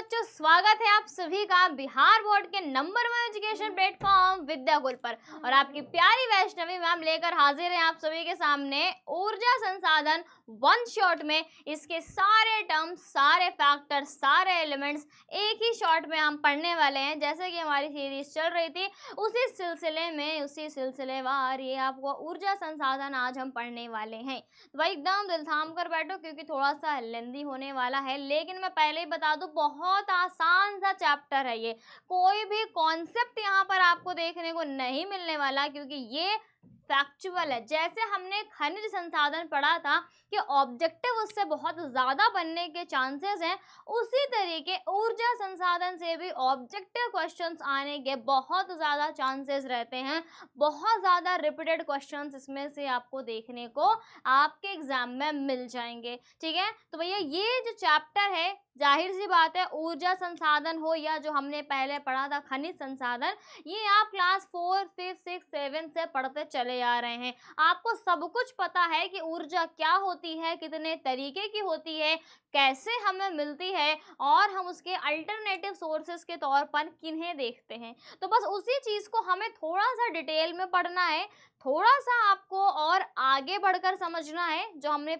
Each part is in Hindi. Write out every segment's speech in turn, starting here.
बच्चों, स्वागत है आप सभी का बिहार बोर्ड के नंबर 1 एजुकेशन प्लेटफॉर्म विद्याकुल पर। और आपकी प्यारी वैष्णवी मैम लेकर हाजिर हैं आप सभी के सामने ऊर्जा संसाधन वन शॉट में। इसके सारे टर्म्स, सारे फैक्टर, सारे एलिमेंट्स एक ही शॉट में हम पढ़ने वाले हैं। जैसे कि हमारी सीरीज चल रही थी उसी सिलसिलेवार ये आपको ऊर्जा संसाधन आज हम पढ़ने वाले हैं। तो भाई एकदम दिल थाम कर बैठो क्योंकि थोड़ा सा लेंदी होने वाला है। लेकिन मैं पहले ही बता दूं, बहुत आसान सा चैप्टर है ये। कोई भी कॉन्सेप्ट यहाँ पर आपको देखने को नहीं मिलने वाला क्योंकि ये फैक्चुअल है। जैसे हमने खनिज संसाधन पढ़ा था कि ऑब्जेक्टिव उससे बहुत ज़्यादा बनने के चांसेस हैं, उसी तरीके ऊर्जा संसाधन से भी ऑब्जेक्टिव क्वेश्चंस आने के बहुत ज़्यादा चांसेस रहते हैं। बहुत ज़्यादा रिपीटेड क्वेश्चंस इसमें से आपको देखने को आपके एग्जाम में मिल जाएंगे। ठीक है, तो भैया ये जो चैप्टर है, जाहिर सी बात है ऊर्जा संसाधन हो या जो हमने पहले पढ़ा था खनिज संसाधन, ये आप क्लास 4, 5, 6, 7 से पढ़ते चले आ रहे हैं। आपको सब कुछ पता है कि ऊर्जा क्या होती है, कितने तरीके की होती है, कैसे हमें मिलती है और हम उसके अल्टरनेटिव सोर्सेस के तौर पर किन्हें देखते हैं। तो बस उसी चीज़ को हमें थोड़ा सा डिटेल में पढ़ना है, थोड़ा सा आपको और आगे बढ़कर समझना है। जो हमने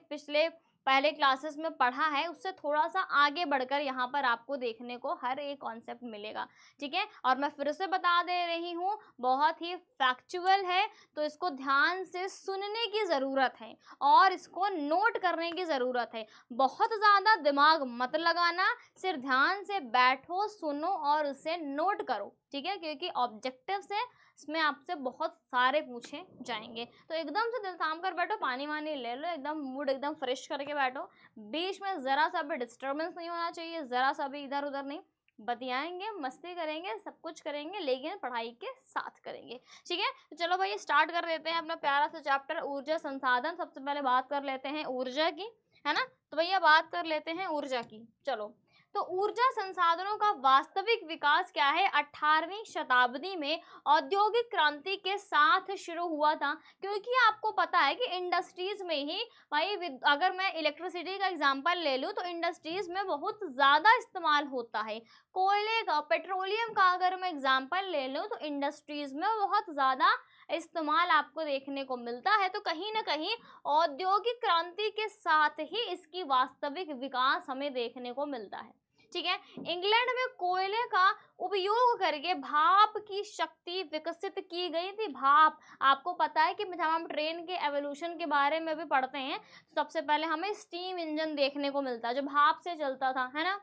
पहले क्लासेस में पढ़ा है उससे थोड़ा सा आगे बढ़कर यहाँ पर आपको देखने को हर एक कॉन्सेप्ट मिलेगा। ठीक है, और मैं फिर से बता दे रही हूँ, बहुत ही फैक्चुअल है तो इसको ध्यान से सुनने की ज़रूरत है और इसको नोट करने की ज़रूरत है। बहुत ज़्यादा दिमाग मत लगाना, सिर्फ ध्यान से बैठो, सुनो और उसे नोट करो। ठीक है, क्योंकि ऑब्जेक्टिव से इसमें आपसे बहुत सारे पूछे जाएंगे। तो एकदम से दिल थाम कर बैठो, पानी वानी ले लो, एकदम मूड एकदम फ्रेश करके बैठो। बीच में ज़रा सा भी डिस्टर्बेंस नहीं होना चाहिए, ज़रा सा भी इधर उधर नहीं। बतियाएंगे, मस्ती करेंगे, सब कुछ करेंगे, लेकिन पढ़ाई के साथ करेंगे। ठीक है, तो चलो भाई स्टार्ट कर देते हैं अपना प्यारा सा चैप्टर ऊर्जा संसाधन। सबसे पहले बात कर लेते हैं ऊर्जा की, है ना। तो भैया बात कर लेते हैं ऊर्जा की। चलो, तो ऊर्जा संसाधनों का वास्तविक विकास क्या है, 18वीं शताब्दी में औद्योगिक क्रांति के साथ शुरू हुआ था। क्योंकि आपको पता है कि इंडस्ट्रीज में ही भाई, अगर मैं इलेक्ट्रिसिटी का एग्जांपल ले लूँ तो इंडस्ट्रीज में बहुत ज़्यादा इस्तेमाल होता है। कोयले का, पेट्रोलियम का अगर मैं एग्जांपल ले लूँ तो इंडस्ट्रीज में बहुत ज़्यादा इस्तेमाल आपको देखने को मिलता है। तो कहीं ना कहीं औद्योगिक क्रांति के साथ ही इसकी वास्तविक विकास हमें देखने को मिलता है। ठीक है, इंग्लैंड में कोयले का उपयोग करके भाप की शक्ति विकसित की गई थी। भाप, आपको पता है कि जब हम ट्रेन के एवोल्यूशन के बारे में भी पढ़ते हैं सबसे पहले हमें स्टीम इंजन देखने को मिलता है जो भाप से चलता था, है ना।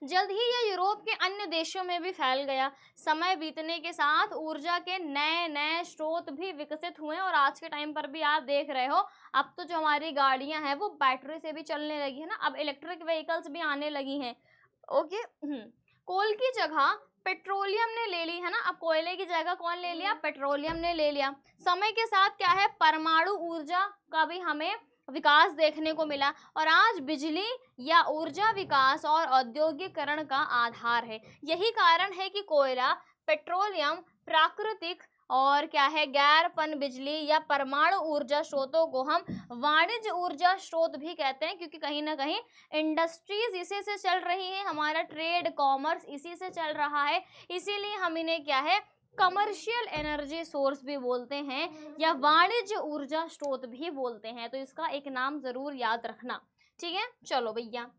जल्द ही यह यूरोप के अन्य देशों में भी फैल गया। समय बीतने के साथ ऊर्जा के नए नए स्रोत भी विकसित हुए और आज के टाइम पर भी आप देख रहे हो, अब तो जो हमारी गाड़ियां हैं वो बैटरी से भी चलने लगी है ना। अब इलेक्ट्रिक व्हीकल्स भी आने लगी हैं। ओके, कोल की जगह पेट्रोलियम ने ले ली, है ना। अब कोयले की जगह कौन ले लिया, पेट्रोलियम ने ले लिया। समय के साथ क्या है, परमाणु ऊर्जा का भी हमें विकास देखने को मिला और आज बिजली या ऊर्जा विकास और औद्योगिकरण का आधार है। यही कारण है कि कोयला, पेट्रोलियम, प्राकृतिक और क्या है, गैर पन बिजली या परमाणु ऊर्जा स्रोतों को हम वाणिज्य ऊर्जा स्रोत भी कहते हैं। क्योंकि कहीं ना कहीं इंडस्ट्रीज इसी से चल रही है, हमारा ट्रेड कॉमर्स इसी से चल रहा है, इसीलिए हम इन्हें क्या है, कमर्शियल एनर्जी सोर्स भी बोलते हैं या वाणिज्य ऊर्जा स्रोत भी बोलते हैं। तो इसका एक नाम जरूर याद रखना। ठीक है, चलो भैया,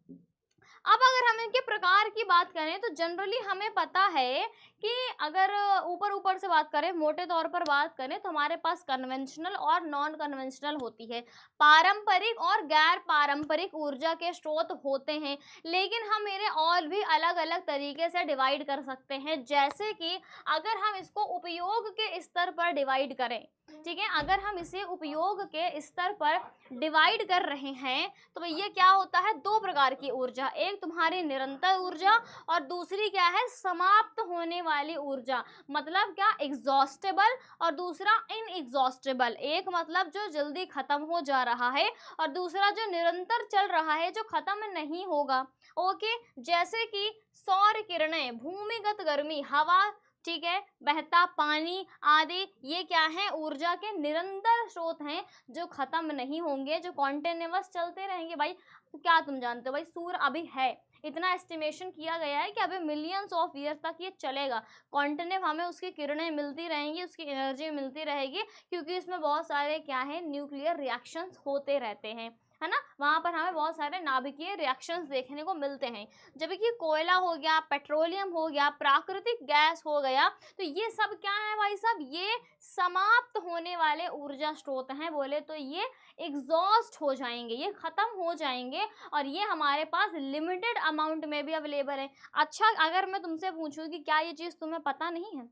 अब अगर हम इनके प्रकार की बात करें तो जनरली हमें पता है कि अगर ऊपर से बात करें, मोटे तौर पर बात करें तो हमारे पास कन्वेंशनल और नॉन कन्वेंशनल होती है, पारंपरिक और गैर पारंपरिक ऊर्जा के स्रोत होते हैं। लेकिन हम इन्हें और भी अलग अलग तरीके से डिवाइड कर सकते हैं। जैसे कि अगर हम इसको उपयोग के स्तर पर डिवाइड करें, ठीक है, अगर हम इसे उपयोग के स्तर पर डिवाइड कर रहे हैं तो ये क्या होता है, दो प्रकार की ऊर्जा, एक तुम्हारी निरंतर ऊर्जा और दूसरी क्या है, समाप्त होने वाली ऊर्जा। मतलब क्या, एग्जॉस्टेबल और दूसरा इनएग्जॉस्टेबल। एक मतलब जो जल्दी खत्म हो जा रहा है और दूसरा जो निरंतर चल रहा है, जो खत्म नहीं होगा। ओके, जैसे कि सौर किरणें, भूमिगत गर्मी, हवा, ठीक है, बहता पानी आदि, ये क्या है, ऊर्जा के निरंतर स्रोत हैं जो खत्म नहीं होंगे, जो कॉन्टिन्यूअस चलते रहेंगे। भाई तो क्या तुम जानते हो भाई, सूर्य अभी है, इतना एस्टिमेशन किया गया है कि अभी मिलियंस ऑफ ईयर तक ये चलेगा, कॉन्टिन्यू हमें उसकी किरणें मिलती रहेंगी, उसकी एनर्जी मिलती रहेगी, क्योंकि इसमें बहुत सारे क्या है, न्यूक्लियर रिएक्शंस होते रहते हैं, है ना, वहाँ पर हमें बहुत सारे नाभिकीय रिएक्शंस देखने को मिलते हैं। जबकि कोयला हो गया, पेट्रोलियम हो गया, प्राकृतिक गैस हो गया, तो ये सब क्या है भाई साहब, ये समाप्त होने वाले ऊर्जा स्रोत हैं, बोले तो ये एग्जॉस्ट हो जाएंगे, ये खत्म हो जाएंगे, और ये हमारे पास लिमिटेड अमाउंट में भी अवेलेबल है। अच्छा, अगर मैं तुमसे पूछूं कि क्या ये चीज़ तुम्हें पता नहीं है,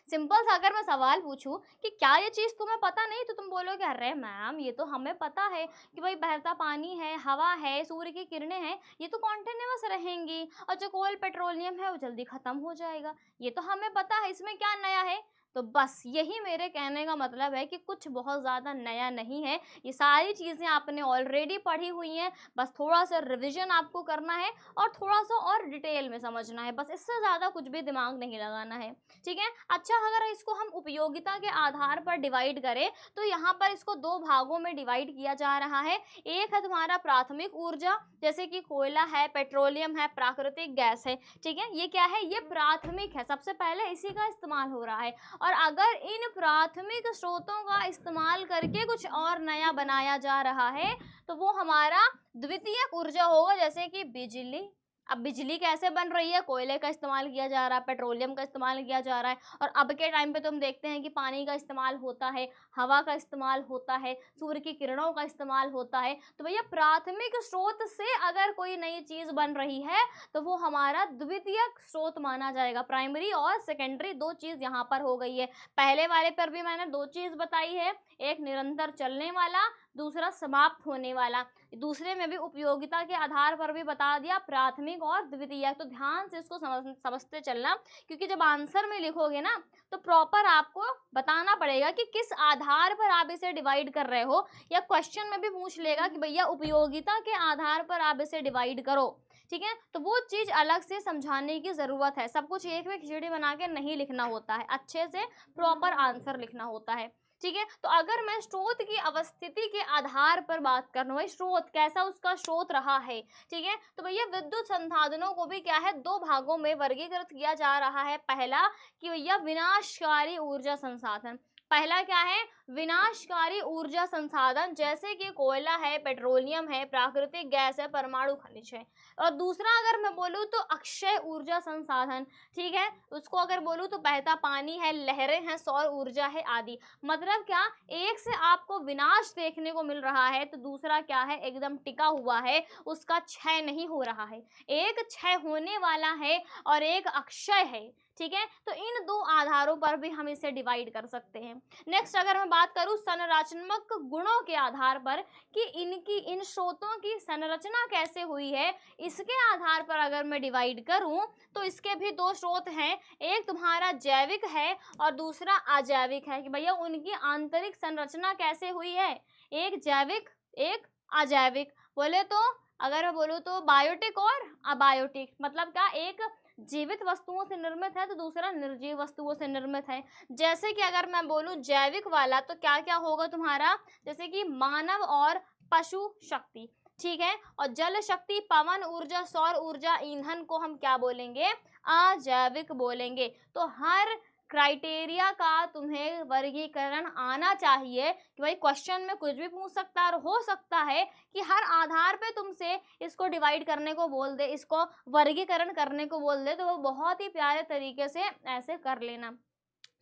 सिंपल सा अगर मैं सवाल पूछूं कि क्या ये चीज़ तुम्हें पता नहीं, तो तुम बोलोगे अरे मैम ये तो हमें पता है कि भाई बहता पानी है, हवा है, सूर्य की किरणें हैं, ये तो कॉन्टिन्यूअस रहेंगी, और जो कोल पेट्रोलियम है वो जल्दी खत्म हो जाएगा, ये तो हमें पता है, इसमें क्या नया है। तो बस यही मेरे कहने का मतलब है कि कुछ बहुत ज़्यादा नया नहीं है, ये सारी चीज़ें आपने ऑलरेडी पढ़ी हुई हैं, बस थोड़ा सा रिविजन आपको करना है और थोड़ा सा और डिटेल में समझना है, बस इससे ज़्यादा कुछ भी दिमाग नहीं लगाना है, ठीक है। अच्छा, अगर इसको हम उपयोगिता के आधार पर डिवाइड करें, तो यहाँ पर इसको दो भागों में डिवाइड किया जा रहा है। एक है तुम्हारा प्राथमिक ऊर्जा, जैसे कि कोयला है, पेट्रोलियम है, प्राकृतिक गैस है, ठीक है, ये क्या है, ये प्राथमिक है, सबसे पहले इसी का इस्तेमाल हो रहा है। और अगर इन प्राथमिक स्रोतों का इस्तेमाल करके कुछ और नया बनाया जा रहा है, तो वो हमारा द्वितीयक ऊर्जा होगा, जैसे कि बिजली। अब बिजली कैसे बन रही है, कोयले का इस्तेमाल किया जा रहा है, पेट्रोलियम का इस्तेमाल किया जा रहा है, और अब के टाइम पे तो हम देखते हैं कि पानी का इस्तेमाल होता है, हवा का इस्तेमाल होता है, सूर्य की किरणों का इस्तेमाल होता है। तो भैया प्राथमिक स्रोत से अगर कोई नई चीज़ बन रही है, तो वो हमारा द्वितीयक स्रोत माना जाएगा। प्राइमरी और सेकेंडरी दो चीज़ यहाँ पर हो गई है। पहले वाले पर भी मैंने दो चीज़ बताई है, एक निरंतर चलने वाला, दूसरा समाप्त होने वाला। दूसरे में भी उपयोगिता के आधार पर भी बता दिया, प्राथमिक और द्वितीयक। तो ध्यान से इसको समझते चलना, क्योंकि जब आंसर में लिखोगे ना, तो प्रॉपर आपको बताना पड़ेगा कि किस आधार पर आप इसे डिवाइड कर रहे हो, या क्वेश्चन में भी पूछ लेगा कि भैया उपयोगिता के आधार पर आप इसे डिवाइड करो, ठीक है। तो वो चीज़ अलग से समझाने की ज़रूरत है, सब कुछ एक में खिचड़ी बना के नहीं लिखना होता है, अच्छे से प्रॉपर आंसर लिखना होता है, ठीक है। तो अगर मैं स्रोत की अवस्थिति के आधार पर बात कर रहा हूँ, स्रोत कैसा उसका स्रोत रहा है, ठीक है, तो भैया विद्युत संसाधनों को भी क्या है, दो भागों में वर्गीकृत किया जा रहा है। पहला कि भैया विनाशकारी ऊर्जा संसाधन, पहला क्या है, विनाशकारी ऊर्जा संसाधन, जैसे कि कोयला है, पेट्रोलियम है, प्राकृतिक गैस है, परमाणु खनिज है। और दूसरा अगर मैं बोलूँ तो अक्षय ऊर्जा संसाधन, ठीक है, उसको अगर बोलूँ तो बहता पानी है, लहरें हैं, सौर ऊर्जा है आदि। मतलब क्या, एक से आपको विनाश देखने को मिल रहा है, तो दूसरा क्या है, एकदम टिका हुआ है, उसका क्षय नहीं हो रहा है, एक क्षय होने वाला है और एक अक्षय है, ठीक है। तो इन दो आधारों पर भी हम इसे डिवाइड कर सकते हैं। नेक्स्ट अगर मैं बात करूं संरचनात्मक गुणों के आधार पर कि इनकी इन स्रोतों की संरचना कैसे हुई है, इसके आधार पर अगर मैं डिवाइड करूं, तो इसके भी दो स्रोत हैं, एक तुम्हारा जैविक है और दूसरा अजैविक है, कि भैया उनकी आंतरिक संरचना कैसे हुई है, एक जैविक एक अजैविक। बोले तो अगर मैं बोलूँ तो बायोटिक और अबायोटिक, मतलब क्या, एक जीवित वस्तुओं से निर्मित है तो दूसरा निर्जीव वस्तुओं से निर्मित है। जैसे कि अगर मैं बोलूँ जैविक वाला, तो क्या क्या होगा तुम्हारा, जैसे कि मानव और पशु शक्ति, ठीक है, और जल शक्ति, पवन ऊर्जा, सौर ऊर्जा, ईंधन को हम क्या बोलेंगे, अजैविक बोलेंगे। तो हर क्राइटेरिया का तुम्हें वर्गीकरण आना चाहिए, कि भाई क्वेश्चन में कुछ भी पूछ सकता है, और हो सकता है कि हर आधार पे तुमसे इसको डिवाइड करने को बोल दे, इसको वर्गीकरण करने को बोल दे, तो वो बहुत ही प्यारे तरीके से ऐसे कर लेना,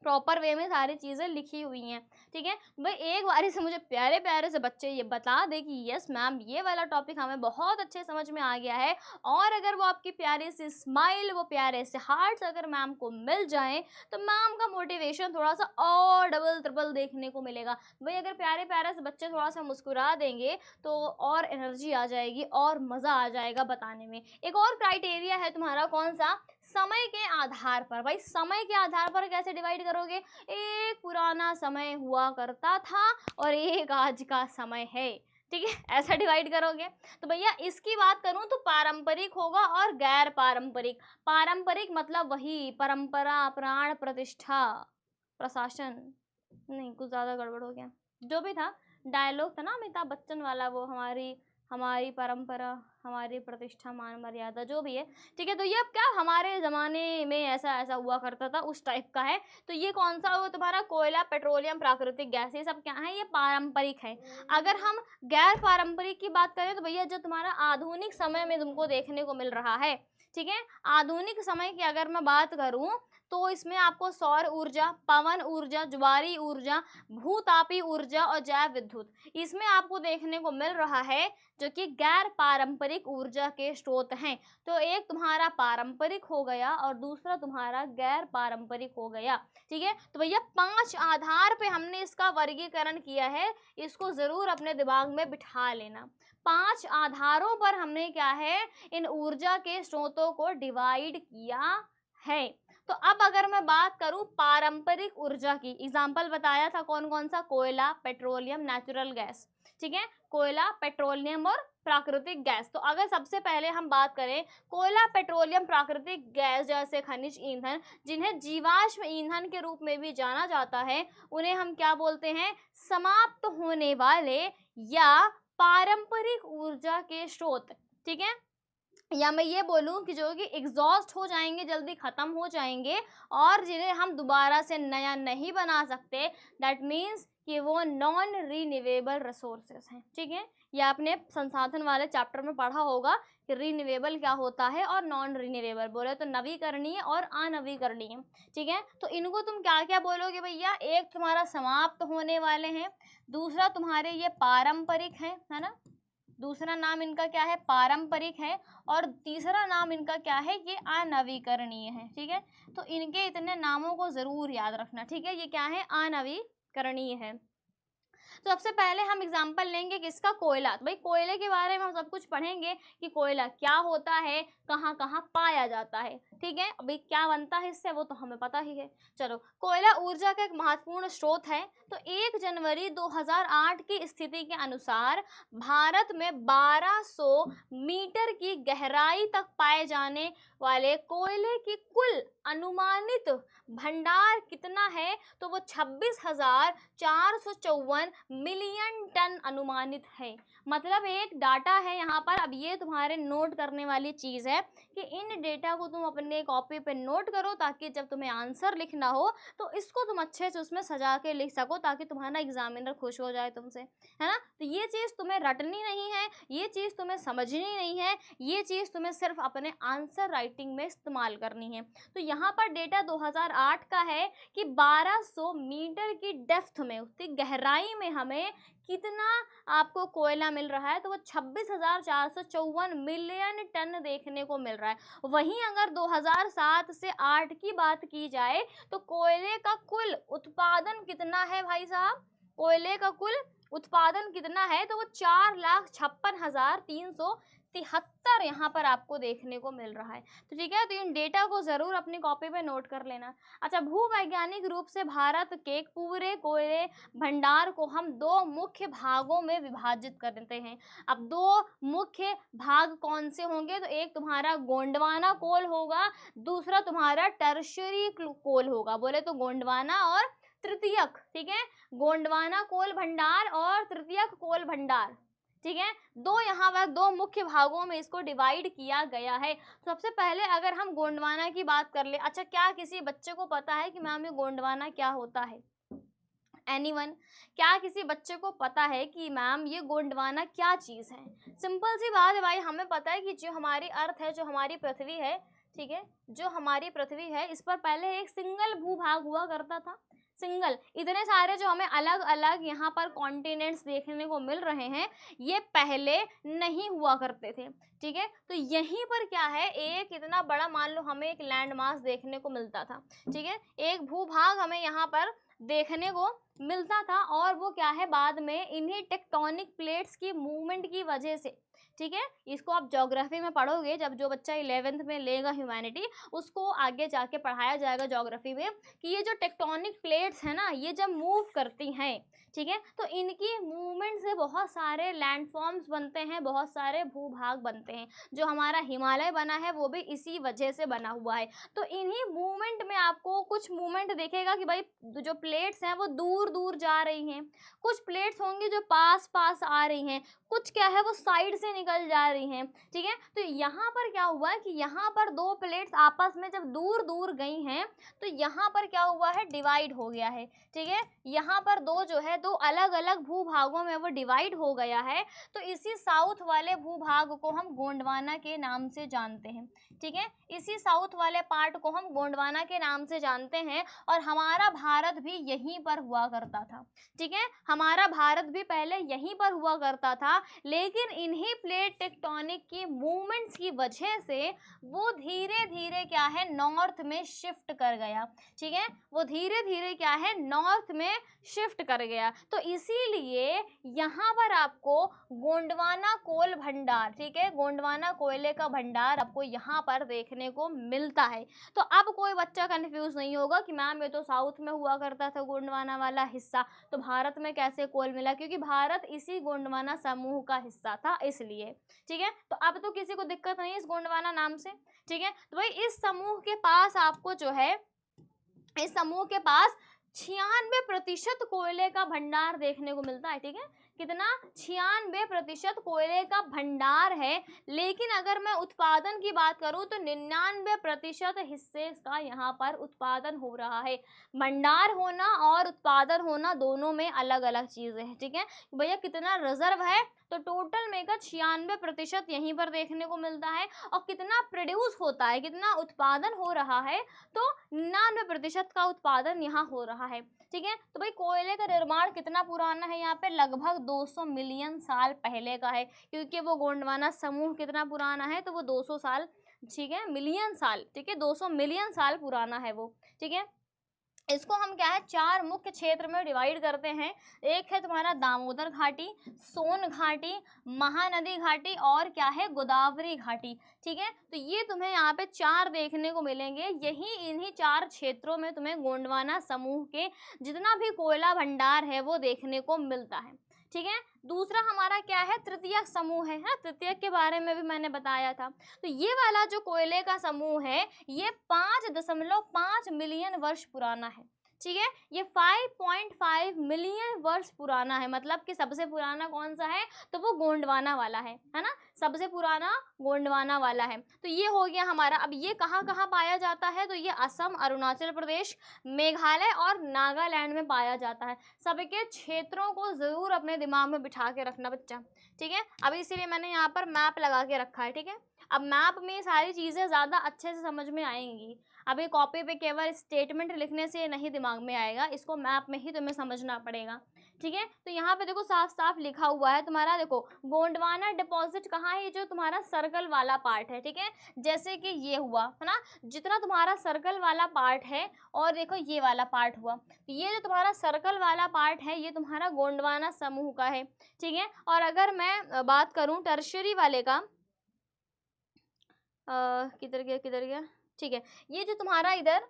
प्रॉपर वे में सारी चीज़ें लिखी हुई हैं, ठीक है। भाई एक बारी से मुझे प्यारे प्यारे से बच्चे ये बता दे कि यस मैम ये वाला टॉपिक हमें बहुत अच्छे समझ में आ गया है, और अगर वो आपकी प्यारी सी स्माइल, वो प्यारे से हार्ट्स अगर मैम को मिल जाएं, तो मैम का मोटिवेशन थोड़ा सा और डबल ट्रिपल देखने को मिलेगा। भाई अगर प्यारे प्यारे से बच्चे थोड़ा सा मुस्कुरा देंगे, तो और एनर्जी आ जाएगी और मज़ा आ जाएगा बताने में। एक और क्राइटेरिया है तुम्हारा, कौन सा, समय के आधार पर। भाई समय के आधार पर कैसे डिवाइड करोगे, एक पुराना समय हुआ करता था और एक आज का समय है, ठीक है, ऐसा डिवाइड करोगे। तो भैया इसकी बात करूं तो पारंपरिक होगा और गैर पारंपरिक। पारंपरिक मतलब वही परंपरा, प्राण प्रतिष्ठा, प्रशासन, नहीं कुछ ज़्यादा गड़बड़ हो गया, जो भी था, डायलॉग था ना अमिताभ बच्चन वाला, वो हमारी हमारी परंपरा, हमारी प्रतिष्ठा, मान मर्यादा, जो भी है, ठीक है। तो ये अब क्या हमारे ज़माने में ऐसा ऐसा हुआ करता था, उस टाइप का है। तो ये कौन सा हुआ तुम्हारा? कोयला, पेट्रोलियम, प्राकृतिक गैस, ये सब क्या है? ये पारंपरिक है। अगर हम गैर पारंपरिक की बात करें तो भैया जो तुम्हारा आधुनिक समय में तुमको देखने को मिल रहा है, ठीक है, आधुनिक समय की अगर मैं बात करूं तो इसमें आपको सौर ऊर्जा, पवन ऊर्जा, ज्वारी ऊर्जा, भूतापी ऊर्जा और जैव विद्युत, इसमें आपको देखने को मिल रहा है जो कि गैर पारंपरिक ऊर्जा के स्रोत हैं। तो एक तुम्हारा पारंपरिक हो गया और दूसरा तुम्हारा गैर पारंपरिक हो गया, ठीक है। तो भैया 5 आधार पे हमने इसका वर्गीकरण किया है, इसको जरूर अपने दिमाग में बिठा लेना। 5 आधारों पर हमने क्या है, इन ऊर्जा के स्रोतों को डिवाइड किया है। तो अब अगर मैं बात करूं पारंपरिक ऊर्जा की, एग्जाम्पल बताया था कौन कौन सा? कोयला, पेट्रोलियम, नेचुरल गैस, ठीक है, कोयला, पेट्रोलियम और प्राकृतिक गैस। तो अगर सबसे पहले हम बात करें कोयला, पेट्रोलियम, प्राकृतिक गैस जैसे खनिज ईंधन, जिन्हें जीवाश्म ईंधन के रूप में भी जाना जाता है, उन्हें हम क्या बोलते हैं? समाप्त होने वाले या पारंपरिक ऊर्जा के स्रोत, ठीक है। या मैं ये बोलूं कि जो कि एग्जॉस्ट हो जाएंगे, जल्दी ख़त्म हो जाएंगे और जिन्हें हम दोबारा से नया नहीं बना सकते, दैट मीन्स कि वो नॉन रीन्यूएबल रिसोर्सेज हैं, ठीक है। या आपने संसाधन वाले चैप्टर में पढ़ा होगा कि रीन्यूएबल क्या होता है और नॉन रीन्यूएबल, बोले तो नवीकरणीय और अनवीकरणीय, ठीक है। तो इनको तुम क्या क्या बोलोगे भैया? एक तुम्हारा समाप्त होने वाले हैं, दूसरा तुम्हारे ये पारंपरिक है ना, दूसरा नाम इनका क्या है? पारंपरिक है, और तीसरा नाम इनका क्या है? ये अनवीकरणीय है, ठीक है। तो इनके इतने नामों को जरूर याद रखना, ठीक है। ये क्या है? अनवीकरणीय है। तो सबसे पहले हम एग्जाम्पल लेंगे किसका? कोयला। तो भाई कोयले के बारे में हम सब कुछ पढ़ेंगे कि कोयला क्या होता है, कहाँ कहाँ पाया जाता है, ठीक है। अभी क्या बनता है इससे वो तो हमें पता ही है। चलो, कोयला ऊर्जा का एक महत्वपूर्ण स्रोत है। तो 1 जनवरी 2008 की स्थिति के अनुसार भारत में 1200 मीटर की गहराई तक पाए जाने वाले कोयले की कुल अनुमानित भंडार कितना है? तो वो 26,454 मिलियन टन अनुमानित है। मतलब एक डाटा है यहाँ पर। अब ये तुम्हारे नोट करने वाली चीज़ है कि इन डेटा को तुम अपने कॉपी पे नोट करो, ताकि जब तुम्हें आंसर लिखना हो तो इसको तुम अच्छे से उसमें सजा के लिख सको, ताकि तुम्हारा एग्जामिनर खुश हो जाए तुमसे, है ना। तो ये चीज़ तुम्हें रटनी नहीं है, ये चीज़ तुम्हें समझनी नहीं है, ये चीज़ तुम्हें सिर्फ अपने आंसर राइटिंग में इस्तेमाल करनी है। तो यहाँ पर डेटा 2008 का है कि 1200 मीटर की डेप्थ में, उसकी गहराई में हमें कितना आपको कोयला मिल रहा है? तो वो 26,454 मिलियन टन देखने को मिल रहा है। वहीं अगर 2007 से 8 की बात की जाए तो कोयले का कुल उत्पादन कितना है भाई साहब? कोयले का कुल उत्पादन कितना है? तो वो 4,56,373 यहाँ पर आपको देखने को मिल रहा है। तो ठीक है, तो इन डेटा को जरूर अपनी कॉपी पे नोट कर लेना। अच्छा, भूवैज्ञानिक रूप से भारत के पूरे कोयले भंडार को हम 2 मुख्य भागों में विभाजित कर देते हैं। अब 2 मुख्य भाग कौन से होंगे? तो एक तुम्हारा गोंडवाना कोल होगा, दूसरा तुम्हारा टर्शियरी कोल होगा। बोले तो गोंडवाना और तृतीयक, ठीक है, गोंडवाना कोल भंडार और तृतीयक कोल भंडार, ठीक है। यहाँ पर 2 मुख्य भागों में इसको डिवाइड किया गया है। सबसे पहले अगर हम गोंडवाना की बात कर ले, अच्छा क्या किसी बच्चे को पता है कि मैम ये गोंडवाना क्या होता है? एनीवन? क्या किसी बच्चे को पता है कि मैम ये गोंडवाना क्या चीज़ है? सिंपल सी बात है भाई, हमें पता है कि जो हमारी अर्थ है, जो हमारी पृथ्वी है, ठीक है, जो हमारी पृथ्वी है, इस पर पहले एक सिंगल भूभाग हुआ करता था। सिंगल, इतने सारे जो हमें अलग अलग यहाँ पर कॉन्टिनेंट्स देखने को मिल रहे हैं, ये पहले नहीं हुआ करते थे, ठीक है। तो यहीं पर क्या है, एक इतना बड़ा, मान लो हमें एक लैंड मास देखने को मिलता था, ठीक है, एक भूभाग हमें यहाँ पर देखने को मिलता था, और वो क्या है, बाद में इन्हीं टेक्टोनिक प्लेट्स की मूवमेंट की वजह से, ठीक है, इसको आप ज्योग्राफी में पढ़ोगे, जब जो बच्चा 11th में लेगा ह्यूमैनिटी, उसको आगे जाके पढ़ाया जाएगा ज्योग्राफी में कि ये जो टेक्टोनिक प्लेट्स है ना, ये जब मूव करती हैं, ठीक है, तो इनकी मूवमेंट से बहुत सारे लैंडफॉर्म्स बनते हैं, बहुत सारे भूभाग बनते हैं। जो हमारा हिमालय बना है वो भी इसी वजह से बना हुआ है। तो इन्हीं मूवमेंट में आपको कुछ मूवमेंट देखेगा कि भाई जो प्लेट्स हैं वो दूर दूर जा रही हैं, कुछ प्लेट्स होंगी जो पास पास आ रही हैं, कुछ क्या है वो साइड से निकल जा रही हैं, ठीक है। तो यहाँ पर क्या हुआ कि यहाँ पर दो प्लेट्स आपस में जब दूर दूर गई हैं तो यहाँ पर क्या हुआ है, डिवाइड हो गया है, ठीक है। यहाँ पर दो जो है दो अलग अलग भूभागों में वो डिवाइड हो गया है। तो इसी साउथ वाले भूभाग को हम गोंडवाना के नाम से जानते हैं, ठीक है। इसी साउथ वाले पार्ट को हम गोंडवाना के नाम से जानते हैं। और हमारा भारत भी यहीं पर हुआ करता था, ठीक है। हमारा भारत भी पहले यहीं पर हुआ करता था, लेकिन इन्हीं प्लेट टेक्टोनिक की मूवमेंट्स की वजह से वो धीरे धीरे क्या है, नॉर्थ में शिफ्ट कर गया, ठीक है। वो धीरे धीरे क्या है, नॉर्थ में शिफ्ट कर गया। तो इसीलिए यहाँ पर आपको गोंडवाना कोल भंडार, ठीक है, गोंडवाना कोयले का भंडार आपको यहाँ पर देखने को मिलता है। तो अब कोई बच्चा कंफ्यूज नहीं होगा कि मैम ये तो साउथ में हुआ करता था गोंडवाना वाला हिस्सा, तो भारत में कैसे कोल मिला, क्योंकि भारत इसी गोंडवाना समूह का हिस्सा था इसलिए, ठीक है। तो अब तो किसी को दिक्कत नहीं है इस गोंडवाना नाम से, ठीक है। तो भाई इस समूह के पास आपको जो है, इस समूह के पास 96% कोयले का भंडार देखने को मिलता है, ठीक है। कितना, 96% कोयले का भंडार है। लेकिन अगर मैं उत्पादन की बात करूं तो 99% हिस्से का यहाँ पर उत्पादन हो रहा है। भंडार होना और उत्पादन होना दोनों में अलग अलग चीजें हैं, ठीक है। भैया कितना रिजर्व है, तो टोटल में का 96% यहीं पर देखने को मिलता है। और कितना प्रोड्यूस होता है, कितना उत्पादन हो रहा है, तो 99% का उत्पादन यहाँ हो रहा है, ठीक है। तो भाई कोयले का निर्माण कितना पुराना है, यहाँ पे लगभग 200 मिलियन साल पहले का है, क्योंकि वो गोंडवाना समूह कितना पुराना है, तो वो 200 साल, ठीक है, मिलियन साल, ठीक है, 200 मिलियन साल पुराना है वो, ठीक है। इसको हम क्या है, चार मुख्य क्षेत्र में डिवाइड करते हैं। एक है तुम्हारा दामोदर घाटी, सोन घाटी, महानदी घाटी और क्या है, गोदावरी घाटी, ठीक है। तो ये तुम्हें यहाँ पे चार देखने को मिलेंगे। यही इन्हीं चार क्षेत्रों में तुम्हें गोंडवाना समूह के जितना भी कोयला भंडार है वो देखने को मिलता है, ठीक है। दूसरा हमारा क्या है, तृतीयक समूह है, तृतीयक के बारे में भी मैंने बताया था। तो ये वाला जो कोयले का समूह है ये 5.5 मिलियन वर्ष पुराना है, ठीक है। ये 5.5 मिलियन वर्ष पुराना है। मतलब कि सबसे पुराना कौन सा है, तो वो गोंडवाना वाला है ना, सबसे पुराना गोंडवाना वाला है। तो ये हो गया हमारा। अब ये कहाँ कहाँ पाया जाता है, तो ये असम, अरुणाचल प्रदेश, मेघालय और नागालैंड में पाया जाता है। सबके क्षेत्रों को जरूर अपने दिमाग में बिठा के रखना बच्चा, ठीक है। अब इसीलिए मैंने यहाँ पर मैप लगा के रखा है, ठीक है। अब मैप में ये सारी चीज़ें ज़्यादा अच्छे से समझ में आएंगी। अभी कॉपी पे केवल स्टेटमेंट लिखने से नहीं दिमाग में आएगा, इसको मैप में ही तुम्हें समझना पड़ेगा, ठीक है। तो यहाँ पे देखो साफ साफ लिखा हुआ है तुम्हारा, देखो गोंडवाना डिपॉजिट कहाँ है, ये जो तुम्हारा सर्कल वाला पार्ट है, ठीक है। जैसे कि ये हुआ है ना, जितना तुम्हारा सर्कल वाला पार्ट है, और देखो ये वाला पार्ट हुआ, ये जो तुम्हारा सर्कल वाला पार्ट है ये तुम्हारा गोंडवाना समूह का है, ठीक है। और अगर मैं बात करूँ टर्शियरी वाले का, किधर गया, ठीक है। ये जो तुम्हारा इधर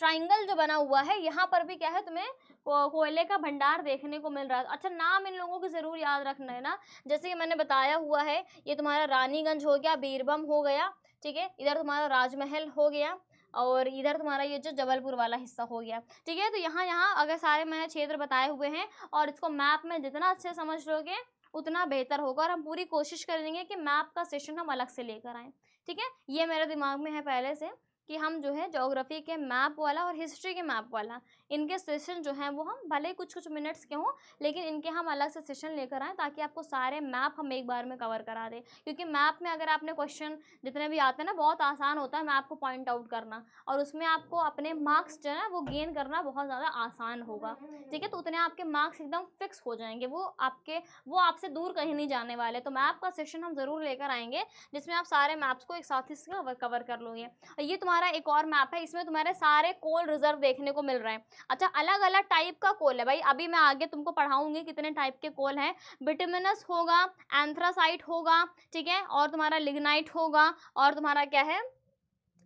ट्राइंगल जो बना हुआ है, यहाँ पर भी क्या है, तुम्हें कोयले का भंडार देखने को मिल रहा है। अच्छा, नाम इन लोगों को जरूर याद रखना है ना, जैसे कि मैंने बताया हुआ है, ये तुम्हारा रानीगंज हो गया, बीरबम हो गया, ठीक है, इधर तुम्हारा राजमहल हो गया, और इधर तुम्हारा ये जो जबलपुर वाला हिस्सा हो गया, ठीक है। तो यहाँ अगर सारे मैंने क्षेत्र बताए हुए हैं, और इसको मैप में जितना अच्छे समझ लोगे उतना बेहतर होगा। और हम पूरी कोशिश करेंगे कि मैप का सेशन हम अलग से लेकर आएँ, ठीक है। ये मेरे दिमाग में है पहले से कि हम जो है ज्योग्राफी के मैप वाला और हिस्ट्री के मैप वाला, इनके सेशन जो हैं वो हम भले ही कुछ मिनट्स के हों, लेकिन इनके हम अलग से सेशन लेकर आएँ, ताकि आपको सारे मैप हम एक बार में कवर करा दें। क्योंकि मैप में अगर आपने क्वेश्चन जितने भी आते हैं ना, बहुत आसान होता है मैप को पॉइंट आउट करना, और उसमें आपको अपने मार्क्स जो है वो गेन करना बहुत ज़्यादा आसान होगा, ठीक है। तो उतने आपके मार्क्स एकदम फिक्स हो जाएंगे, वो आपसे दूर कहीं नहीं जाने वाले। तो मैप का सेशन हम ज़रूर लेकर आएंगे, जिसमें आप सारे मैप्स को एक साथ ही कवर कर लोगे। ये तुम्हारा एक और मैप है, इसमें तुम्हारे सारे कोल रिजर्व देखने को मिल रहे हैं। अच्छा, अलग अलग टाइप का कोल है भाई, अभी मैं आगे तुमको पढ़ाऊंगी कितने टाइप के कोल हैं। बिटुमिनस होगा, एंथ्रासाइट होगा, ठीक है, और तुम्हारा लिग्नाइट होगा, और तुम्हारा क्या है,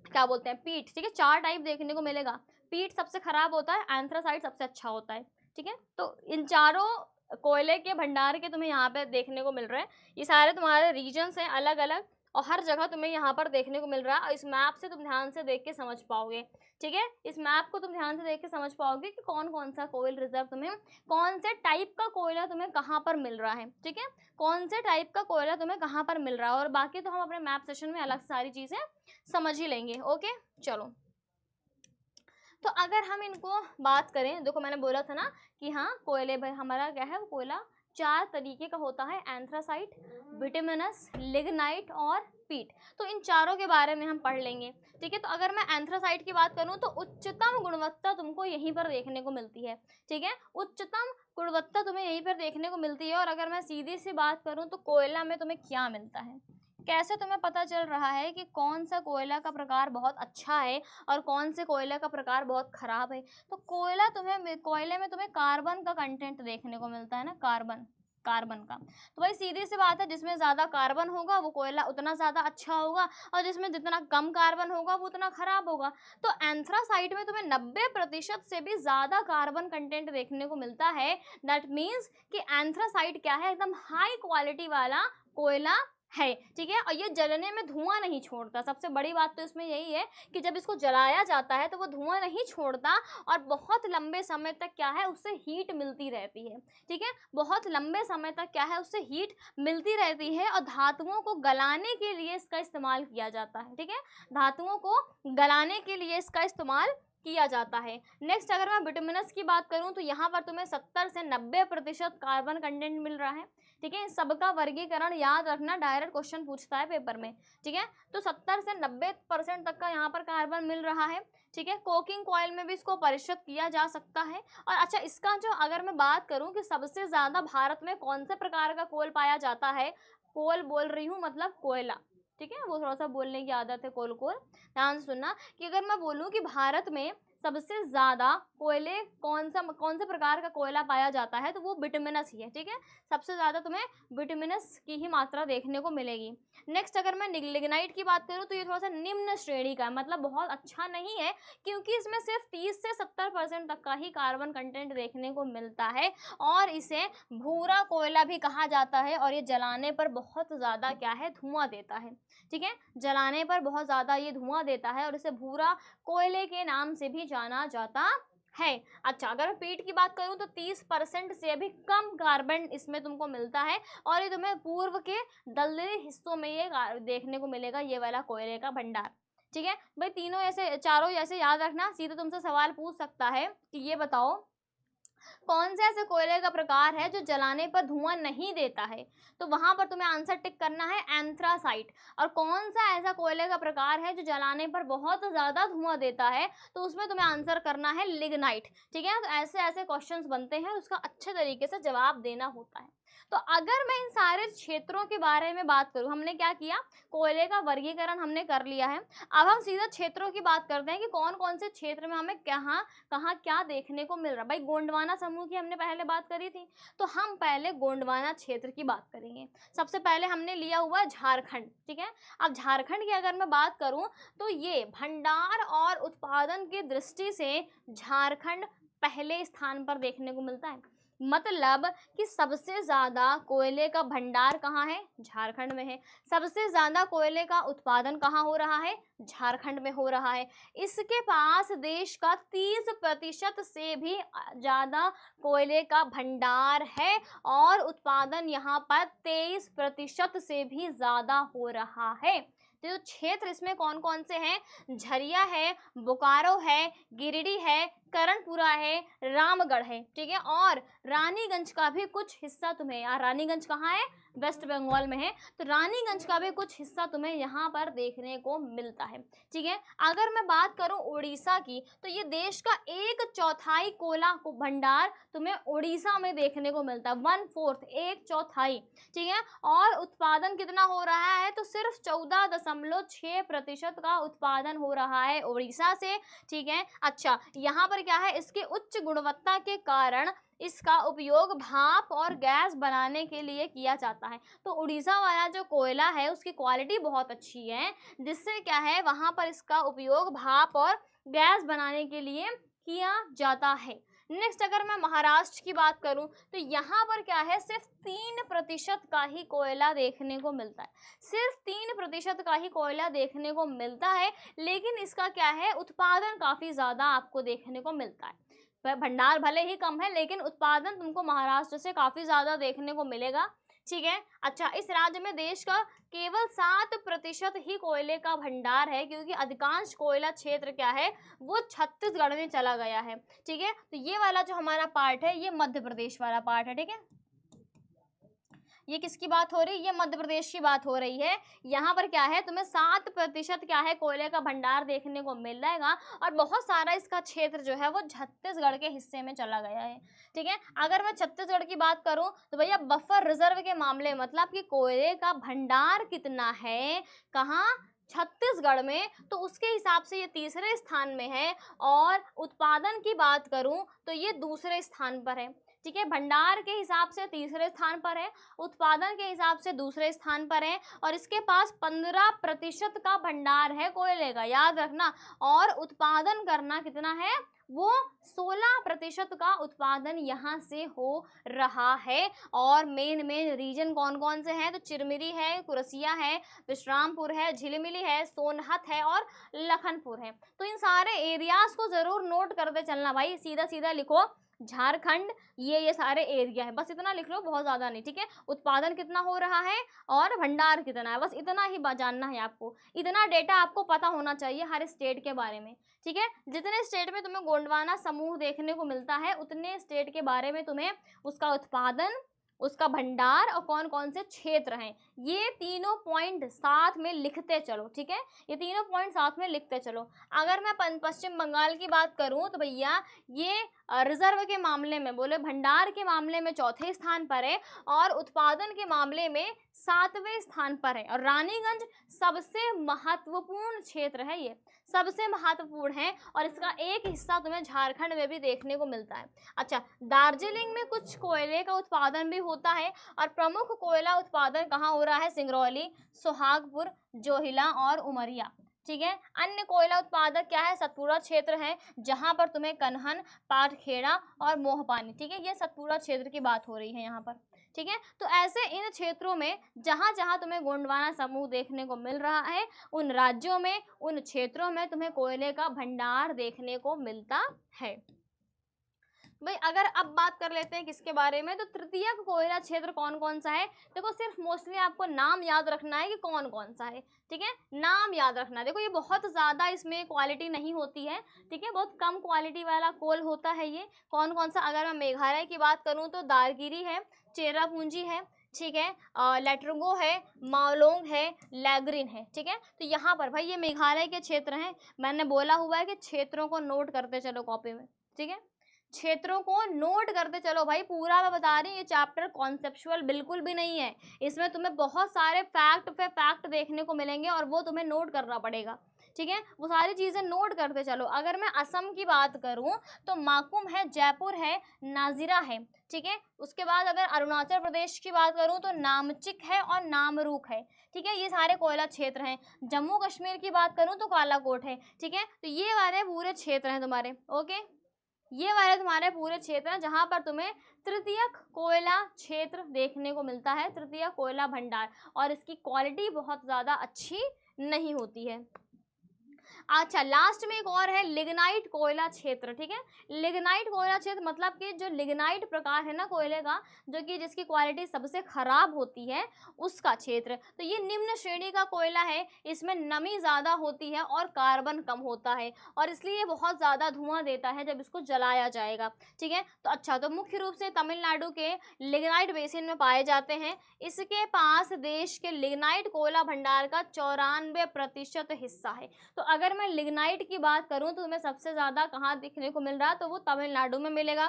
क्या बोलते हैं, पीट, ठीक है। चार टाइप देखने को मिलेगा। पीट सबसे खराब होता है, एंथ्रासाइट सबसे अच्छा होता है, ठीक है। तो इन चारों कोयले के भंडार के तुम्हें यहाँ पे देखने को मिल रहे हैं। ये सारे तुम्हारे रीजन्स हैं अलग अलग, और हर जगह तुम्हें यहाँ पर देखने को मिल रहा है। और इस मैप से तुम ध्यान से देख के समझ पाओगे, ठीक है, इस मैप को तुम ध्यान से देख के समझ पाओगे कि कौन कौन सा कोयल रिजर्व तुम्हें, कौन से टाइप का कोयला तुम्हें कहाँ पर मिल रहा है, ठीक है, कौन से टाइप का कोयला तुम्हें कहाँ पर मिल रहा है। और बाकी तो हम अपने मैप सेशन में अलग सारी चीज़ें समझ ही लेंगे। ओके, चलो, तो अगर हम इनको बात करें, देखो मैंने बोला था ना कि हाँ कोयले भाई हमारा क्या है, वो कोयला 4 तरीके का होता है, एंथ्रासाइट, बिटुमिनस, लिग्नाइट और पीट। तो इन चारों के बारे में हम पढ़ लेंगे, ठीक है। तो अगर मैं एंथ्रासाइट की बात करूं तो उच्चतम गुणवत्ता तुमको यहीं पर देखने को मिलती है, ठीक है, उच्चतम गुणवत्ता तुम्हें यहीं पर देखने को मिलती है। और अगर मैं सीधी सी बात करूं तो कोयला में तुम्हें क्या मिलता है, कैसे तुम्हें पता चल रहा है कि कौन सा कोयला का प्रकार बहुत अच्छा है और कौन से कोयले का प्रकार बहुत खराब है। तो कोयले में तुम्हें कार्बन का कंटेंट देखने को मिलता है ना, कार्बन का। तो भाई सीधी सी बात है, जिसमें ज़्यादा कार्बन होगा वो कोयला उतना ज़्यादा अच्छा होगा, और जिसमें जितना कम कार्बन होगा वो उतना खराब होगा। तो एंथ्रासाइट में तुम्हें 90% से भी ज़्यादा कार्बन कंटेंट देखने को मिलता है। दैट मीन्स कि एंथ्रासाइट क्या है, एकदम हाई क्वालिटी वाला कोयला है, ठीक है। और ये जलने में धुआं नहीं छोड़ता, सबसे बड़ी बात तो इसमें यही है कि जब इसको जलाया जाता है तो वो धुआं नहीं छोड़ता, और बहुत लंबे समय तक क्या है उससे हीट मिलती रहती है, ठीक है, बहुत lंबे समय तक क्या है उससे हीट मिलती रहती है। और धातुओं को गलाने के लिए इसका इस्तेमाल किया जाता है, ठीक है, धातुओं को गलाने के लिए इसका इस्तेमाल किया जाता है। नेक्स्ट अगर मैं बिटुमिनस की बात करूं तो यहाँ पर तुम्हें 70 से 90% कार्बन कंटेंट मिल रहा है, ठीक है। सबका वर्गीकरण याद रखना, डायरेक्ट क्वेश्चन पूछता है पेपर में, ठीक है। तो 70 से 90% तक का यहाँ पर कार्बन मिल रहा है, ठीक है। कोकिंग कॉयल में भी इसको परिष्कृत किया जा सकता है। और अच्छा, इसका जो अगर मैं बात करूँ कि सबसे ज़्यादा भारत में कौन से प्रकार का कोल पाया जाता है, कोल बोल रही हूँ मतलब कोयला, ठीक है, वो थोड़ा सा बोलने की आदत है, कोल ध्यान से सुनना, कि अगर मैं बोलूँ कि भारत में सबसे ज़्यादा कोयले कौन से प्रकार का कोयला पाया जाता है, तो वो बिटुमिनस ही है, ठीक है, सबसे ज़्यादा तुम्हें बिटुमिनस की ही मात्रा देखने को मिलेगी। नेक्स्ट अगर मैं लिग्नाइट की बात करूँ तो ये थोड़ा सा निम्न श्रेणी का है, मतलब बहुत अच्छा नहीं है, क्योंकि इसमें सिर्फ 30 से 70% तक का ही कार्बन कंटेंट देखने को मिलता है, और इसे भूरा कोयला भी कहा जाता है। और ये जलाने पर बहुत ज़्यादा क्या है, धुआं देता है, ठीक है, जलाने पर बहुत ज़्यादा ये धुआं देता है, और इसे भूरा कोयले के नाम से भी जाना जाता है। अच्छा, अगर मैं पीट की बात करूं तो 30% से भी कम कार्बन इसमें तुमको मिलता है, और ये तुम्हें पूर्व के दलदली हिस्सों में ये देखने को मिलेगा, ये वाला कोयले का भंडार, ठीक है। भाई तीनों ऐसे चारों ऐसे याद रखना, सीधे तुमसे सवाल पूछ सकता है कि ये बताओ कौन से ऐसे कोयले का प्रकार है जो जलाने पर धुआं नहीं देता है, तो वहां पर तुम्हें आंसर टिक करना है एंथ्रासाइट। और कौन सा ऐसा कोयले का प्रकार है जो जलाने पर बहुत ज्यादा धुआं देता है, तो उसमें तुम्हें आंसर करना है लिग्नाइट, ठीक है। तो ऐसे ऐसे क्वेश्चंस बनते हैं, उसका अच्छे तरीके से जवाब देना होता है। तो अगर मैं इन सारे क्षेत्रों के बारे में बात करूं, हमने क्या किया, कोयले का वर्गीकरण हमने कर लिया है। अब हम सीधा क्षेत्रों की बात करते हैं कि कौन कौन से क्षेत्र में हमें कहाँ कहाँ क्या देखने को मिल रहा है। भाई गोंडवाना समूह की हमने पहले बात करी थी, तो हम पहले गोंडवाना क्षेत्र की बात करेंगे। सबसे पहले हमने लिया हुआ झारखंड, ठीक है। अब झारखंड की अगर मैं बात करूं तो ये भंडार और उत्पादन की दृष्टि से झारखंड पहले स्थान पर देखने को मिलता है, मतलब कि सबसे ज़्यादा कोयले का भंडार कहाँ है, झारखंड में है। सबसे ज़्यादा कोयले का उत्पादन कहाँ हो रहा है, झारखंड में हो रहा है। इसके पास देश का 30% से भी ज़्यादा कोयले का भंडार है, और उत्पादन यहाँ पर 23% से भी ज़्यादा हो रहा है। तो क्षेत्र इसमें कौन कौन से हैं, झरिया है, बोकारो है, गिरिडीह है, करणपुरा है, रामगढ़ है, ठीक है। और रानीगंज का भी कुछ हिस्सा तुम्हें, यार रानीगंज कहाँ है, वेस्ट बंगाल में है, तो रानीगंज का भी कुछ हिस्सा तुम्हें यहाँ पर देखने को मिलता है, ठीक है। अगर मैं बात करूँ उड़ीसा की, तो ये देश का 1/4 कोयला को भंडार तुम्हें उड़ीसा में देखने को मिलता है, 1/4, 1/4, ठीक है। और उत्पादन कितना हो रहा है, तो सिर्फ 14.6% का उत्पादन हो रहा है उड़ीसा से, ठीक है। अच्छा, यहाँ पर क्या है, इसके उच्च गुणवत्ता के कारण इसका उपयोग भाप और गैस बनाने के लिए किया जाता है। तो उड़ीसा वाला जो कोयला है उसकी क्वालिटी बहुत अच्छी है, जिससे क्या है वहाँ पर इसका उपयोग भाप और गैस बनाने के लिए किया जाता है, नेक्स्ट अगर मैं महाराष्ट्र की बात करूं तो यहाँ पर क्या है, सिर्फ 3% का ही कोयला देखने को मिलता है, सिर्फ 3% का ही कोयला देखने को मिलता है, लेकिन इसका क्या है, उत्पादन काफ़ी ज़्यादा आपको देखने को मिलता है। भंडार भले ही कम है लेकिन उत्पादन तुमको महाराष्ट्र से काफ़ी ज़्यादा देखने को मिलेगा, ठीक है। अच्छा, इस राज्य में देश का केवल 7% ही कोयले का भंडार है, क्योंकि अधिकांश कोयला क्षेत्र क्या है, वो छत्तीसगढ़ में चला गया है, ठीक है। तो ये वाला जो हमारा पार्ट है ये मध्य प्रदेश वाला पार्ट है, ठीक है। ये किसकी बात हो रही है, ये मध्य प्रदेश की बात हो रही है। यहाँ पर क्या है, तुम्हें 7% क्या है कोयले का भंडार देखने को मिल जाएगा, और बहुत सारा इसका क्षेत्र जो है वो छत्तीसगढ़ के हिस्से में चला गया है, ठीक है। अगर मैं छत्तीसगढ़ की बात करूँ तो भैया बफर रिजर्व के मामले मतलब कि कोयले का भंडार कितना है कहाँ, छत्तीसगढ़ में, तो उसके हिसाब से ये तीसरे स्थान में है। और उत्पादन की बात करूं तो ये दूसरे स्थान पर है, ठीक है। भंडार के हिसाब से तीसरे स्थान पर है, उत्पादन के हिसाब से दूसरे स्थान पर है, और इसके पास 15% का भंडार है कोयले का, याद रखना। और उत्पादन करना कितना है, वो 16% का उत्पादन यहाँ से हो रहा है। और मेन रीजन कौन कौन से हैं, तो चिरमिरी है, कुरसिया है, विश्रामपुर है, झिलमिली है, सोनहत है और लखनपुर है। तो इन सारे एरियाज को जरूर नोट करते चलना भाई, सीधा सीधा लिखो झारखंड, ये सारे एरिया है, बस इतना लिख लो, बहुत ज़्यादा नहीं, ठीक है। उत्पादन कितना हो रहा है और भंडार कितना है, बस इतना ही जानना है आपको। इतना डेटा आपको पता होना चाहिए हर स्टेट के बारे में, ठीक है। जितने स्टेट में तुम्हें गोंडवाना समूह देखने को मिलता है उतने स्टेट के बारे में तुम्हें उसका उत्पादन, उसका भंडार और कौन कौन से क्षेत्र हैं, ये तीनों पॉइंट साथ में लिखते चलो, ठीक है। ये तीनों पॉइंट साथ में लिखते चलो। अगर मैं पश्चिम बंगाल की बात करूं तो भैया ये रिजर्व के मामले में बोले भंडार के मामले में चौथे स्थान पर है, और उत्पादन के मामले में 7वें स्थान पर है। और रानीगंज सबसे महत्वपूर्ण क्षेत्र है, ये सबसे महत्वपूर्ण है, और इसका एक हिस्सा तुम्हें झारखंड में भी देखने को मिलता है। अच्छा, दार्जिलिंग में कुछ कोयले का उत्पादन भी होता है, और प्रमुख कोयला उत्पादन कहाँ हो रहा है, सिंगरौली, सोहागपुर, जोहिला और उमरिया, ठीक है। अन्य कोयला उत्पादक क्या है, सतपुड़ा क्षेत्र है, जहां पर तुम्हें कन्हन, पाटखेड़ा और मोहपानी, ठीक है, ये सतपुड़ा क्षेत्र की बात हो रही है यहाँ पर, ठीक है। तो ऐसे इन क्षेत्रों में जहां जहां तुम्हें गोंडवाना समूह देखने को मिल रहा है, उन राज्यों में, उन क्षेत्रों में तुम्हें कोयले का भंडार देखने को मिलता है। भाई अगर अब बात कर लेते हैं किसके बारे में, तो तृतीयक कोयला क्षेत्र कौन कौन सा है। देखो सिर्फ मोस्टली आपको नाम याद रखना है कि कौन कौन सा है, ठीक है, नाम याद रखना। देखो ये बहुत ज़्यादा इसमें क्वालिटी नहीं होती है, ठीक है, बहुत कम क्वालिटी वाला कोल होता है ये। कौन कौन सा, अगर मैं मेघालय की बात करूँ तो दारगिरी है, चेरापूंजी है, ठीक है, लेट्रुगो है, माओलोंग है, लैग्रिन है, ठीक है। तो यहाँ पर भाई ये मेघालय के क्षेत्र हैं, मैंने बोला हुआ है कि क्षेत्रों को नोट करते चलो कॉपी में, ठीक है, क्षेत्रों को नोट करते चलो भाई। पूरा मैं बता रही हूँ, ये चैप्टर कॉन्सेप्चुअल बिल्कुल भी नहीं है, इसमें तुम्हें बहुत सारे फैक्ट पे फैक्ट देखने को मिलेंगे और वो तुम्हें नोट करना पड़ेगा, ठीक है, वो सारी चीज़ें नोट करते चलो। अगर मैं असम की बात करूँ तो माकुम है, जयपुर है, नाजिरा है, ठीक है। उसके बाद अगर अरुणाचल प्रदेश की बात करूँ तो नामचिक है और नामरूख है, ठीक है, ये सारे कोयला क्षेत्र हैं। जम्मू कश्मीर की बात करूँ तो कालाकोट है, ठीक है। तो ये वाले पूरे क्षेत्र हैं तुम्हारे, ओके, ये वाले तुम्हारे पूरे क्षेत्र हैं जहां पर तुम्हें तृतीयक कोयला क्षेत्र देखने को मिलता है, तृतीयक कोयला भंडार, और इसकी क्वालिटी बहुत ज़्यादा अच्छी नहीं होती है। अच्छा, लास्ट में एक और है लिग्नाइट कोयला क्षेत्र, ठीक है। लिग्नाइट कोयला क्षेत्र मतलब कि जो लिग्नाइट प्रकार है ना कोयले का, जो कि जिसकी क्वालिटी सबसे खराब होती है, उसका क्षेत्र। तो ये निम्न श्रेणी का कोयला है, इसमें नमी ज़्यादा होती है और कार्बन कम होता है, और इसलिए बहुत ज़्यादा धुआं देता है जब इसको जलाया जाएगा, ठीक है। तो अच्छा, तो मुख्य रूप से तमिलनाडु के लिग्नाइट बेसिन में पाए जाते हैं। इसके पास देश के लिग्नाइट कोयला भंडार का 94% हिस्सा है। तो अगर मैं लिग्नाइट की बात करूं तो तुम्हें सबसे ज़्यादा कहाँ दिखने को मिल रहा है, तो वो तमिलनाडु में मिलेगा।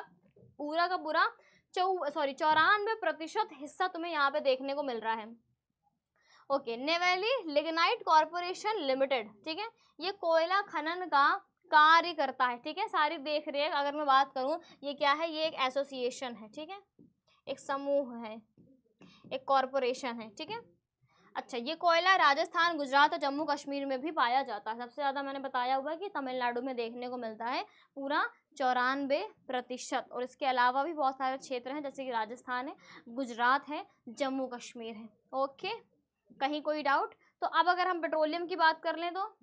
पूरा का पूरा 94% हिस्सा तुम्हें यहाँ पे देखने को मिल रहा है। Okay, Neyveli lignite corporation limited, ठीक है, ये कोयला खनन का कार्य करता है, ठीक है। सारी देख रेख अगर मैं बात करूं, ये क्या है, ये एक एसोसिएशन है, ठीक है, एक समूह है, एक कॉर्पोरेशन है, ठीक है। अच्छा, ये कोयला राजस्थान, गुजरात और जम्मू कश्मीर में भी पाया जाता है। सबसे ज़्यादा मैंने बताया हुआ है कि तमिलनाडु में देखने को मिलता है, पूरा 94%। और इसके अलावा भी बहुत सारे क्षेत्र हैं, जैसे कि राजस्थान है, गुजरात है, जम्मू कश्मीर है। ओके, कहीं कोई डाउट? तो अब अगर हम पेट्रोलियम की बात कर लें तो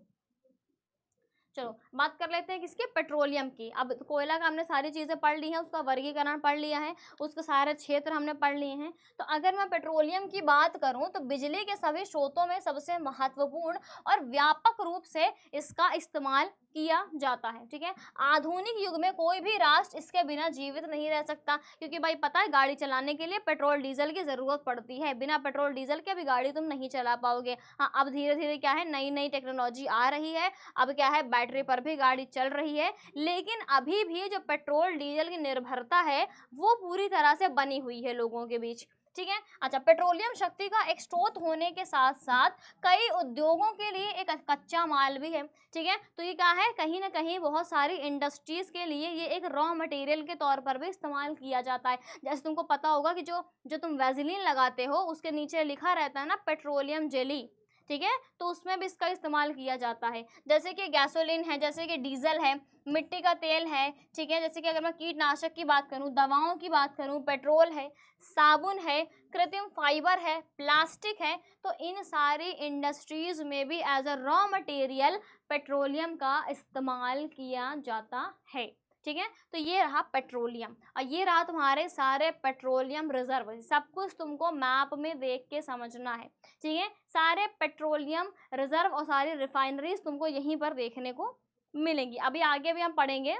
चलो बात कर लेते हैं किसके, पेट्रोलियम की। अब कोयला का हमने सारी चीज़ें पढ़ ली हैं, उसका वर्गीकरण पढ़ लिया है, उसके सारे क्षेत्र हमने पढ़ लिए हैं। तो अगर मैं पेट्रोलियम की बात करूं तो बिजली के सभी स्रोतों में सबसे महत्वपूर्ण और व्यापक रूप से इसका इस्तेमाल किया जाता है। ठीक है, आधुनिक युग में कोई भी राष्ट्र इसके बिना जीवित नहीं रह सकता, क्योंकि भाई पता है गाड़ी चलाने के लिए पेट्रोल डीजल की ज़रूरत पड़ती है। बिना पेट्रोल डीजल के अभी गाड़ी तुम नहीं चला पाओगे। हाँ, अब धीरे धीरे क्या है, नई नई टेक्नोलॉजी आ रही है, अब क्या है बैटरी पर भी गाड़ी चल रही है, लेकिन अभी भी जो पेट्रोल डीजल की निर्भरता है वो पूरी तरह से बनी हुई है लोगों के बीच। ठीक है, अच्छा, पेट्रोलियम शक्ति का एक स्रोत होने के साथ साथ कई उद्योगों के लिए एक कच्चा माल भी है। ठीक है, तो ये क्या है, कहीं ना कहीं बहुत सारी इंडस्ट्रीज के लिए ये एक रॉ मटेरियल के तौर पर भी इस्तेमाल किया जाता है। जैसे तुमको पता होगा कि जो जो तुम वैसलीन लगाते हो उसके नीचे लिखा रहता है ना पेट्रोलियम जेली। ठीक है, तो उसमें भी इसका इस्तेमाल किया जाता है। जैसे कि गैसोलीन है, जैसे कि डीजल है, मिट्टी का तेल है। ठीक है, जैसे कि अगर मैं कीटनाशक की बात करूं, दवाओं की बात करूं, पेट्रोल है, साबुन है, कृत्रिम फाइबर है, प्लास्टिक है। तो इन सारी इंडस्ट्रीज में भी as a raw material petroleum का इस्तेमाल किया जाता है। ठीक है, तो ये रहा पेट्रोलियम, और ये रहा तुम्हारे सारे पेट्रोलियम रिजर्व। सब कुछ तुमको मैप में देख के समझना है। ठीक है, सारे पेट्रोलियम रिजर्व और सारी रिफाइनरीज तुमको यहीं पर देखने को मिलेंगी। अभी आगे भी हम पढ़ेंगे,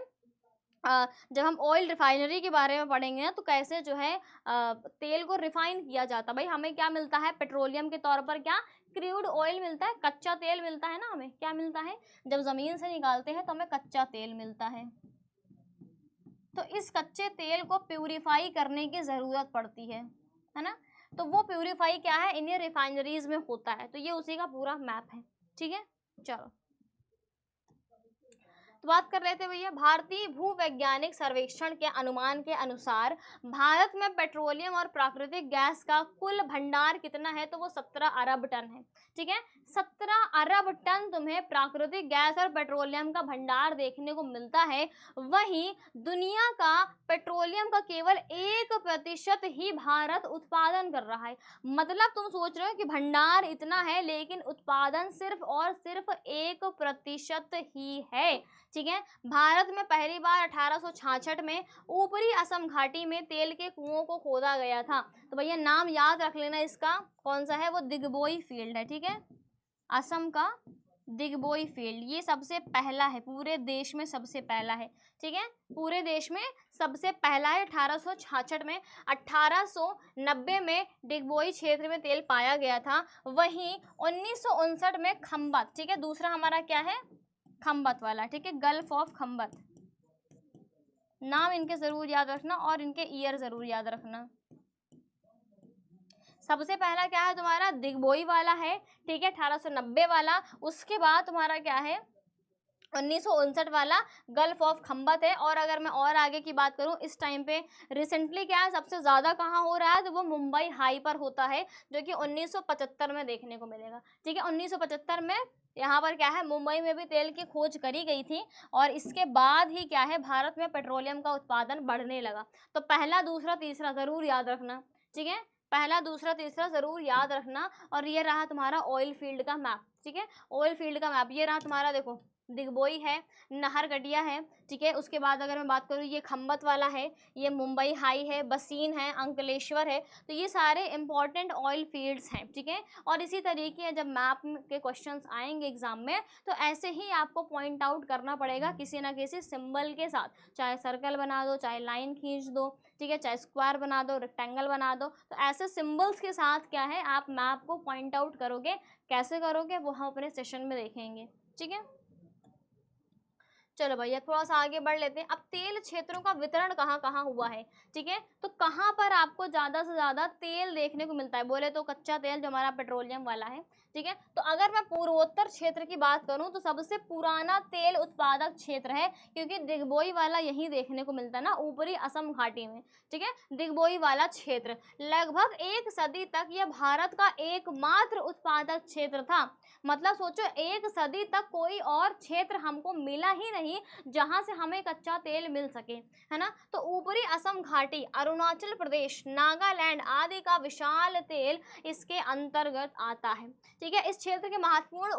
जब हम ऑयल रिफाइनरी के बारे में पढ़ेंगे ना, तो कैसे जो है तेल को रिफाइन किया जाता है। भाई हमें क्या मिलता है पेट्रोलियम के तौर पर, क्या क्रूड ऑयल मिलता है, कच्चा तेल मिलता है ना। हमें क्या मिलता है, जब ज़मीन से निकालते हैं तो हमें कच्चा तेल मिलता है। तो इस कच्चे तेल को प्यूरिफाई करने की ज़रूरत पड़ती है ना। तो वो प्यूरिफाई क्या है, इन्हीं रिफाइनरीज में होता है। तो ये उसी का पूरा मैप है। ठीक है, चलो तो बात कर रहे थे भैया, भारतीय भूवैज्ञानिक सर्वेक्षण के अनुमान के अनुसार भारत में पेट्रोलियम और प्राकृतिक गैस का कुल भंडार कितना है, तो वो 17 अरब टन है। ठीक है, 17 अरब टन तुम्हें प्राकृतिक गैस और पेट्रोलियम का भंडार देखने को मिलता है। वहीं दुनिया का पेट्रोलियम का केवल 1% ही भारत उत्पादन कर रहा है। मतलब तुम सोच रहे हो कि भंडार इतना है, लेकिन उत्पादन सिर्फ और सिर्फ 1% ही है। ठीक है, भारत में पहली बार 1866 में ऊपरी असम घाटी में तेल के कुओं को खोदा गया था। तो भैया नाम याद रख लेना इसका, कौन सा है, वो दिग्बोई फील्ड है। ठीक है, असम का दिग्बोई फील्ड, ये सबसे पहला है, पूरे देश में सबसे पहला है। ठीक है, पूरे देश में सबसे पहला है 1866 में। 1890 में डिगबोई क्षेत्र में तेल पाया गया था। वहीं 1959 में खंबत, ठीक है, दूसरा हमारा क्या है, खंबत वाला। ठीक है, गल्फ ऑफ खंबत, नाम इनके जरूर याद रखना और इनके ईयर जरूर याद रखना। सबसे पहला क्या है तुम्हारा, दिग्बोई वाला है। ठीक है, 1890 वाला। उसके बाद तुम्हारा क्या है, 1959 वाला गल्फ ऑफ खंबत है। और अगर मैं और आगे की बात करूं, इस टाइम पे रिसेंटली क्या है, सबसे ज़्यादा कहाँ हो रहा है, तो वो मुंबई हाई पर होता है, जो कि 1975 में देखने को मिलेगा। ठीक है, 1975 में यहाँ पर क्या है, मुंबई में भी तेल की खोज करी गई थी, और इसके बाद ही क्या है, भारत में पेट्रोलियम का उत्पादन बढ़ने लगा। तो पहला, दूसरा, तीसरा ज़रूर याद रखना। ठीक है, पहला, दूसरा, तीसरा ज़रूर याद रखना। और ये रहा तुम्हारा ऑयल फील्ड का मैप। ठीक है, ऑयल फील्ड का मैप ये रहा तुम्हारा, देखो दिग्बोई है, नाहरगढ़िया है। ठीक है, उसके बाद अगर मैं बात करूँ, ये खंबत वाला है, ये मुंबई हाई है, बसीन है, अंकलेश्वर है। तो ये सारे इंपॉर्टेंट ऑयल फील्ड्स हैं। ठीक है, और इसी तरीके जब मैप के क्वेश्चंस आएंगे एग्जाम में, तो ऐसे ही आपको पॉइंट आउट करना पड़ेगा किसी ना किसी सिंबल के साथ, चाहे सर्कल बना दो, चाहे लाइन खींच दो, ठीक है, चाहे स्क्वायर बना दो, रेक्टेंगल बना दो। तो ऐसे सिंबल्स के साथ क्या है, आप मैप को पॉइंट आउट करोगे। कैसे करोगे वो हम अपने सेशन में देखेंगे। ठीक है, चलो भैया थोड़ा सा आगे बढ़ लेते हैं। अब तेल क्षेत्रों का वितरण कहाँ कहाँ हुआ है, ठीक है, तो कहाँ पर आपको ज़्यादा से ज़्यादा तेल देखने को मिलता है, बोले तो कच्चा तेल जो हमारा पेट्रोलियम वाला है, ठीक है। तो अगर मैं पूर्वोत्तर क्षेत्र की बात करूं तो सबसे पुराना तेल उत्पादक क्षेत्र है, क्योंकि दिग्बोई वाला यहीं देखने को मिलता है ना, ऊपरी असम घाटी में, ठीक है, दिग्बोई वाला क्षेत्र। लगभग 1 सदी तक यह भारत का एकमात्र उत्पादक क्षेत्र था। मतलब सोचो 1 सदी तक कोई और क्षेत्र हमको मिला ही नहीं जहां से हमें कच्चा तेल मिल सके, है ना। तो ऊपरी असम घाटी, अरुणाचल प्रदेश, नागालैंड आदि का विशाल तेल इसके अंतर्गत आता है, ठीक है। इस क्षेत्र के महत्वपूर्ण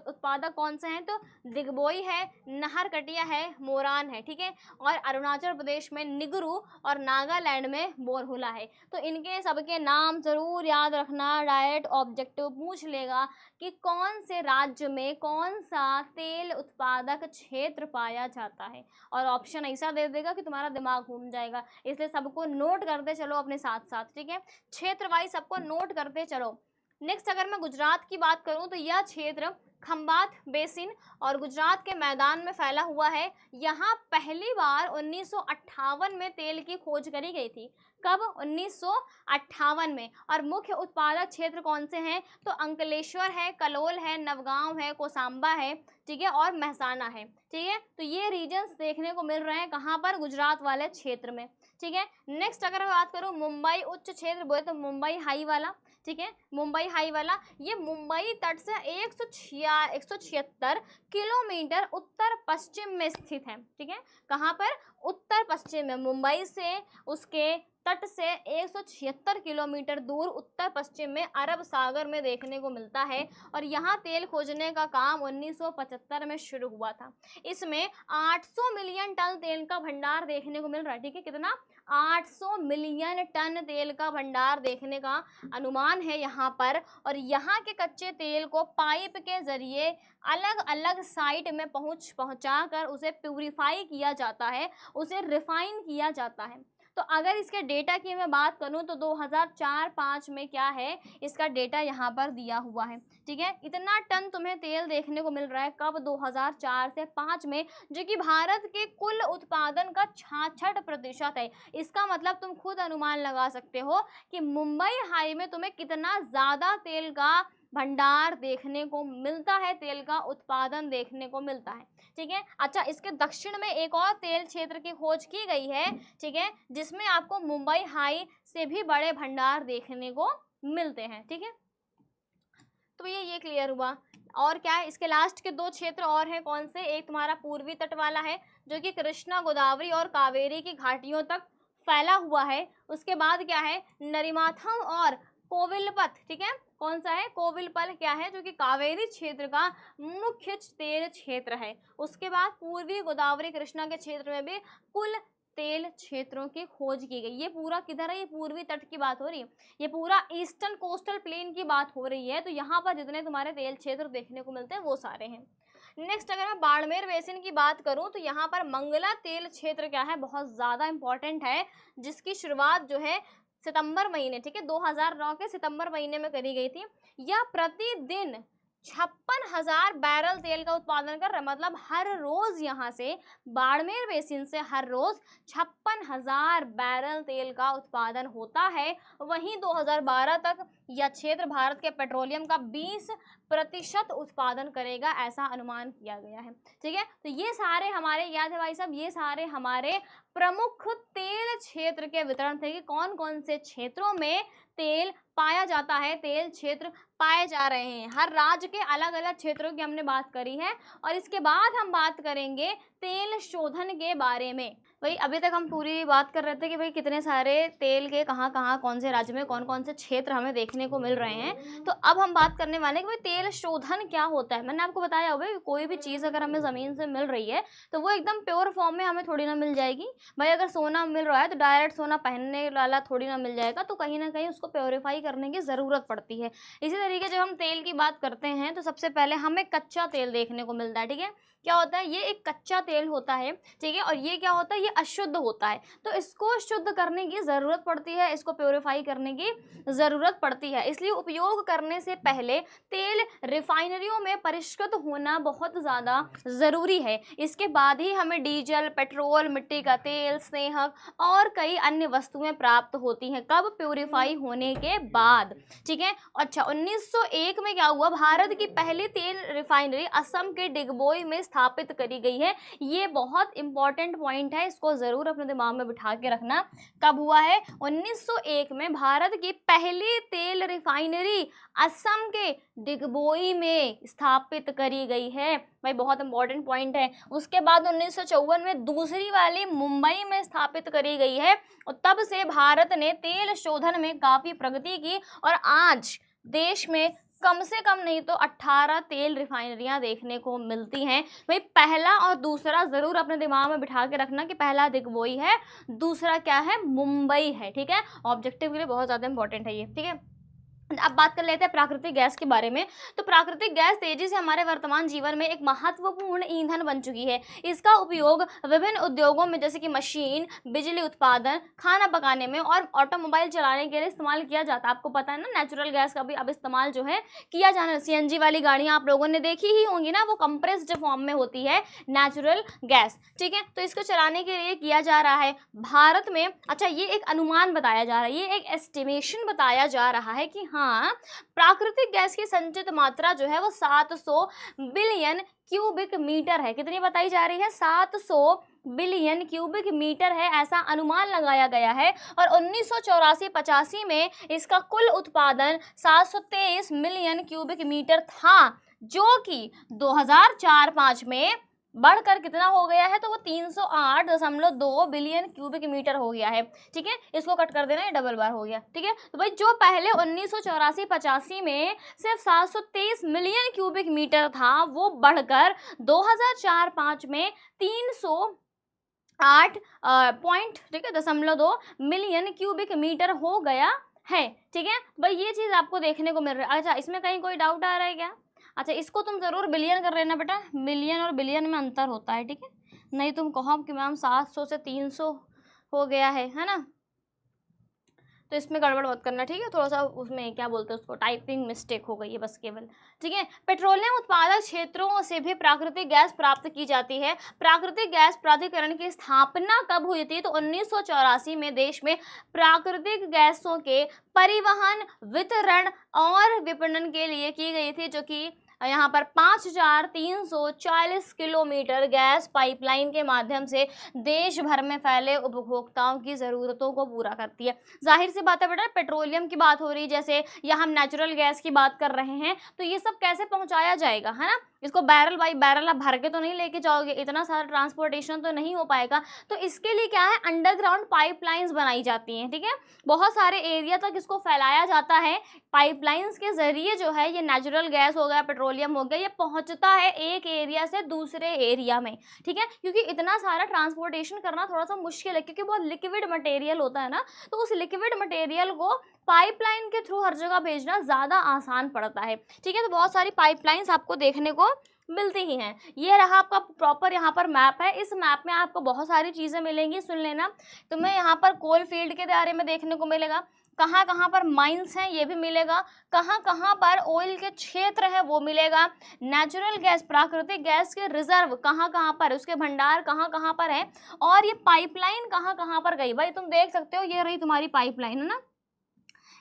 उत्पादक कौन से हैं, तो दिग्बोई है, नहरकटिया है, मोरान है, ठीक है, और अरुणाचल प्रदेश में निगरू और नागालैंड में बोरहुला है। तो इनके सबके नाम जरूर याद रखना, डायरेक्ट ऑब्जेक्टिव पूछ लेगा कि कौन से राज्य में कौन सा तेल उत्पादक क्षेत्र पाया जाता है, और ऑप्शन ऐसा दे देगा कि तुम्हारा दिमाग घूम जाएगा, इसलिए सबको नोट करते चलो अपने साथ साथ, ठीक है, क्षेत्र वाइज सबको नोट करते चलो। नेक्स्ट अगर मैं गुजरात की बात करूं तो यह क्षेत्र खंबात बेसिन और गुजरात के मैदान में फैला हुआ है। यहाँ पहली बार 1958 में तेल की खोज करी गई थी। कब? 1958 में। और मुख्य उत्पादक क्षेत्र कौन से हैं, तो अंकलेश्वर है, कलोल है, नवगांव है, कोसांबा है, ठीक है, और महसाना है, ठीक है। तो ये रीजन्स देखने को मिल रहे हैं कहाँ पर, गुजरात वाले क्षेत्र में, ठीक है। नेक्स्ट अगर मैं बात करूँ मुंबई उच्च क्षेत्र, बोले तो मुंबई हाई वाला, ठीक है, मुंबई हाई वाला, ये मुंबई तट से 176 किलोमीटर उत्तर पश्चिम में स्थित है, ठीक है। कहाँ पर? उत्तर पश्चिम में, मुंबई से उसके तट से 176 किलोमीटर दूर उत्तर पश्चिम में अरब सागर में देखने को मिलता है। और यहाँ तेल खोजने का काम 1975 में शुरू हुआ था। इसमें 800 मिलियन टन तेल का भंडार देखने को मिल रहा है, ठीक है, कितना? 800 मिलियन टन तेल का भंडार देखने का अनुमान है यहाँ पर। और यहाँ के कच्चे तेल को पाइप के जरिए अलग अलग साइट में पहुँचाकर उसे प्यूरिफाई किया जाता है, उसे रिफाइन किया जाता है। तो अगर इसके डेटा की मैं बात करूं तो 2004-05 में क्या है, इसका डेटा यहाँ पर दिया हुआ है, ठीक है। इतना टन तुम्हें तेल देखने को मिल रहा है, कब? 2004 से 5 में, जो कि भारत के कुल उत्पादन का 66% है। इसका मतलब तुम खुद अनुमान लगा सकते हो कि मुंबई हाई में तुम्हें कितना ज़्यादा तेल का भंडार देखने को मिलता है, तेल का उत्पादन देखने को मिलता है, ठीक है। अच्छा, इसके दक्षिण में एक और तेल क्षेत्र की खोज की गई है, ठीक है, जिसमें आपको मुंबई हाई से भी बड़े भंडार देखने को मिलते हैं, ठीक है। तो ये क्लियर हुआ। और क्या है, इसके लास्ट के 2 क्षेत्र और हैं, कौन से? एक तुम्हारा पूर्वी तट वाला है जो कि कृष्णा, गोदावरी और कावेरी की घाटियों तक फैला हुआ है। उसके बाद क्या है, नरीमाथम और कोविलपत, ठीक है, कौन सा है? कोविलपल क्या है, जो कि कावेरी क्षेत्र का मुख्य तेल क्षेत्र है। उसके बाद पूर्वी गोदावरी कृष्णा के क्षेत्र में भी कुल तेल क्षेत्रों की खोज की गई। ये पूरा किधर है? ये पूर्वी तट की बात हो रही है, ये पूरा ईस्टर्न कोस्टल प्लेन की बात हो रही है। तो यहाँ पर जितने तुम्हारे तेल क्षेत्र देखने को मिलते हैं वो सारे हैं। नेक्स्ट अगर मैं बाड़मेर बेसिन की बात करूं तो यहाँ पर मंगला तेल क्षेत्र क्या है, बहुत ज़्यादा इंपॉर्टेंट है, जिसकी शुरुआत जो है सितंबर महीने, ठीक है, 2009 के सितंबर महीने में करी गई थी। यह प्रतिदिन 56,000 बैरल तेल का उत्पादन कर रहा है। मतलब हर रोज यहाँ से बाड़मेर बेसिन से हर रोज 56,000 बैरल तेल का उत्पादन होता है। वहीं 2012 तक यह क्षेत्र भारत के पेट्रोलियम का 20% उत्पादन करेगा, ऐसा अनुमान किया गया है, ठीक है। तो ये सारे हमारे याद है भाई साहब, ये सारे हमारे प्रमुख तेल क्षेत्र के वितरण थे कि कौन कौन से क्षेत्रों में तेल पाया जाता है, तेल क्षेत्र पाए जा रहे हैं। हर राज्य के अलग अलग क्षेत्रों की हमने बात करी है। और इसके बाद हम बात करेंगे तेल शोधन के बारे में। भाई अभी तक हम पूरी बात कर रहे थे कि भाई कितने सारे तेल के कहाँ कहाँ कौन से राज्य में कौन कौन से क्षेत्र हमें देखने को मिल रहे हैं। तो अब हम बात करने वाले हैं कि भाई तेल शोधन क्या होता है। मैंने आपको बताया होगा कि कोई भी चीज़ अगर हमें ज़मीन से मिल रही है तो वो एकदम प्योर फॉर्म में हमें थोड़ी ना मिल जाएगी। भाई अगर सोना मिल रहा है तो डायरेक्ट सोना पहनने वाला थोड़ी ना मिल जाएगा, तो कहीं ना कहीं उसको प्योरीफाई करने की ज़रूरत पड़ती है। इसी तरीके जब हम तेल की बात करते हैं तो सबसे पहले हमें कच्चा तेल देखने को मिलता है, ठीक है। क्या होता है? ये एक कच्चा तेल होता है, ठीक है। और ये क्या होता है? ये अशुद्ध होता है, तो इसको शुद्ध करने की ज़रूरत पड़ती है, इसको प्योरीफाई करने की ज़रूरत पड़ती होती है, इसलिए उपयोग करने से पहले तेल रिफाइनरियों में परिष्कृत होना बहुत ज़्यादा ज़रूरी है। इसके बाद ही हमें डीजल, पेट्रोल, मिट्टी का तेल, स्नेहक और कई अन्य वस्तुएं प्राप्त होती हैं। कब? प्यूरिफाई होने के बाद। ठीक है। अच्छा, 1901 में क्या हुआ? भारत की पहली तेल रिफाइनरी असम के डिगबोई में स्थापित करी गई है। ये बहुत इंपॉर्टेंट पॉइंट है, इसको ज़रूर अपने दिमाग में बिठा के रखना। कब हुआ है? 1901 में भारत की पहली तेल रिफाइनरी असम के डिगबोई में स्थापित करी गई है। भाई बहुत इंपॉर्टेंट पॉइंट है। उसके बाद 1954 में दूसरी वाली मुंबई में स्थापित करी गई है और तब से भारत ने तेल शोधन में काफ़ी प्रगति की और आज देश में कम से कम नहीं तो 18 तेल रिफाइनरियां देखने को मिलती हैं। भाई पहला और दूसरा ज़रूर अपने दिमाग में बिठा के रखना कि पहला डिगबोई है, दूसरा क्या है? मुंबई है। ठीक है, ऑब्जेक्टिव के लिए बहुत ज़्यादा इंपॉर्टेंट है ये। ठीक है, अब बात कर लेते हैं प्राकृतिक गैस के बारे में। तो प्राकृतिक गैस तेजी से हमारे वर्तमान जीवन में एक महत्वपूर्ण ईंधन बन चुकी है। इसका उपयोग विभिन्न उद्योगों में जैसे कि मशीन, बिजली उत्पादन, खाना पकाने में और ऑटोमोबाइल चलाने के लिए इस्तेमाल किया जाता है। आपको पता है ना, नेचुरल गैस का भी अब इस्तेमाल जो है किया जाना। सीएनजी वाली गाड़ियाँ आप लोगों ने देखी ही होंगी ना, वो कंप्रेस्ड फॉर्म में होती है नेचुरल गैस। ठीक है, तो इसको चलाने के लिए किया जा रहा है भारत में। अच्छा, ये एक अनुमान बताया जा रहा है, ये एक एस्टिमेशन बताया जा रहा है कि हाँ, प्राकृतिक गैस की संचित मात्रा जो है वो 700 बिलियन क्यूबिक मीटर है। कितनी बताई जा रही है? 700 बिलियन क्यूबिक मीटर है, ऐसा अनुमान लगाया गया है। और 1984-85 में इसका कुल उत्पादन 723 मिलियन क्यूबिक मीटर था, जो कि 2004-05 में बढ़कर कितना हो गया है? तो वो 308.2 बिलियन क्यूबिक मीटर हो गया है। ठीक है, इसको कट कर देना, ये डबल बार हो गया। ठीक है, तो भाई जो पहले 1984-85 में सिर्फ 723 मिलियन क्यूबिक मीटर था, वो बढ़कर 2004-05 में 308 पॉइंट, ठीक है, 0.2 मिलियन क्यूबिक मीटर हो गया है। ठीक है भाई, ये चीज़ आपको देखने को मिल रहा है। अच्छा, इसमें कहीं कोई डाउट आ रहा है क्या? अच्छा, इसको तुम ज़रूर बिलियन कर लेना बेटा, मिलियन और बिलियन में अंतर होता है। ठीक है, नहीं तुम कहो कि मैम 700 से 300 हो गया है ना, तो इसमें गड़बड़ मत करना। ठीक है, थोड़ा सा उसमें क्या बोलते हैं उसको, टाइपिंग मिस्टेक हो गई है बस केवल। ठीक है, पेट्रोलियम उत्पादक क्षेत्रों से भी प्राकृतिक गैस प्राप्त की जाती है। प्राकृतिक गैस प्राधिकरण की स्थापना कब हुई थी? तो 1984 में देश में प्राकृतिक गैसों के परिवहन, वितरण और विपणन के लिए की गई थी, जो कि यहाँ पर 5340 किलोमीटर गैस पाइपलाइन के माध्यम से देश भर में फैले उपभोक्ताओं की ज़रूरतों को पूरा करती है। जाहिर सी बात है बेटा, पेट्रोलियम की बात हो रही, जैसे या हम नेचुरल गैस की बात कर रहे हैं, तो ये सब कैसे पहुँचाया जाएगा, है ना? इसको बैरल बाई बैरल आप भर के तो नहीं लेके जाओगे, इतना सारा ट्रांसपोर्टेशन तो नहीं हो पाएगा। तो इसके लिए क्या है, अंडरग्राउंड पाइपलाइंस बनाई जाती हैं। ठीक है, बहुत सारे एरिया तक इसको फैलाया जाता है। पाइपलाइंस के ज़रिए जो है ये नेचुरल गैस हो गया, पेट्रोलियम हो गया, ये पहुंचता है एक एरिया से दूसरे एरिया में। ठीक है, क्योंकि इतना सारा ट्रांसपोर्टेशन करना थोड़ा सा मुश्किल है, क्योंकि बहुत लिक्विड मटेरियल होता है ना, तो उस लिक्विड मटेरियल को पाइपलाइन के थ्रू हर जगह भेजना ज़्यादा आसान पड़ता है। ठीक है, तो बहुत सारी पाइपलाइंस आपको देखने को मिलती ही हैं। ये रहा आपका प्रॉपर यहाँ पर मैप है। इस मैप में आपको बहुत सारी चीज़ें मिलेंगी, सुन लेना। तुम्हें यहाँ पर कोल फील्ड के बारे में देखने को मिलेगा, कहाँ कहाँ पर माइंस हैं ये भी मिलेगा, कहाँ कहाँ पर ऑयल के क्षेत्र हैं वो मिलेगा, नेचुरल गैस, प्राकृतिक गैस के रिजर्व कहाँ कहाँ पर, उसके भंडार कहाँ कहाँ पर है, और ये पाइपलाइन कहाँ कहाँ पर गई। भाई तुम देख सकते हो, ये रही तुम्हारी पाइपलाइन, है ना,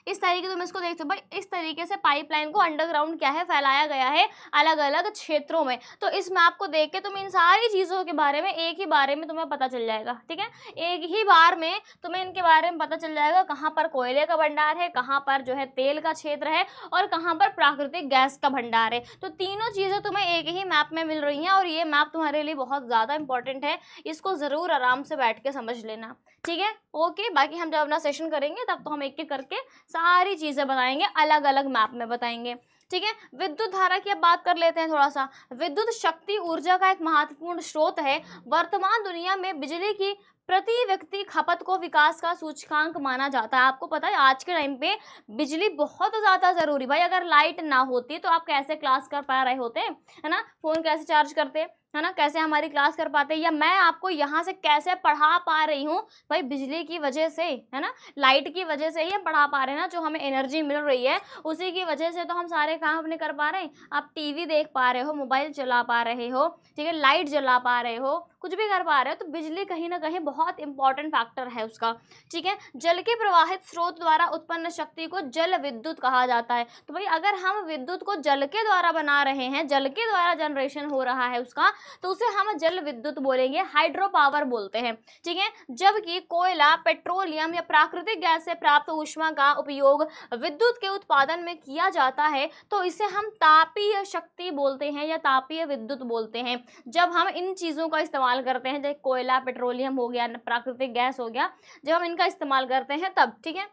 इस तरीके तुम इसको देखते हो। भाई इस तरीके से पाइपलाइन को अंडरग्राउंड क्या है, फैलाया गया है अलग अलग क्षेत्रों में। तो इस मैप को देख के तुम इन सारी चीज़ों के बारे में एक ही बारे में तुम्हें पता चल जाएगा। ठीक है, एक ही बार में तुम्हें इनके बारे में पता चल जाएगा, कहाँ पर कोयले का भंडार है, कहाँ पर जो है तेल का क्षेत्र है, और कहाँ पर प्राकृतिक गैस का भंडार है। तो तीनों चीज़ें तुम्हें एक ही मैप में मिल रही हैं, और ये मैप तुम्हारे लिए बहुत ज़्यादा इंपॉर्टेंट है। इसको ज़रूर आराम से बैठ के समझ लेना। ठीक है, ओके। बाकी हम जब अपना सेशन करेंगे तब तो हम एक एक करके सारी चीज़ें बताएंगे, अलग अलग मैप में बताएंगे। ठीक है, विद्युत धारा की अब बात कर लेते हैं थोड़ा सा। विद्युत शक्ति ऊर्जा का एक महत्वपूर्ण स्रोत है। वर्तमान दुनिया में बिजली की प्रति व्यक्ति खपत को विकास का सूचकांक माना जाता है। आपको पता है आज के टाइम पे बिजली बहुत ज़्यादा ज़रूरी, भाई अगर लाइट ना होती तो आप कैसे क्लास कर पा रहे होते, है ना, फ़ोन कैसे चार्ज करते, है ना, कैसे हमारी क्लास कर पाते, या मैं आपको यहाँ से कैसे पढ़ा पा रही हूँ, भाई बिजली की वजह से, है ना, लाइट की वजह से ही हम पढ़ा पा रहे हैं ना, जो हमें एनर्जी मिल रही है उसी की वजह से तो हम सारे काम अपने कर पा रहे हैं। आप टीवी देख पा रहे हो, मोबाइल चला पा रहे हो, ठीक है, लाइट जला पा रहे हो, कुछ भी कर पा रहे हो, तो बिजली कहीं ना कहीं बहुत इंपॉर्टेंट फैक्टर है उसका, ठीक है। जल के प्रवाहित स्रोत द्वारा उत्पन्न शक्ति को जल विद्युत कहा जाता है। तो भाई अगर हम विद्युत को जल के द्वारा बना रहे हैं, जल के द्वारा जनरेशन हो रहा है उसका, तो उसे हम जल विद्युत बोलेंगे, हाइड्रो पावर बोलते हैं, ठीक है। जबकि कोयला, पेट्रोलियम या प्राकृतिक गैस से प्राप्त ऊष्मा का उपयोग विद्युत के उत्पादन में किया जाता है तो इसे हम तापीय शक्ति बोलते हैं या तापीय विद्युत बोलते हैं। जब हम इन चीज़ों का इस्तेमाल करते हैं, जैसे कोयला, पेट्रोलियम हो गया, प्राकृतिक गैस हो गया, जब हम इनका इस्तेमाल करते हैं तब, ठीक है।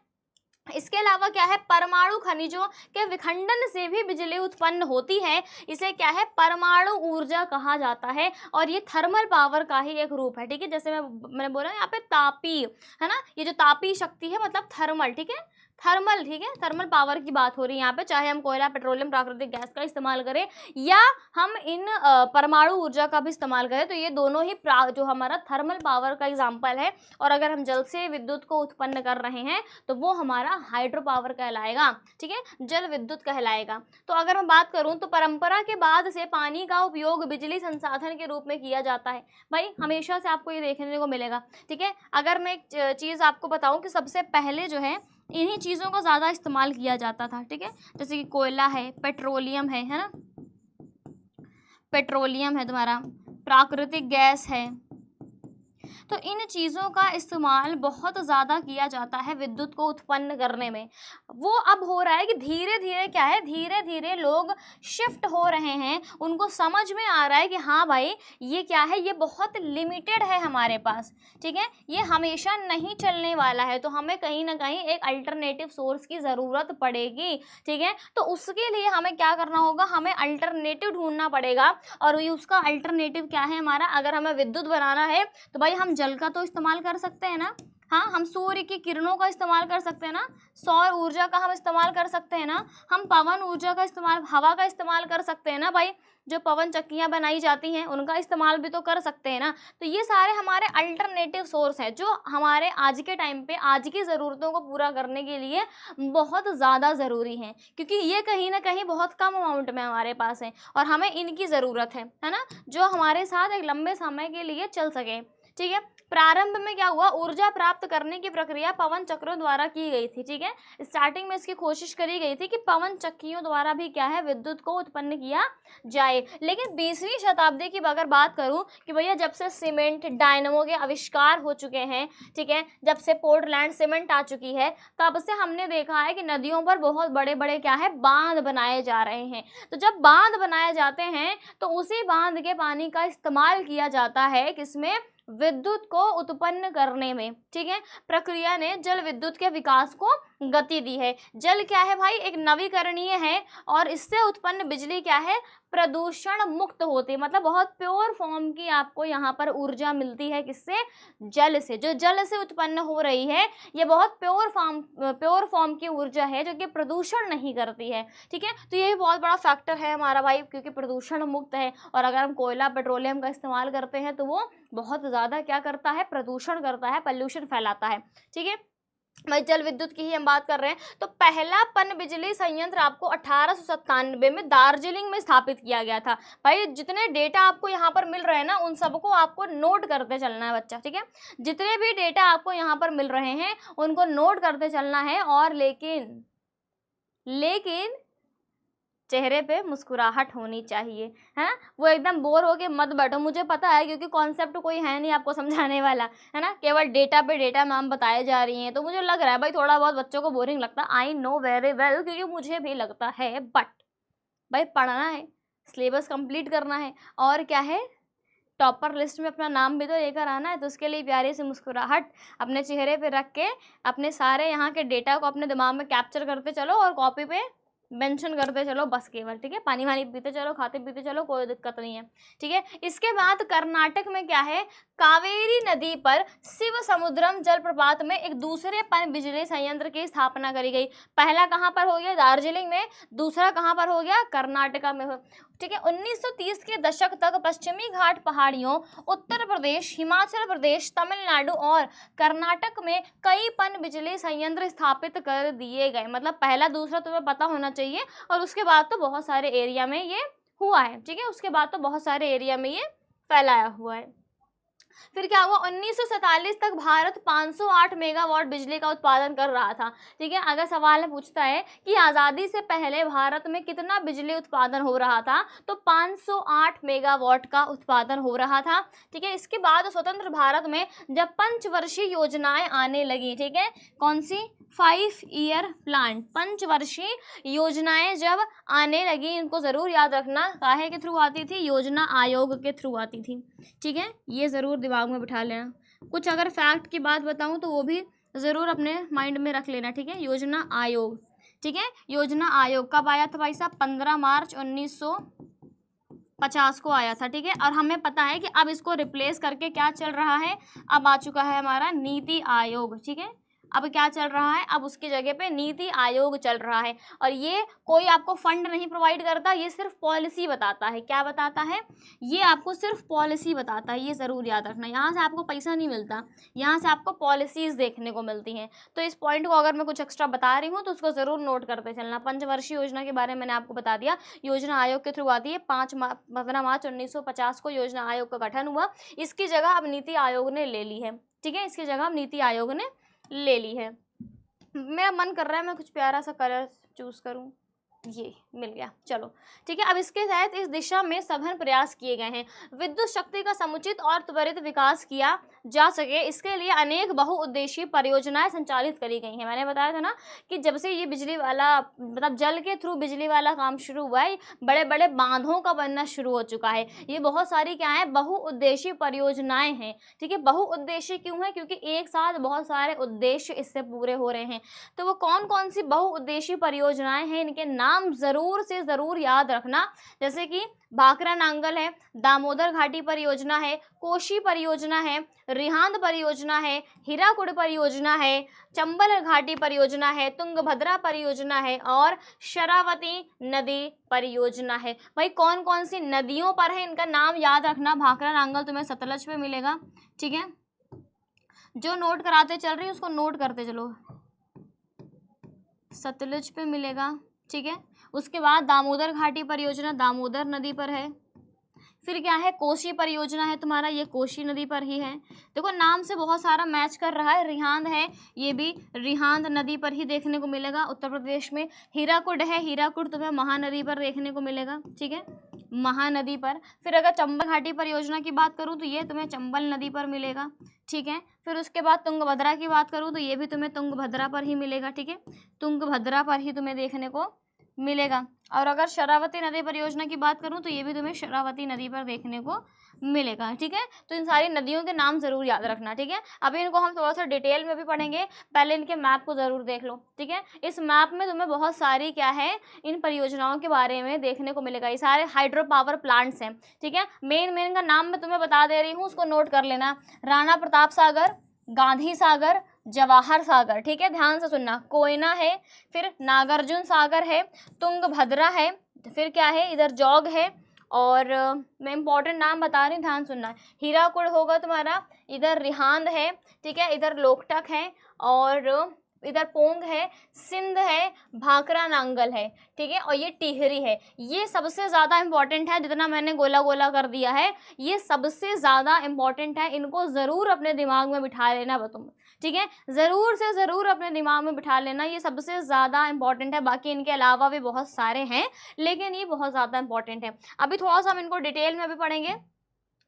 इसके अलावा क्या है, परमाणु खनिजों के विखंडन से भी बिजली उत्पन्न होती है, इसे क्या है, परमाणु ऊर्जा कहा जाता है, और ये थर्मल पावर का ही एक रूप है, ठीक है। जैसे मैंने बोला यहाँ पे तापीय, है ना, ये जो तापीय शक्ति है मतलब थर्मल, ठीक है, थर्मल, ठीक है, थर्मल पावर की बात हो रही है यहाँ पे, चाहे हम कोयला, पेट्रोलियम, प्राकृतिक गैस का इस्तेमाल करें या हम इन परमाणु ऊर्जा का भी इस्तेमाल करें, तो ये दोनों ही जो हमारा थर्मल पावर का एग्जाम्पल है। और अगर हम जल से विद्युत को उत्पन्न कर रहे हैं तो वो हमारा हाइड्रो पावर कहलाएगा, ठीक है, जल विद्युत कहलाएगा। तो अगर मैं बात करूं तो परंपरा के बाद से पानी का उपयोग बिजली संसाधन के रूप में किया जाता है, भाई हमेशा से आपको ये देखने को मिलेगा, ठीक है। अगर मैं एक चीज़ आपको बताऊं कि सबसे पहले जो है इन्हीं चीज़ों का ज़्यादा इस्तेमाल किया जाता था, ठीक है, जैसे कि कोयला है, पेट्रोलियम है ना, पेट्रोलियम है तुम्हारा, प्राकृतिक गैस है, तो इन चीज़ों का इस्तेमाल बहुत ज़्यादा किया जाता है विद्युत को उत्पन्न करने में। वो अब हो रहा है कि धीरे धीरे क्या है, धीरे धीरे लोग शिफ्ट हो रहे हैं, उनको समझ में आ रहा है कि हाँ भाई ये क्या है, ये बहुत लिमिटेड है हमारे पास, ठीक है, ये हमेशा नहीं चलने वाला है, तो हमें कहीं ना कहीं एक अल्टरनेटिव सोर्स की ज़रूरत पड़ेगी, ठीक है। तो उसके लिए हमें क्या करना होगा, हमें अल्टरनेटिव ढूंढना पड़ेगा, और उसका अल्टरनेटिव क्या है हमारा, अगर हमें विद्युत बनाना है तो भाई हम जल का तो इस्तेमाल कर सकते हैं ना, हाँ, हम सूर्य की किरणों का इस्तेमाल कर सकते हैं ना, सौर ऊर्जा का हम इस्तेमाल कर सकते हैं ना, हम पवन ऊर्जा का इस्तेमाल, हवा का इस्तेमाल कर सकते हैं ना, भाई जो पवन चक्कियाँ बनाई जाती हैं उनका इस्तेमाल भी तो कर सकते हैं ना। तो ये सारे हमारे अल्टरनेटिव सोर्स हैं जो हमारे आज के टाइम पे आज की ज़रूरतों को पूरा करने के लिए बहुत ज़्यादा ज़रूरी हैं, क्योंकि ये कहीं ना कहीं बहुत कम अमाउंट में हमारे पास है और हमें इनकी ज़रूरत है ना, जो हमारे साथ एक लंबे समय के लिए चल सके, ठीक है। प्रारंभ में क्या हुआ, ऊर्जा प्राप्त करने की प्रक्रिया पवन चक्रों द्वारा की गई थी, ठीक है। स्टार्टिंग में इसकी कोशिश करी गई थी कि पवन चक्कियों द्वारा भी क्या है, विद्युत को उत्पन्न किया जाए। लेकिन 20वीं शताब्दी की अगर बात करूं कि भैया जब से सीमेंट, डायनमो के आविष्कार हो चुके हैं, ठीक है, जब से पोर्टलैंड सीमेंट आ चुकी है, तब से हमने देखा है कि नदियों पर बहुत बड़े बड़े क्या है, बांध बनाए जा रहे हैं। तो जब बांध बनाए जाते हैं तो उसी बांध के पानी का इस्तेमाल किया जाता है किसमें, विद्युत को उत्पन्न करने में, ठीक है। प्रक्रिया ने जल विद्युत के विकास को गति दी है। जल क्या है भाई, एक नवीकरणीय है और इससे उत्पन्न बिजली क्या है, प्रदूषण मुक्त होती है, मतलब बहुत प्योर फॉर्म की आपको यहाँ पर ऊर्जा मिलती है, किससे, जल से। जो जल से उत्पन्न हो रही है ये बहुत प्योर फॉर्म की ऊर्जा है जो कि प्रदूषण नहीं करती है, ठीक है। तो ये बहुत बड़ा फैक्टर है हमारा भाई, क्योंकि प्रदूषण मुक्त है। और अगर हम कोयला, पेट्रोलियम का इस्तेमाल करते हैं तो वो बहुत ज़्यादा क्या करता है, प्रदूषण करता है, पॉल्यूशन फैलाता है, ठीक है। भाई जल विद्युत की ही हम बात कर रहे हैं। तो पहला पन बिजली संयंत्र आपको 1897 में दार्जिलिंग में स्थापित किया गया था। भाई जितने डेटा आपको यहाँ पर मिल रहे हैं ना, उन सबको आपको नोट करते चलना है बच्चा, ठीक है। जितने भी डेटा आपको यहाँ पर मिल रहे हैं उनको नोट करते चलना है, और लेकिन चेहरे पे मुस्कुराहट होनी चाहिए, है ना। वो एकदम बोर होके मत बैठो, मुझे पता है, क्योंकि कॉन्सेप्ट कोई है नहीं आपको समझाने वाला, है ना, केवल डेटा पे डेटा मैम बताए जा रही हैं, तो मुझे लग रहा है भाई थोड़ा बहुत बच्चों को बोरिंग लगता है, आई नो वेरी वेल, क्योंकि मुझे भी लगता है। बट भाई पढ़ना है, सिलेबस कंप्लीट करना है, और क्या है, टॉपर लिस्ट में अपना नाम भी तो लेकर आना है। तो उसके लिए प्यारी सी मुस्कुराहट अपने चेहरे पे रख के अपने सारे यहाँ के डेटा को अपने दिमाग में कैप्चर करते चलो और कॉपी पे मेंशन करते चलो बस केवल, ठीक है। पानी वानी पीते चलो, खाते पीते चलो, कोई दिक्कत नहीं है, ठीक है। इसके बाद कर्नाटक में क्या है, कावेरी नदी पर शिव समुद्रम जलप्रपात में एक दूसरे पन बिजली संयंत्र की स्थापना करी गई। पहला कहाँ पर हो गया, दार्जिलिंग में, दूसरा कहाँ पर हो गया, कर्नाटका में हो, ठीक है। 1930 के दशक तक पश्चिमी घाट पहाड़ियों, उत्तर प्रदेश, हिमाचल प्रदेश, तमिलनाडु और कर्नाटक में कई पन बिजली संयंत्र स्थापित कर दिए गए। मतलब पहला दूसरा तुम्हें पता होना चाहिए, और उसके बाद तो बहुत सारे एरिया में ये हुआ है, ठीक है। उसके बाद तो बहुत सारे एरिया में ये फैलाया हुआ है। फिर क्या हुआ, 1947 तक भारत 508 मेगावाट बिजली का उत्पादन कर रहा था, ठीक है। अगर सवाल में पूछता है कि आज़ादी से पहले भारत में कितना बिजली उत्पादन हो रहा था, तो 508 मेगावाट का उत्पादन हो रहा था, ठीक है। इसके बाद स्वतंत्र भारत में जब पंचवर्षीय योजनाएं आने लगी, ठीक है, कौन सी, 5 ईयर प्लान, पंचवर्षीय योजनाएं जब आने लगी, इनको जरूर याद रखना, काहे के थ्रू आती थी, योजना आयोग के थ्रू आती थी, ठीक है। ये जरूर दिमाग में बिठा लेना। कुछ अगर फैक्ट की बात बताऊं तो वो भी जरूर अपने माइंड में रख लेना, ठीक है। योजना आयोग, ठीक है। योजना आयोग कब आया था भाई साहब, 15 मार्च 1950 को आया था, ठीक है। और हमें पता है कि अब इसको रिप्लेस करके क्या चल रहा है, अब आ चुका है हमारा नीति आयोग, ठीक है। अब क्या चल रहा है, अब उसकी जगह पे नीति आयोग चल रहा है। और ये कोई आपको फंड नहीं प्रोवाइड करता, ये सिर्फ पॉलिसी बताता है। क्या बताता है, ये आपको सिर्फ पॉलिसी बताता है, ये ज़रूर याद रखना। यहाँ से आपको पैसा नहीं मिलता, यहाँ से आपको पॉलिसीज़ देखने को मिलती हैं। तो इस पॉइंट को अगर मैं कुछ एक्स्ट्रा बता रही हूँ तो उसको ज़रूर नोट करते चलना। पंचवर्षीय योजना के बारे में मैंने आपको बता दिया, योजना आयोग के थ्रू आती है। 15 मार्च 1950 को योजना आयोग का गठन हुआ। इसकी जगह अब नीति आयोग ने ले ली है, ठीक है। इसकी जगह अब नीति आयोग ने ले ली है। मेरा मन कर रहा है मैं कुछ प्यारा सा कलर चूज करूं, ये मिल गया, चलो ठीक है। अब इसके तहत इस दिशा में सघन प्रयास किए गए हैं, विद्युत शक्ति का समुचित और त्वरित विकास किया जा सके, इसके लिए अनेक बहुउद्देशीय परियोजनाएं संचालित करी गई हैं। मैंने बताया था ना कि जब से ये बिजली वाला, मतलब जल के थ्रू बिजली वाला काम शुरू हुआ है, बड़े बड़े बांधों का बनना शुरू हो चुका है। ये बहुत सारी क्या है, बहुउद्देशीय परियोजनाएं हैं, ठीक है। बहुउद्देशीय क्यों है, क्योंकि एक साथ बहुत सारे उद्देश्य इससे पूरे हो रहे हैं। तो वो कौन कौन सी बहुउद्देशीय परियोजनाएं हैं, इनके नाम जरूर से जरूर याद रखना। जैसे कि भाखरा नांगल है, दामोदर घाटी परियोजना है, कोशी परियोजना है, रिहांद परियोजना है, हीराकुड परियोजना है, चंबल घाटी परियोजना है, तुंगभद्रा परियोजना है और शरावती नदी परियोजना है। भाई कौन कौन सी नदियों पर है, इनका नाम याद रखना। भाखरा नांगल तुम्हें सतलज पे मिलेगा, ठीक है। जो नोट कराते चल रही है उसको नोट करते चलो, सतलज पे मिलेगा, ठीक है। उसके बाद दामोदर घाटी परियोजना दामोदर नदी पर है। फिर क्या है, कोशी परियोजना है तुम्हारा, ये कोशी नदी पर ही है। देखो नाम से बहुत सारा मैच कर रहा है। रिहांद है, ये भी रिहांद नदी पर ही देखने को मिलेगा उत्तर प्रदेश में। हीराकुड है, हीराकुड तुम्हें महानदी पर देखने को मिलेगा, ठीक है, महानदी पर। फिर अगर चंबल घाटी परियोजना की बात करूँ तो ये तुम्हें चंबल नदी पर मिलेगा, ठीक है। फिर उसके बाद तुंगभद्रा की बात करूँ तो ये भी तुम्हें तुंगभद्रा पर ही मिलेगा, ठीक है, तुंगभद्रा पर ही तुम्हें देखने को मिलेगा। और अगर शरावती नदी परियोजना की बात करूं तो ये भी तुम्हें शरावती नदी पर देखने को मिलेगा, ठीक है। तो इन सारी नदियों के नाम जरूर याद रखना, ठीक है। अभी इनको हम थोड़ा सा डिटेल में भी पढ़ेंगे, पहले इनके मैप को जरूर देख लो, ठीक है। इस मैप में तुम्हें बहुत सारी क्या है, इन परियोजनाओं के बारे में देखने को मिलेगा। ये सारे हाइड्रो पावर प्लांट्स हैं, ठीक है। मेन का नाम मैं तुम्हें बता दे रही हूँ, उसको नोट कर लेना। राणा प्रताप सागर, गांधी सागर, जवाहर सागर, ठीक है, ध्यान से सुनना। कोयना है, फिर नागार्जुन सागर है, तुंगभद्रा है, फिर क्या है, इधर जौग है, और मैं इंपॉर्टेंट नाम बता रही हूँ, ध्यान सुनना। हीराकुड होगा तुम्हारा, इधर रिहांद है, ठीक है, इधर लोकटक है, और इधर पोंग है, सिंध है, भाखरा नांगल है, ठीक है, और ये टिहरी है। ये सबसे ज़्यादा इंपॉर्टेंट है, जितना मैंने गोला गोला कर दिया है ये सबसे ज़्यादा इंपॉर्टेंट है। इनको ज़रूर अपने दिमाग में बिठा लेना तुम, ठीक है, ज़रूर से ज़रूर अपने दिमाग में बिठा लेना, ये सबसे ज़्यादा इंपॉर्टेंट है। बाकी इनके अलावा भी बहुत सारे हैं, लेकिन ये बहुत ज़्यादा इंपॉर्टेंट है। अभी थोड़ा सा हम इनको डिटेल में भी पढ़ेंगे।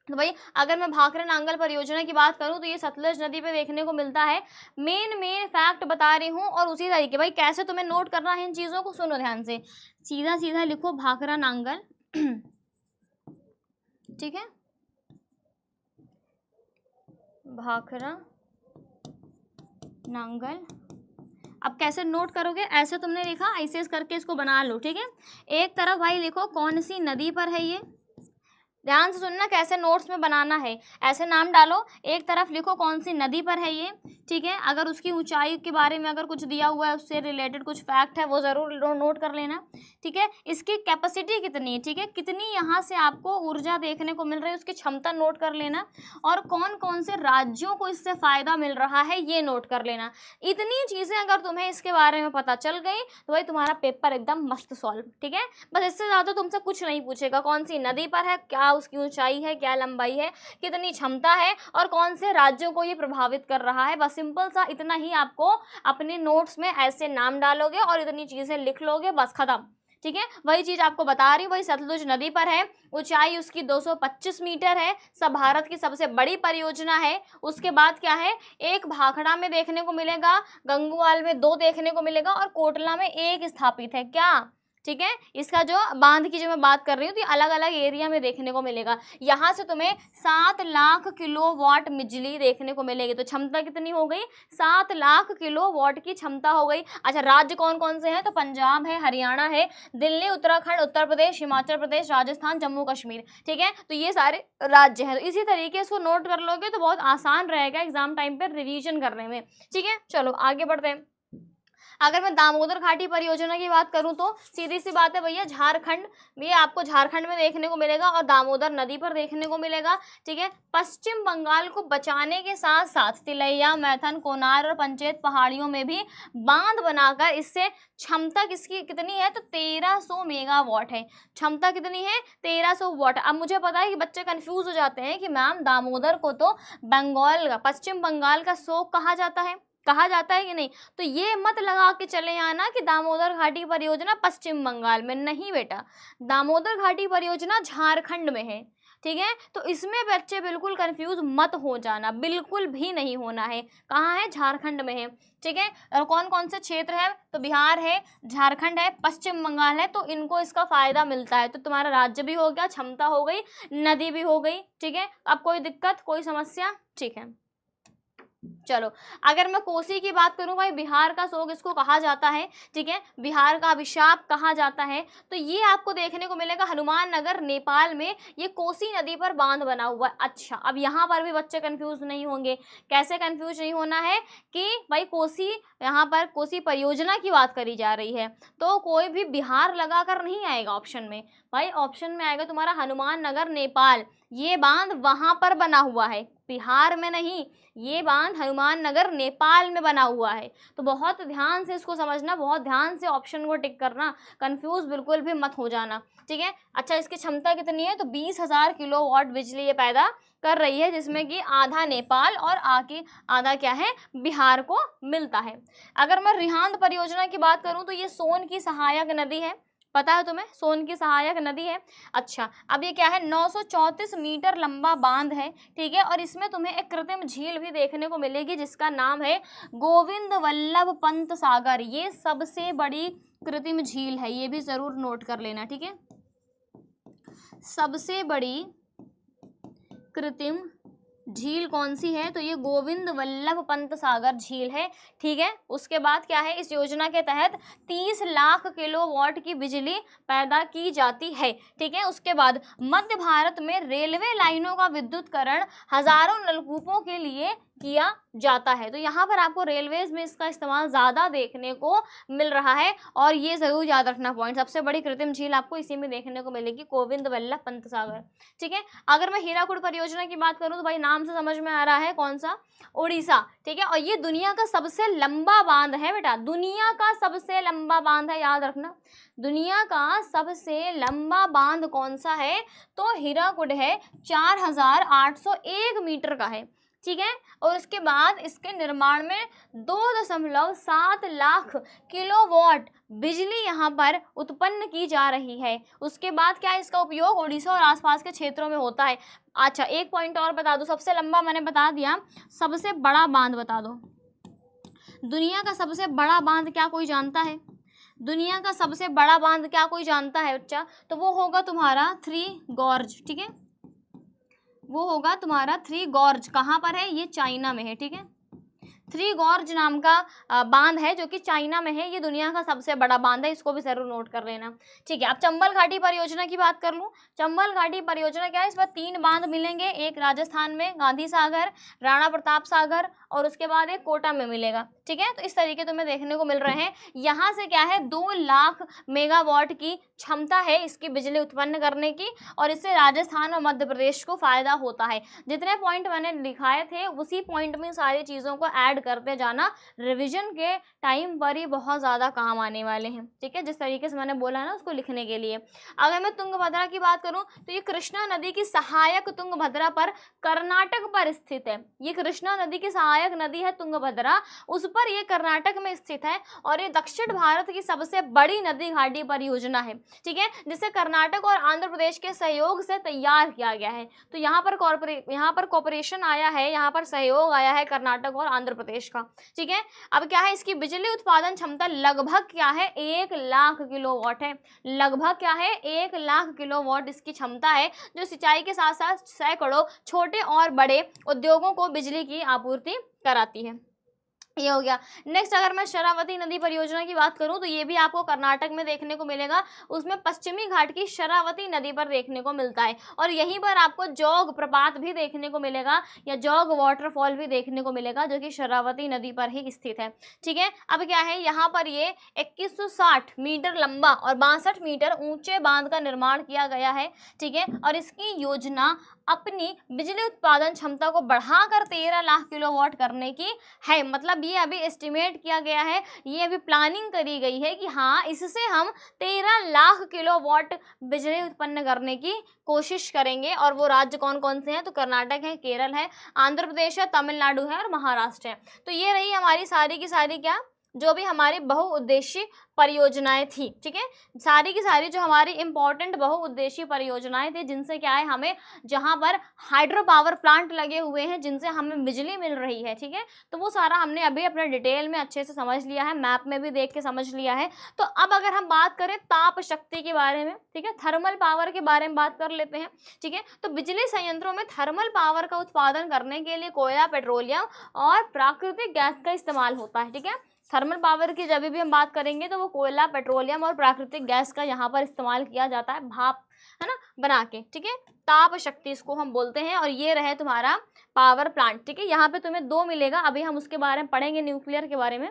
तो भाई अगर मैं भाखरा नांगल परियोजना की बात करूं तो ये सतलज नदी पे देखने को मिलता है। मेन फैक्ट बता रही हूं, और उसी तरीके भाई कैसे तुम्हें नोट करना है इन चीज़ों को, सुनो ध्यान से। सीधा सीधा लिखो भाखरा नांगल, ठीक है, भाखरा नांगल। अब कैसे नोट करोगे, ऐसे तुमने लिखा, ऐसे करके इसको बना लो, ठीक है। एक तरफ भाई लिखो कौन सी नदी पर है ये, ध्यान से सुनना कैसे नोट्स में बनाना है। ऐसे नाम डालो, एक तरफ लिखो कौन सी नदी पर है ये, ठीक है। अगर उसकी ऊंचाई के बारे में अगर कुछ दिया हुआ है, उससे रिलेटेड कुछ फैक्ट है, वो ज़रूर नोट कर लेना, ठीक है। इसकी कैपेसिटी कितनी है, ठीक है, कितनी यहाँ से आपको ऊर्जा देखने को मिल रही है, उसकी क्षमता नोट कर लेना। और कौन कौन से राज्यों को इससे फ़ायदा मिल रहा है ये नोट कर लेना। इतनी चीज़ें अगर तुम्हें इसके बारे में पता चल गई तो भाई तुम्हारा पेपर एकदम मस्त सॉल्व, ठीक है। बस इससे ज़्यादा तुमसे कुछ नहीं पूछेगा, कौन सी नदी पर है, क्या उसकी ऊंचाई है, क्या लंबाई है, कितनी क्षमता है, और कौन से राज्यों को ये प्रभावित कर रहा है। बस सिंपल सा इतना ही आपको अपने नोट्स में ऐसे नाम डालोगे और इतनी चीज़ें लिख लोगे, बस खत्म, ठीक है। वही चीज़ आपको बता रही हूँ, वही सतलुज नदी पर है, ऊंचाई उसकी 225 मीटर है, सब भारत की सबसे बड़ी परियोजना है। उसके बाद क्या है, एक भाखड़ा में देखने को मिलेगा, गंगूवाल में 2 देखने को मिलेगा और कोटला में 1 स्थापित है, क्या, ठीक है। इसका जो बांध की जो मैं बात कर रही हूँ तो अलग अलग एरिया में देखने को मिलेगा। यहाँ से तुम्हें 7 लाख किलोवाट बिजली देखने को मिलेगी। तो क्षमता कितनी हो गई, 7 लाख किलोवाट की क्षमता हो गई। अच्छा, राज्य कौन कौन से हैं, तो पंजाब है, हरियाणा है, दिल्ली, उत्तराखंड, उत्तर प्रदेश, हिमाचल प्रदेश, राजस्थान, जम्मू कश्मीर, ठीक है। तो ये सारे राज्य हैं। तो इसी तरीके से नोट कर लोगे तो बहुत आसान रहेगा एग्जाम टाइम पर रिविजन करने में, ठीक है। चलो आगे बढ़ते हैं। अगर मैं दामोदर घाटी परियोजना की बात करूं तो सीधी सी बात है भैया, झारखंड, ये आपको झारखंड में देखने को मिलेगा और दामोदर नदी पर देखने को मिलेगा, ठीक है। पश्चिम बंगाल को बचाने के साथ साथ तिलैया, मैथन, कोनार और पंचेत पहाड़ियों में भी बांध बनाकर इससे क्षमता किसकी कितनी है, तो 1300 मेगावाट है। क्षमता कितनी है, 1300 वाट। अब मुझे पता है कि बच्चे कंफ्यूज हो जाते हैं कि मैम दामोदर को तो बंगाल का, पश्चिम बंगाल का शोक कहा जाता है कि नहीं। तो ये मत लगा के चले आना कि दामोदर घाटी परियोजना पश्चिम बंगाल में, नहीं बेटा, दामोदर घाटी परियोजना झारखंड में है, ठीक है। तो इसमें बच्चे बिल्कुल कंफ्यूज मत हो जाना, बिल्कुल भी नहीं होना है। कहाँ है, झारखंड में है, ठीक है। और कौन कौन से क्षेत्र है, तो बिहार है, झारखंड है, पश्चिम बंगाल है, तो इनको इसका फायदा मिलता है। तो तुम्हारा राज्य भी हो गया, क्षमता हो गई, नदी भी हो गई, ठीक है। अब कोई दिक्कत, कोई समस्या, ठीक है। चलो, अगर मैं कोसी की बात करूं भाई, बिहार का शोक इसको कहा जाता है, ठीक है, बिहार का अभिशाप कहा जाता है। तो ये आपको देखने को मिलेगा हनुमान नगर, नेपाल में, ये कोसी नदी पर बांध बना हुआ है। अच्छा, अब यहाँ पर भी बच्चे कंफ्यूज नहीं होंगे। कैसे कंफ्यूज नहीं होना है कि भाई कोसी, यहाँ पर कोसी परियोजना की बात करी जा रही है, तो कोई भी बिहार लगाकर नहीं आएगा ऑप्शन में भाई। ऑप्शन में आएगा तुम्हारा हनुमान नगर, नेपाल। ये बांध वहां पर बना हुआ है, बिहार में नहीं। ये बांध हनुमान नगर, नेपाल में बना हुआ है। तो बहुत ध्यान से इसको समझना, बहुत ध्यान से ऑप्शन को टिक करना, कंफ्यूज बिल्कुल भी मत हो जाना, ठीक है। अच्छा, इसकी क्षमता कितनी है, तो 20,000 किलोवाट बिजली ये पैदा कर रही है, जिसमें कि आधा नेपाल और आधा क्या है, बिहार को मिलता है। अगर मैं रिहांद परियोजना की बात करूं तो ये सोन की सहायक नदी है, पता है तुम्हें, सोन की सहायक नदी है। अच्छा, अब ये क्या है, 934 मीटर लंबा बांध है, ठीक है। और इसमें तुम्हें एक कृत्रिम झील भी देखने को मिलेगी जिसका नाम है गोविंद वल्लभ पंत सागर। ये सबसे बड़ी कृत्रिम झील है, ये भी जरूर नोट कर लेना, ठीक है। सबसे बड़ी कृत्रिम झील कौन सी है, तो ये गोविंद वल्लभ पंत सागर झील है, ठीक है। उसके बाद क्या है, इस योजना के तहत 30 लाख किलोवाट की बिजली पैदा की जाती है, ठीक है। उसके बाद मध्य भारत में रेलवे लाइनों का विद्युतीकरण हजारों नलकूपों के लिए किया जाता है। तो यहाँ पर आपको रेलवेज में इसका इस्तेमाल ज़्यादा देखने को मिल रहा है, और ये ज़रूर याद रखना पॉइंट। सबसे बड़ी कृत्रिम झील आपको इसी में देखने को मिलेगी, गोविंद वल्लभ पंत सागर, ठीक है। अगर मैं हीराकुड परियोजना की बात करूँ तो भाई नाम से समझ में आ रहा है कौन सा, उड़ीसा, ठीक है। और ये दुनिया का सबसे लंबा बांध है बेटा, दुनिया का सबसे लंबा बांध है, याद रखना। दुनिया का सबसे लंबा बांध कौन सा है, तो हीराकुड है, 4801 मीटर का है, ठीक है। और उसके बाद इसके निर्माण में 2.7 लाख किलोवाट बिजली यहाँ पर उत्पन्न की जा रही है। उसके बाद क्या है, इसका उपयोग उड़ीसा और आसपास के क्षेत्रों में होता है। अच्छा, एक पॉइंट और बता दो, सबसे लंबा मैंने बता दिया, सबसे बड़ा बांध बता दो। दुनिया का सबसे बड़ा बांध क्या कोई जानता है, दुनिया का सबसे बड़ा बांध क्या कोई जानता है बच्चा, तो वो होगा तुम्हारा 3 गॉर्ज, ठीक है। वो होगा तुम्हारा 3 गॉर्ज, कहाँ पर है, ये चाइना में है, ठीक है। थ्री गॉर्ज नाम का बांध है जो कि चाइना में है, ये दुनिया का सबसे बड़ा बांध है, इसको भी जरूर नोट कर लेना। ठीक है, अब चंबल घाटी परियोजना की बात कर लूँ। चंबल घाटी परियोजना क्या है, इस पर 3 बांध मिलेंगे, एक राजस्थान में गांधी सागर, राणा प्रताप सागर, और उसके बाद एक कोटा में मिलेगा। ठीक है, तो इस तरीके तुम्हें देखने को मिल रहे हैं। यहाँ से क्या है, 2 लाख मेगावाट की क्षमता है इसकी बिजली उत्पन्न करने की, और इससे राजस्थान और मध्य प्रदेश को फायदा होता है। जितने पॉइंट मैंने दिखाए थे उसी पॉइंट में सारी चीज़ों को ऐड करते जाना, रिवीजन के टाइम पर ही बहुत ज़्यादा काम आने वाले हैं। ठीक है, जिस तरीके से मैंने बोला है ना उसको लिखने के लिए। अगर मैं तुंगभद्रा की बात करूं तो ये कृष्णा नदी की सहायक तुंगभद्रा पर कर्नाटक पर स्थित है। ये कृष्णा नदी की सहायक नदी है तुंगभद्रा, उस पर ये कर्नाटक में स्थित है, और ये दक्षिण भारत की सबसे बड़ी नदी घाटी परियोजना है। ठीक है, जिसे कर्नाटक और आंध्र प्रदेश के सहयोग से तैयार किया गया है। तो यहाँ पर कॉर्पोरेशन आया है, यहाँ पर सहयोग आया है कर्नाटक और आंध्र प्रदेश का। ठीक है, अब क्या है, इसकी बिजली उत्पादन क्षमता लगभग क्या है, 1 लाख किलोवाट है। लगभग क्या है, 1 लाख किलोवाट इसकी क्षमता है, जो सिंचाई के साथ साथ सैकड़ों छोटे और बड़े उद्योगों को बिजली की आपूर्ति कराती है। ये हो गया। नेक्स्ट अगर मैं शरावती नदी परियोजना की बात करूं तो ये भी आपको कर्नाटक में देखने को मिलेगा। उसमें पश्चिमी घाट की शरावती नदी पर देखने को मिलता है, और यहीं पर आपको जोग प्रपात भी देखने को मिलेगा, या जोग वाटरफॉल भी देखने को मिलेगा, जो कि शरावती नदी पर ही स्थित है। ठीक है, अब क्या है, यहाँ पर ये 2160 मीटर लंबा और 62 मीटर ऊंचे बांध का निर्माण किया गया है। ठीक है, और इसकी योजना अपनी बिजली उत्पादन क्षमता को बढ़ाकर 13 लाख किलोवाट करने की है। मतलब ये अभी एस्टिमेट किया गया है, ये अभी प्लानिंग करी गई है कि हाँ इससे हम 13 लाख किलोवाट बिजली उत्पन्न करने की कोशिश करेंगे। और वो राज्य कौन कौन से हैं, तो कर्नाटक है, केरल है, आंध्र प्रदेश है, तमिलनाडु है और महाराष्ट्र है। तो ये रही हमारी सारी की सारी क्या, जो भी हमारी बहुउद्देशीय परियोजनाएं थी। ठीक है, सारी की सारी जो हमारी इंपॉर्टेंट बहुउद्देशीय परियोजनाएं थी, जिनसे क्या है हमें, जहां पर हाइड्रो पावर प्लांट लगे हुए हैं जिनसे हमें बिजली मिल रही है। ठीक है, तो वो सारा हमने अभी अपने डिटेल में अच्छे से समझ लिया है, मैप में भी देख के समझ लिया है। तो अब अगर हम बात करें ताप शक्ति के बारे में, ठीक है, थर्मल पावर के बारे में बात कर लेते हैं। ठीक है, तो बिजली संयंत्रों में थर्मल पावर का उत्पादन करने के लिए कोयला, पेट्रोलियम और प्राकृतिक गैस का इस्तेमाल होता है। ठीक है, थर्मल पावर की जब भी हम बात करेंगे तो वो कोयला, पेट्रोलियम और प्राकृतिक गैस का यहाँ पर इस्तेमाल किया जाता है, भाप है ना बना के। ठीक है, ताप शक्ति इसको हम बोलते हैं, और ये रहे तुम्हारा पावर प्लांट। ठीक है, यहाँ पे तुम्हें 2 मिलेगा, अभी हम उसके बारे में पढ़ेंगे, न्यूक्लियर के बारे में।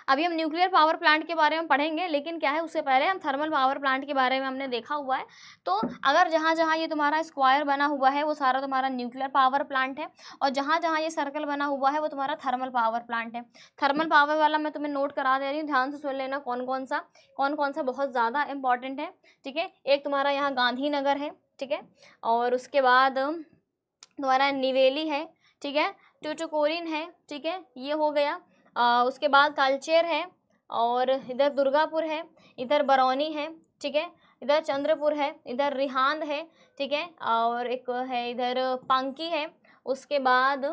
अभी हम न्यूक्लियर पावर प्लांट के बारे में पढ़ेंगे, लेकिन क्या है उससे पहले हम थर्मल पावर प्लांट के बारे में हमने देखा हुआ है। तो अगर जहाँ जहाँ ये तुम्हारा स्क्वायर बना हुआ है वो सारा तुम्हारा न्यूक्लियर पावर प्लांट है, और जहाँ जहाँ ये सर्कल बना हुआ है वो तुम्हारा थर्मल पावर प्लांट है। थर्मल पावर वाला मैं तुम्हें नोट करा दे रही हूँ, ध्यान से सुन लेना कौन कौन सा बहुत ज़्यादा इंपॉर्टेंट है। ठीक है, एक तुम्हारा यहाँ गांधीनगर है। ठीक है, और उसके बाद तुम्हारा निवेली है। ठीक है, टुटुकोरिन है। ठीक है, ये हो गया। उसके बाद तालचेर है, और इधर दुर्गापुर है, इधर बरौनी है। ठीक है, इधर चंद्रपुर है, इधर रिहांद है। ठीक है, और एक है इधर पांकी है, उसके बाद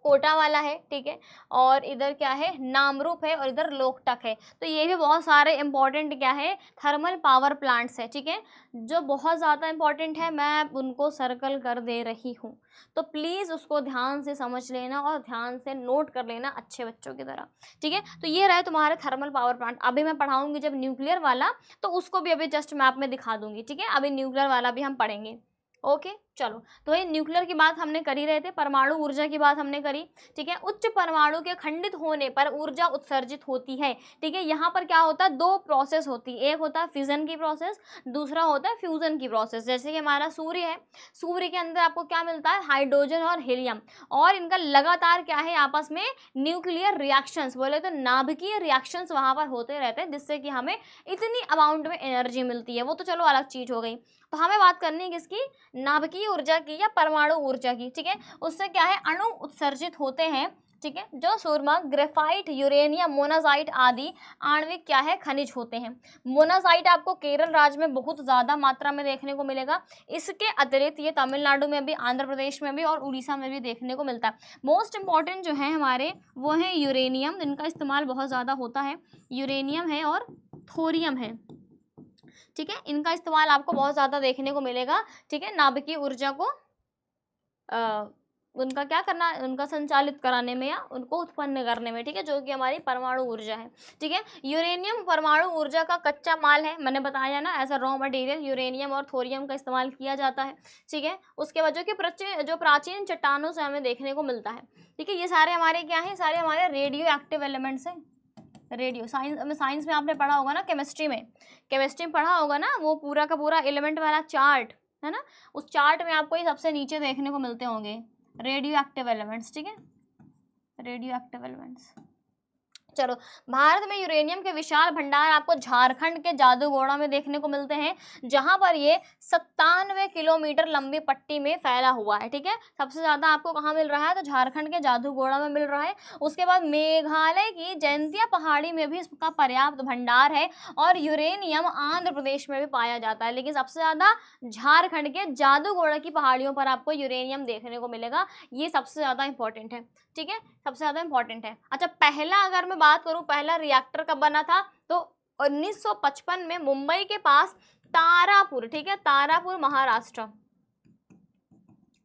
कोटा वाला है। ठीक है, और इधर क्या है, नामरूप है, और इधर लोकटक है। तो ये भी बहुत सारे इंपॉर्टेंट क्या है, थर्मल पावर प्लांट्स है। ठीक है, जो बहुत ज़्यादा इंपॉर्टेंट है, मैं उनको सर्कल कर दे रही हूँ, तो प्लीज़ उसको ध्यान से समझ लेना और ध्यान से नोट कर लेना अच्छे बच्चों की तरह। ठीक है, तो ये रहे तुम्हारे थर्मल पावर प्लांट। अभी मैं पढ़ाऊंगी जब न्यूक्लियर वाला, तो उसको भी अभी जस्ट मैप में दिखा दूंगी। ठीक है, अभी न्यूक्लियर वाला भी हम पढ़ेंगे। ओके, चलो, तो ये न्यूक्लियर की बात हमने कर ही रहे थे, परमाणु ऊर्जा की बात हमने करी। ठीक है, उच्च परमाणु के खंडित होने पर ऊर्जा उत्सर्जित होती है। ठीक है, यहाँ पर क्या होता है, 2 प्रोसेस होती है, एक होता है फिजन की प्रोसेस, दूसरा होता है फ्यूजन की प्रोसेस। जैसे कि हमारा सूर्य है, सूर्य के अंदर आपको क्या मिलता है, हाइड्रोजन और हीलियम, और इनका लगातार क्या है आपस में न्यूक्लियर रिएक्शंस, बोले तो नाभिकीय रिएक्शंस वहाँ पर होते रहते हैं, जिससे कि हमें इतनी अमाउंट में एनर्जी मिलती है। वो तो चलो अलग चीज़ हो गई। तो हमें बात करनी है किसकी, नाभिकीय ऊर्जा की या परमाणु ऊर्जा की। ठीक है, उससे क्या है, अणु उत्सर्जित होते हैं। ठीक है, जो सुरमा, ग्रेफाइट, यूरेनियम, मोनाजाइट आदि आणविक क्या है, खनिज होते हैं। मोनाजाइट आपको केरल राज्य में बहुत ज़्यादा मात्रा में देखने को मिलेगा। इसके अतिरिक्त ये तमिलनाडु में भी, आंध्र प्रदेश में भी और उड़ीसा में भी देखने को मिलता है। मोस्ट इंपॉर्टेंट जो है हमारे वो है यूरेनियम, इनका इस्तेमाल बहुत ज़्यादा होता है। यूरेनियम है और थोरियम है। ठीक है, इनका इस्तेमाल आपको बहुत ज़्यादा देखने को मिलेगा। ठीक है, नाभिकीय ऊर्जा को उनका क्या करना, उनका संचालित कराने में या उनको उत्पन्न करने में, ठीक है, जो कि हमारी परमाणु ऊर्जा है, ठीक है। यूरेनियम परमाणु ऊर्जा का कच्चा माल है, मैंने बताया ना, as a raw material uranium और थोरियम का इस्तेमाल किया जाता है, ठीक है। उसके बाद जो प्राचीन चट्टानों से हमें देखने को मिलता है, ठीक है। ये सारे हमारे क्या हैं, सारे हमारे रेडियो एक्टिव एलिमेंट्स हैं। रेडियो साइंस में आपने पढ़ा होगा ना, केमिस्ट्री में पढ़ा होगा ना, वो पूरा का पूरा एलिमेंट वाला चार्ट है ना, उस चार्ट में आपको ये सबसे नीचे देखने को मिलते होंगे रेडियो एक्टिव एलिमेंट्स, ठीक है, रेडियो एक्टिव एलिमेंट्स। चलो, भारत में यूरेनियम के विशाल भंडार आपको झारखंड के जादूगोड़ा में देखने को मिलते हैं, जहां पर ये 97 किलोमीटर लंबी पट्टी में फैला हुआ है, ठीक है। सबसे ज़्यादा आपको कहाँ मिल रहा है, तो झारखंड के जादूगोड़ा में मिल रहा है। उसके बाद मेघालय की जयंतिया पहाड़ी में भी इसका पर्याप्त भंडार है, और यूरेनियम आंध्र प्रदेश में भी पाया जाता है, लेकिन सबसे ज़्यादा झारखंड के जादूगोड़ा की पहाड़ियों पर आपको यूरेनियम देखने को मिलेगा। ये सबसे ज़्यादा इंपॉर्टेंट है, ठीक है, सबसे ज़्यादा इंपॉर्टेंट है। अच्छा, पहला अगर मैं बात करूं, पहला रिएक्टर कब बना था, तो 1955 में मुंबई के पास तारापुर, ठीक है, तारापुर महाराष्ट्र,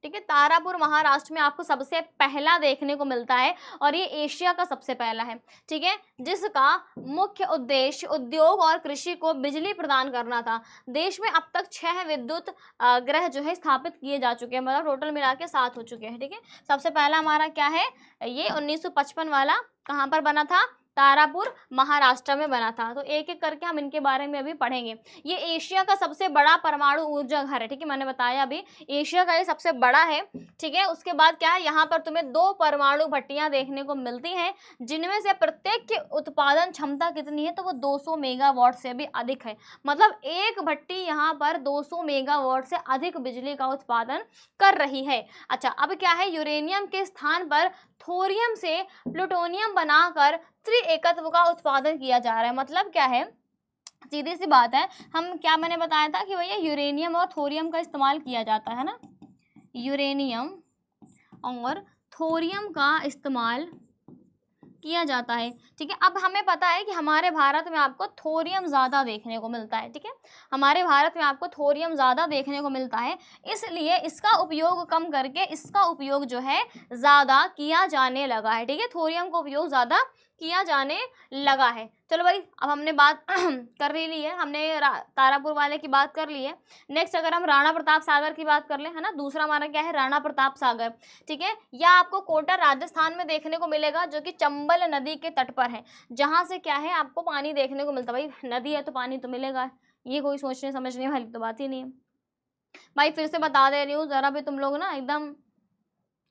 ठीक है, तारापुर महाराष्ट्र में आपको सबसे पहला देखने को मिलता है, और ये एशिया का सबसे पहला है, ठीक है, जिसका मुख्य उद्देश्य उद्योग और कृषि को बिजली प्रदान करना था। देश में अब तक 6 विद्युत ग्रह जो है स्थापित किए जा चुके हैं, मतलब टोटल मिला के 7 हो चुके हैं, ठीक है। सबसे पहला हमारा क्या है, ये 1955 वाला कहाँ पर बना था, तारापुर महाराष्ट्र में बना था। तो एक एक करके हम इनके बारे में अभी पढ़ेंगे। ये एशिया का सबसे बड़ा परमाणु ऊर्जा घर है, ठीक है, मैंने बताया अभी एशिया का ये सबसे बड़ा है, ठीक है। उसके बाद क्या है, यहाँ पर तुम्हें 2 परमाणु भट्टियां देखने को मिलती हैं, जिनमें से प्रत्येक की उत्पादन क्षमता कितनी है, तो वो 200 मेगावाट से भी अधिक है। मतलब एक भट्टी यहाँ पर 200 मेगावाट से अधिक बिजली का उत्पादन कर रही है। अच्छा, अब क्या है, यूरेनियम के स्थान पर थोरियम से प्लूटोनियम बनाकर त्रिएकत्व का उत्पादन किया जा रहा है। मतलब क्या है, सीधी सी बात है, हम क्या मैंने बताया था कि भैया यूरेनियम और थोरियम का इस्तेमाल किया जाता है ना, यूरेनियम और थोरियम का इस्तेमाल किया जाता है, ठीक है। अब हमें पता है कि हमारे भारत में आपको थोरियम ज़्यादा देखने को मिलता है, ठीक है, हमारे भारत में आपको थोरियम ज़्यादा देखने को मिलता है, इसलिए इसका उपयोग कम करके इसका उपयोग जो है ज़्यादा किया जाने लगा है, ठीक है, थोरियम का उपयोग ज़्यादा किया जाने लगा है। चलो भाई, अब हमने बात कर ली है, हमने तारापुर वाले की बात कर ली है। नेक्स्ट अगर हम राणा प्रताप सागर की बात कर लें, है ना, दूसरा हमारा क्या है, राणा प्रताप सागर, ठीक है। यह आपको कोटा राजस्थान में देखने को मिलेगा, जो कि चंबल नदी के तट पर है, जहाँ से क्या है आपको पानी देखने को मिलता है। भाई नदी है तो पानी तो मिलेगा, ये कोई सोचने समझने वाली तो बात ही नहीं है। भाई फिर से बता दे रही हूँ, ज़रा भी तुम लोग ना एकदम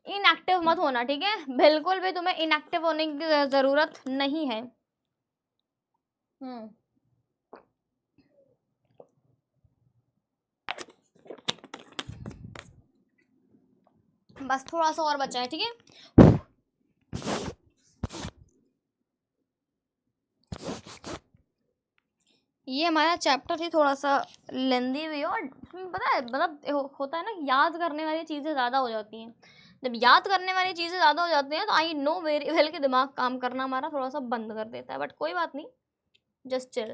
इनएक्टिव मत होना, ठीक है, बिल्कुल भी तुम्हें इनएक्टिव होने की ज़रूरत नहीं है। बस थोड़ा सा और बचा है, ठीक है। ये हमारा चैप्टर ही थोड़ा सा लेंदी भी और पता है, मतलब होता है ना, याद करने वाली चीज़ें ज़्यादा हो जाती हैं। जब याद करने वाली चीज़ें ज़्यादा हो जाती हैं तो आई नो वेरी वेल कि दिमाग काम करना हमारा थोड़ा सा बंद कर देता है, बट कोई बात नहीं, जस्ट चिल।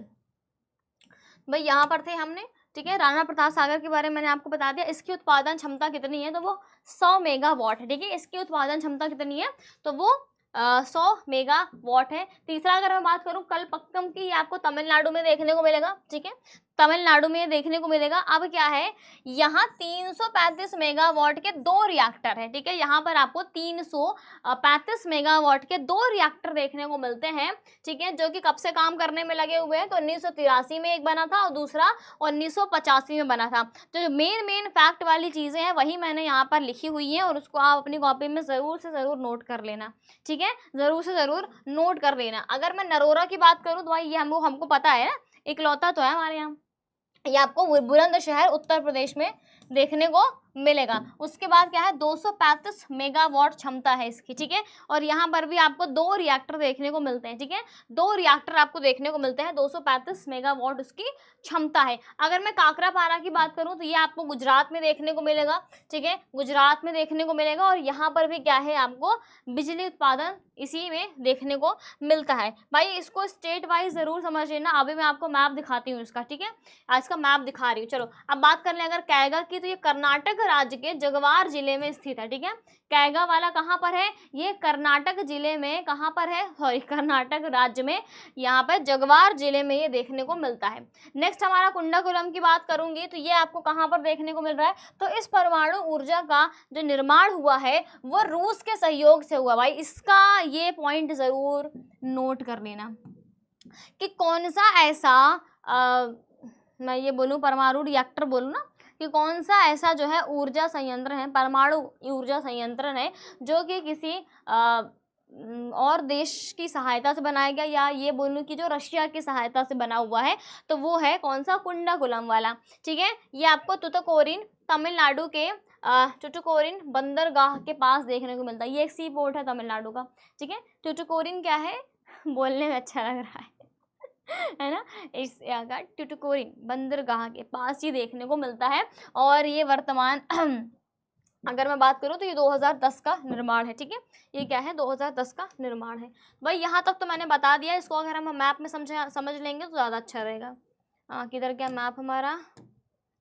भाई यहाँ पर थे हमने, ठीक है, राणा प्रताप सागर के बारे में मैंने आपको बता दिया। इसकी उत्पादन क्षमता कितनी है, तो वो 100 मेगावाट है, ठीक है। इसकी उत्पादन क्षमता कितनी है, तो वो 100 मेगावाट है। तीसरा अगर मैं बात करूँ कलपक्कम की, आपको तमिलनाडु में देखने को मिलेगा, ठीक है, तमिलनाडु में देखने को मिलेगा। अब क्या है, यहाँ 335 मेगावाट के 2 रिएक्टर है, ठीक है, यहाँ पर आपको 335 मेगावाट के 2 रिएक्टर देखने को मिलते हैं, ठीक है, जो कि कब से काम करने में लगे हुए हैं, तो 1983 में एक बना था और दूसरा 1985 में बना था। तो जो मेन फैक्ट वाली चीज़ें हैं वही मैंने यहाँ पर लिखी हुई हैं, और उसको आप अपनी कॉपी में ज़रूर से ज़रूर नोट कर लेना, ठीक है, ज़रूर से ज़रूर नोट कर लेना। अगर मैं नरोरा की बात करूँ तो भाई ये हमको पता है ना, इकलौता तो है हमारे यहाँ, ये आपको बुलंदशहर उत्तर प्रदेश में देखने को मिलेगा। उसके बाद क्या है, 235 मेगावाट क्षमता है इसकी, ठीक है, और यहाँ पर भी आपको 2 रिएक्टर देखने को मिलते हैं, ठीक है, 2 रिएक्टर आपको देखने को मिलते हैं, 235 मेगावाट उसकी क्षमता है। अगर मैं काकरापारा की बात करूँ तो ये आपको गुजरात में देखने को मिलेगा, ठीक है, गुजरात में देखने को मिलेगा, और यहाँ पर भी क्या है, आपको बिजली उत्पादन इसी में देखने को मिलता है। भाई इसको स्टेट वाइज ज़रूर समझ लेना। अभी मैं आपको मैप दिखाती हूँ इसका, ठीक है, आज का मैप दिखा रही हूँ। चलो अब बात कर लें अगर कैगा की की तो ये कर्नाटक राज्य के जगवार जिले में स्थित है, ठीक है। कैगा वाला कहाँ पर है, ये कर्नाटक जिले में, कहाँ पर है, सॉरी कर्नाटक राज्य में, यहाँ पर जगवार जिले में ये देखने को मिलता है। नेक्स्ट हमारा कुंडाकुलम की बात करूंगी तो ये आपको कहाँ पर देखने को मिल रहा है, तो इस परमाणु ऊर्जा का जो निर्माण हुआ है वो रूस के सहयोग से हुआ। भाई इसका ये पॉइंट जरूर नोट कर लेना कि कौन सा ऐसा मैं ये बोलूँ परमाणु रिएक्टर बोलूँ ना, कि कौन सा ऐसा जो है ऊर्जा संयंत्र है, परमाणु ऊर्जा संयंत्र है जो कि किसी और देश की सहायता से बनाया गया, या ये बोलूँ कि जो रशिया की सहायता से बना हुआ है, तो वो है कौन सा, कुंडाकुलम वाला, ठीक है। ये आपको तुतुकोरिन तमिलनाडु के टुटुकोरिन बंदरगाह के पास देखने को मिलता है। ये एक सी पोर्ट है तमिलनाडु का, ठीक है। टुटुकोरिन क्या है, बोलने में अच्छा लग रहा है ना, इस का टुटुकोरिन बंदरगाह के पास ही देखने को मिलता है। और ये वर्तमान अगर मैं बात करूं तो ये 2010 का निर्माण है, ठीक है। ये क्या है, 2010 का निर्माण है। भाई यहाँ तक तो मैंने बता दिया, इसको अगर हम मैप में समझ लेंगे तो ज़्यादा अच्छा रहेगा। किधर क्या मैप हमारा,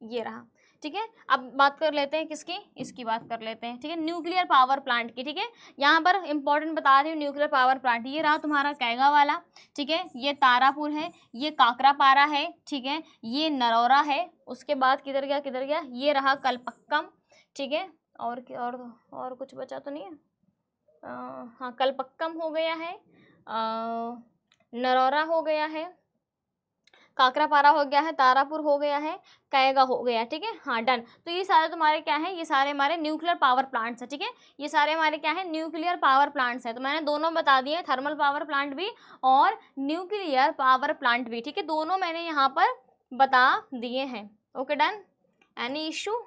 ये रहा, ठीक है। अब बात कर लेते हैं किसकी, इसकी बात कर लेते हैं, ठीक है, न्यूक्लियर पावर प्लांट की, ठीक है। यहाँ पर इंपॉर्टेंट बता रही हूँ, न्यूक्लियर पावर प्लांट ये रहा तुम्हारा कैगा वाला, ठीक है। ये तारापुर है, ये काकरापारा है, ठीक है, ये नरौरा है। उसके बाद किधर गया, ये रहा कलपक्कम, ठीक है। और कुछ बचा तो नहीं है, हाँ कलपक्कम हो गया है, नरौरा हो गया है, काकरापारा हो गया है, तारापुर हो गया है, कैगा हो गया, ठीक है। हाँ डन। तो ये सारे तुम्हारे क्या है, ये सारे हमारे न्यूक्लियर पावर प्लांट्स है, ठीक है। ये सारे हमारे क्या है, न्यूक्लियर पावर प्लांट्स है। तो मैंने दोनों बता दिए, थर्मल पावर प्लांट भी और न्यूक्लियर पावर प्लांट भी, ठीक है। दोनों मैंने यहाँ पर बता दिए हैं। Okay done, any issue.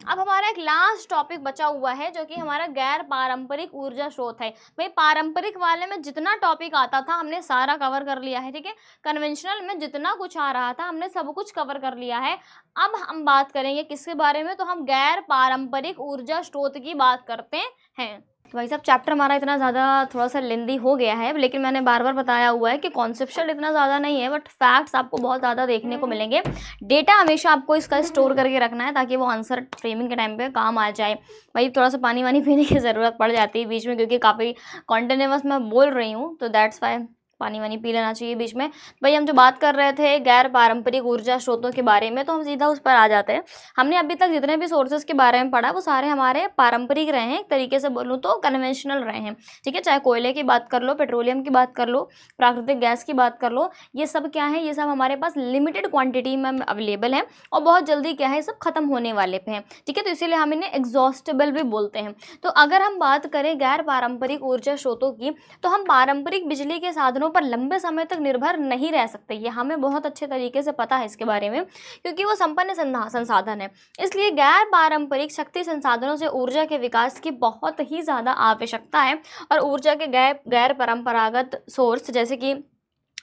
अब हमारा एक लास्ट टॉपिक बचा हुआ है जो कि हमारा गैर पारंपरिक ऊर्जा स्रोत है। भाई पारंपरिक वाले में जितना टॉपिक आता था हमने सारा कवर कर लिया है, ठीक है। कन्वेंशनल में जितना कुछ आ रहा था हमने सब कुछ कवर कर लिया है। अब हम बात करेंगे किसके बारे में, तो हम गैर पारंपरिक ऊर्जा स्रोत की बात करते हैं। तो भाई साहब चैप्टर हमारा इतना ज़्यादा थोड़ा सा लेंदी हो गया है, लेकिन मैंने बार बार बताया हुआ है कि कॉन्सेप्चुअल इतना ज़्यादा नहीं है, बट फैक्ट्स आपको बहुत ज़्यादा देखने को मिलेंगे। डेटा हमेशा आपको इसका स्टोर करके रखना है ताकि वो आंसर फ्रेमिंग के टाइम पे काम आ जाए। भाई थोड़ा सा पानी वानी पीने की ज़रूरत पड़ जाती है बीच में, क्योंकि काफ़ी कॉन्टिन्यूअस मैं बोल रही हूँ, तो दैट्स वाई पानी वानी पी लेना चाहिए बीच में। भाई हम जो बात कर रहे थे गैर पारंपरिक ऊर्जा स्रोतों के बारे में, तो हम सीधा उस पर आ जाते हैं। हमने अभी तक जितने भी सोर्सेज के बारे में पढ़ा वो सारे हमारे पारंपरिक रहे हैं, एक तरीके से बोलूँ तो कन्वेंशनल रहे हैं, ठीक है। चाहे कोयले की बात कर लो, पेट्रोलियम की बात कर लो, प्राकृतिक गैस की बात कर लो, ये सब क्या है, ये सब हमारे पास लिमिटेड क्वान्टिटी में अवेलेबल है और बहुत जल्दी क्या है सब खत्म होने वाले पे हैं, ठीक है। तो इसीलिए हम इन्हें एग्जॉस्टेबल भी बोलते हैं। तो अगर हम बात करें गैर पारंपरिक ऊर्जा स्रोतों की, तो हम पारंपरिक बिजली के साधनों पर लंबे समय तक निर्भर नहीं रह सकते। ये हमें बहुत अच्छे तरीके से पता है इसके बारे में, क्योंकि वो संपन्न संसाधन है। इसलिए गैर पारंपरिक शक्ति संसाधनों से ऊर्जा के विकास की बहुत ही ज़्यादा आवश्यकता है। और ऊर्जा के गैर परंपरागत सोर्स जैसे कि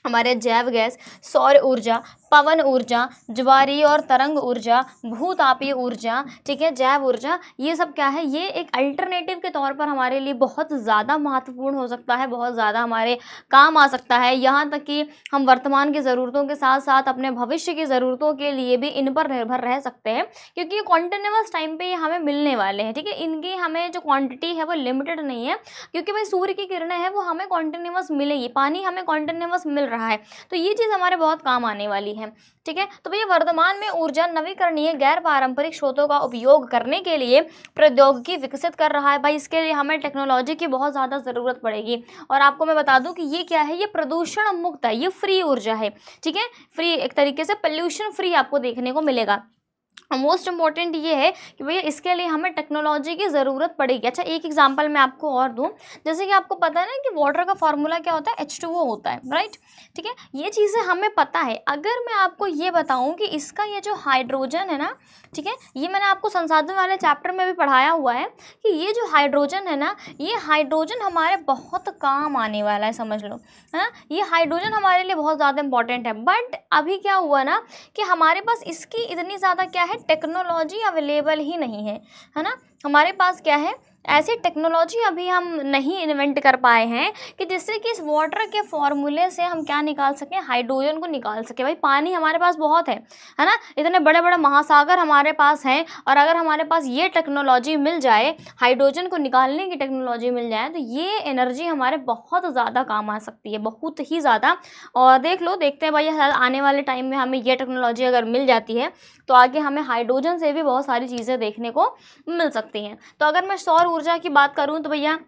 हमारे जैव गैस, सौर ऊर्जा, पवन ऊर्जा, ज्वारीय और तरंग ऊर्जा, भूतापीय ऊर्जा, ठीक है, जैव ऊर्जा, ये सब क्या है, ये एक अल्टरनेटिव के तौर पर हमारे लिए बहुत ज़्यादा महत्वपूर्ण हो सकता है, बहुत ज़्यादा हमारे काम आ सकता है। यहाँ तक कि हम वर्तमान की ज़रूरतों के साथ साथ अपने भविष्य की ज़रूरतों के लिए भी इन पर निर्भर रह सकते हैं, क्योंकि ये कॉन्टिन्यूअस टाइम पे ये हमें मिलने वाले हैं, ठीक है। इनकी हमें जो क्वांटिटी है वो लिमिटेड नहीं है, क्योंकि भाई सूर्य की किरणें हैं वो हमें कॉन्टिन्यूअस मिलेगी, पानी हमें कॉन्टिन्यूअस मिल रहा है, तो ये चीज़ हमारे बहुत काम आने वाली है, ठीक है। तो भैया वर्तमान में ऊर्जा नवीकरणीय गैर पारंपरिक स्रोतों का उपयोग करने के लिए प्रौद्योगिकी विकसित कर रहा है। भाई इसके लिए हमें टेक्नोलॉजी की बहुत ज़्यादा ज़रूरत पड़ेगी। और आपको मैं बता दूं कि ये क्या है, ये प्रदूषण मुक्त है, ये फ्री ऊर्जा है, ठीक है, फ्री, एक तरीके से पोल्यूशन फ्री आपको देखने को मिलेगा। मोस्ट इम्पॉर्टेंट ये है कि भैया इसके लिए हमें टेक्नोलॉजी की ज़रूरत पड़ेगी। अच्छा एक एग्जांपल मैं आपको और दूं, जैसे कि आपको पता है ना कि वाटर का फार्मूला क्या होता है, H2O होता है, राइट, ठीक है। ये चीज़ें हमें पता है। अगर मैं आपको ये बताऊं कि इसका ये जो हाइड्रोजन है ना, ठीक है, ये मैंने आपको संसाधन वाले चैप्टर में भी पढ़ाया हुआ है कि ये जो हाइड्रोजन है ना, ये हाइड्रोजन हमारे बहुत काम आने वाला है, समझ लो, है ना। ये हाइड्रोजन हमारे लिए बहुत ज़्यादा इंपॉर्टेंट है। बट अभी क्या हुआ ना कि हमारे पास इसकी इतनी ज़्यादा क्या है, टेक्नोलॉजी अवेलेबल ही नहीं है, है ना। हमारे पास क्या है, ऐसी टेक्नोलॉजी अभी हम नहीं इन्वेंट कर पाए हैं कि जिससे कि इस वाटर के फॉर्मूले से हम क्या निकाल सकें, हाइड्रोजन को निकाल सकें। भाई पानी हमारे पास बहुत है ना, इतने बड़े बड़े महासागर हमारे पास हैं, और अगर हमारे पास ये टेक्नोलॉजी मिल जाए, हाइड्रोजन को निकालने की टेक्नोलॉजी मिल जाए, तो ये एनर्जी हमारे बहुत ज़्यादा काम आ सकती है, बहुत ही ज़्यादा। और देख लो, देखते हैं भाई आने वाले टाइम में हमें ये टेक्नोलॉजी अगर मिल जाती है तो आगे हमें हाइड्रोजन से भी बहुत सारी चीज़ें देखने को मिल सकती हैं। तो अगर मैं सौर ऊर्जा की बात करूं तो भैया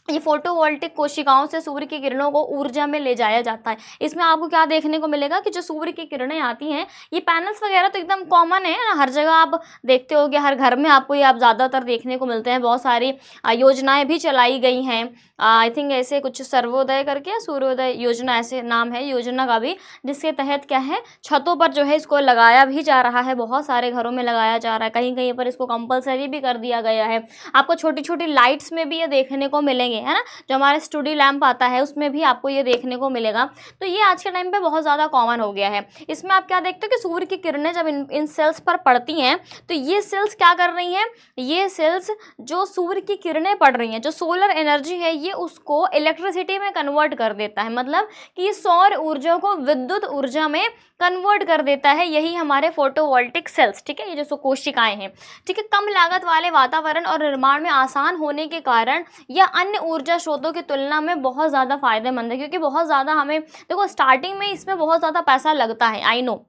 ये फोटोवोल्टिक कोशिकाओं से सूर्य की किरणों को ऊर्जा में ले जाया जाता है। इसमें आपको क्या देखने को मिलेगा कि जो सूर्य की किरणें आती हैं, ये पैनल्स वगैरह तो एकदम कॉमन है ना, हर जगह आप देखते होगे, हर घर में आपको ये आप ज़्यादातर देखने को मिलते हैं। बहुत सारी योजनाएं भी चलाई गई हैं, आई थिंक ऐसे कुछ सर्वोदय करके सूर्योदय योजना ऐसे नाम है योजना का भी, जिसके तहत क्या है, छतों पर जो है इसको लगाया भी जा रहा है, बहुत सारे घरों में लगाया जा रहा है, कहीं कहीं पर इसको कंपलसरी भी कर दिया गया है। आपको छोटी छोटी लाइट्स में भी ये देखने को मिलेंगे, है ना, जो हमारे स्टूडी लैंप आता है उसमें भी आपको ये देखने को मिलेगा। तो ये आज के टाइम पे बहुत ज़्यादा कॉमन हो गया है। इसमें आप क्या देखते हो कि सूर्य की किरणें जब इन सेल्स पर पड़ती हैं तो ये सेल्स क्या कर रही हैं, ये सेल्स जो सूर्य की किरणें पड़ रही हैं, जो सोलर एनर्जी है, ये उसको इलेक्ट्रिसिटी में कन्वर्ट कर देता है, मतलब कि ये सौर ऊर्जा को विद्युत ऊर्जा में कन्वर्ट कर देता है। यही हमारे फोटोवोल्टिक सेल्स, ठीक है, ये जो कोशिकाएं हैं, ठीक है। कम लागत वाले वातावरण और निर्माण में आसान होने के कारण यह अन्य ऊर्जा स्रोतों की तुलना में बहुत ज़्यादा फायदेमंद है, क्योंकि बहुत ज़्यादा हमें देखो स्टार्टिंग में इसमें बहुत ज़्यादा पैसा लगता है, आई नो,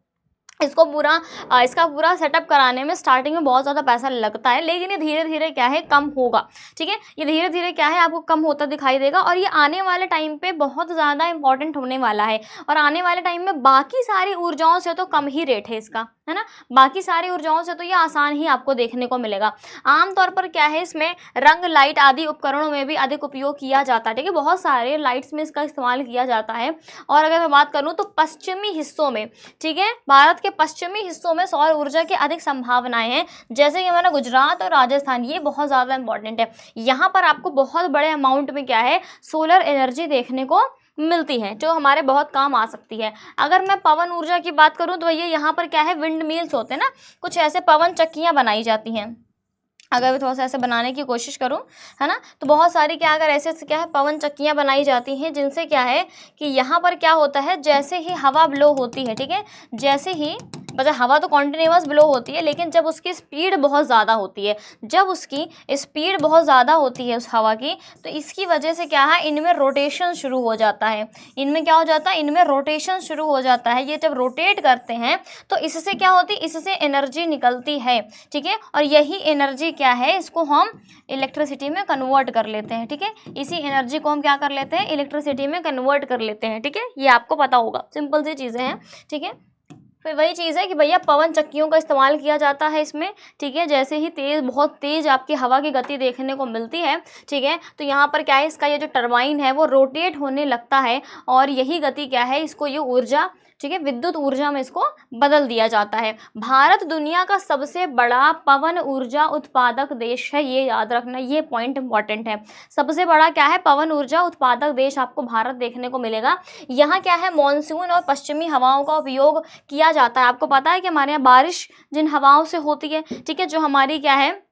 इसको इसका पूरा सेटअप कराने में स्टार्टिंग में बहुत ज़्यादा पैसा लगता है, लेकिन ये धीरे धीरे क्या है, कम होगा, ठीक है। ये धीरे धीरे क्या है, आपको कम होता दिखाई देगा, और ये आने वाले टाइम पे बहुत ज़्यादा इंपॉर्टेंट होने वाला है। और आने वाले टाइम में बाकी सारी ऊर्जाओं से तो कम ही रेट है इसका, है ना, बाकी सारी ऊर्जाओं से तो ये आसान ही आपको देखने को मिलेगा। आमतौर पर क्या है, इसमें रंग लाइट आदि उपकरणों में भी अधिक उपयोग किया जाता है, ठीक है, बहुत सारे लाइट्स में इसका इस्तेमाल किया जाता है। और अगर मैं बात करूँ तो पश्चिमी हिस्सों में, ठीक है, भारत के पश्चिमी हिस्सों में सौर ऊर्जा की अधिक संभावनाएं हैं, जैसे कि हमारा गुजरात और राजस्थान, ये बहुत ज़्यादा इंपॉर्टेंट है। यहाँ पर आपको बहुत बड़े अमाउंट में क्या है, सोलर एनर्जी देखने को मिलती है, जो हमारे बहुत काम आ सकती है। अगर मैं पवन ऊर्जा की बात करूं तो ये यहाँ पर क्या है, विंड मिल्स होते हैं ना, कुछ ऐसे पवन चक्कियाँ बनाई जाती हैं। अगर मैं थोड़ा सा ऐसे बनाने की कोशिश करूं, है ना, तो बहुत सारी क्या, अगर ऐसे क्या है, पवन चक्कियाँ बनाई जाती हैं, जिनसे क्या है कि यहाँ पर क्या होता है, जैसे ही हवा ब्लो होती है, ठीक है, जैसे ही मतलब हवा तो कॉन्टिन्यूअस ब्लो होती है, लेकिन जब उसकी स्पीड बहुत ज़्यादा होती है, जब उसकी स्पीड बहुत ज़्यादा होती है उस हवा की, तो इसकी वजह से क्या है, इनमें रोटेशन शुरू हो जाता है। इनमें क्या हो जाता है, इनमें रोटेशन शुरू हो जाता है। ये जब रोटेट करते हैं तो इससे क्या होती है, इससे एनर्जी निकलती है, ठीक है, और यही एनर्जी क्या है, इसको हम इलेक्ट्रिसिटी में कन्वर्ट कर लेते हैं, ठीक है, इसी एनर्जी को हम क्या कर लेते हैं, इलेक्ट्रिसिटी में कन्वर्ट कर लेते हैं, ठीक है, ये आपको पता होगा, सिंपल सी चीज़ें हैं, ठीक है। फिर वही चीज़ है कि भैया पवन चक्कियों का इस्तेमाल किया जाता है इसमें, ठीक है, जैसे ही बहुत तेज़ आपकी हवा की गति देखने को मिलती है, ठीक है, तो यहाँ पर क्या है, इसका ये जो टरबाइन है वो रोटेट होने लगता है, और यही गति क्या है, इसको ये ऊर्जा, ठीक है, विद्युत ऊर्जा में इसको बदल दिया जाता है। भारत दुनिया का सबसे बड़ा पवन ऊर्जा उत्पादक देश है, ये याद रखना, ये पॉइंट इंपॉर्टेंट है। सबसे बड़ा क्या है, पवन ऊर्जा उत्पादक देश आपको भारत देखने को मिलेगा। यहाँ क्या है, मॉनसून और पश्चिमी हवाओं का उपयोग किया जाता है। आपको पता है कि हमारे यहाँ बारिश जिन हवाओं से होती है, ठीक है, जो हमारी क्या है,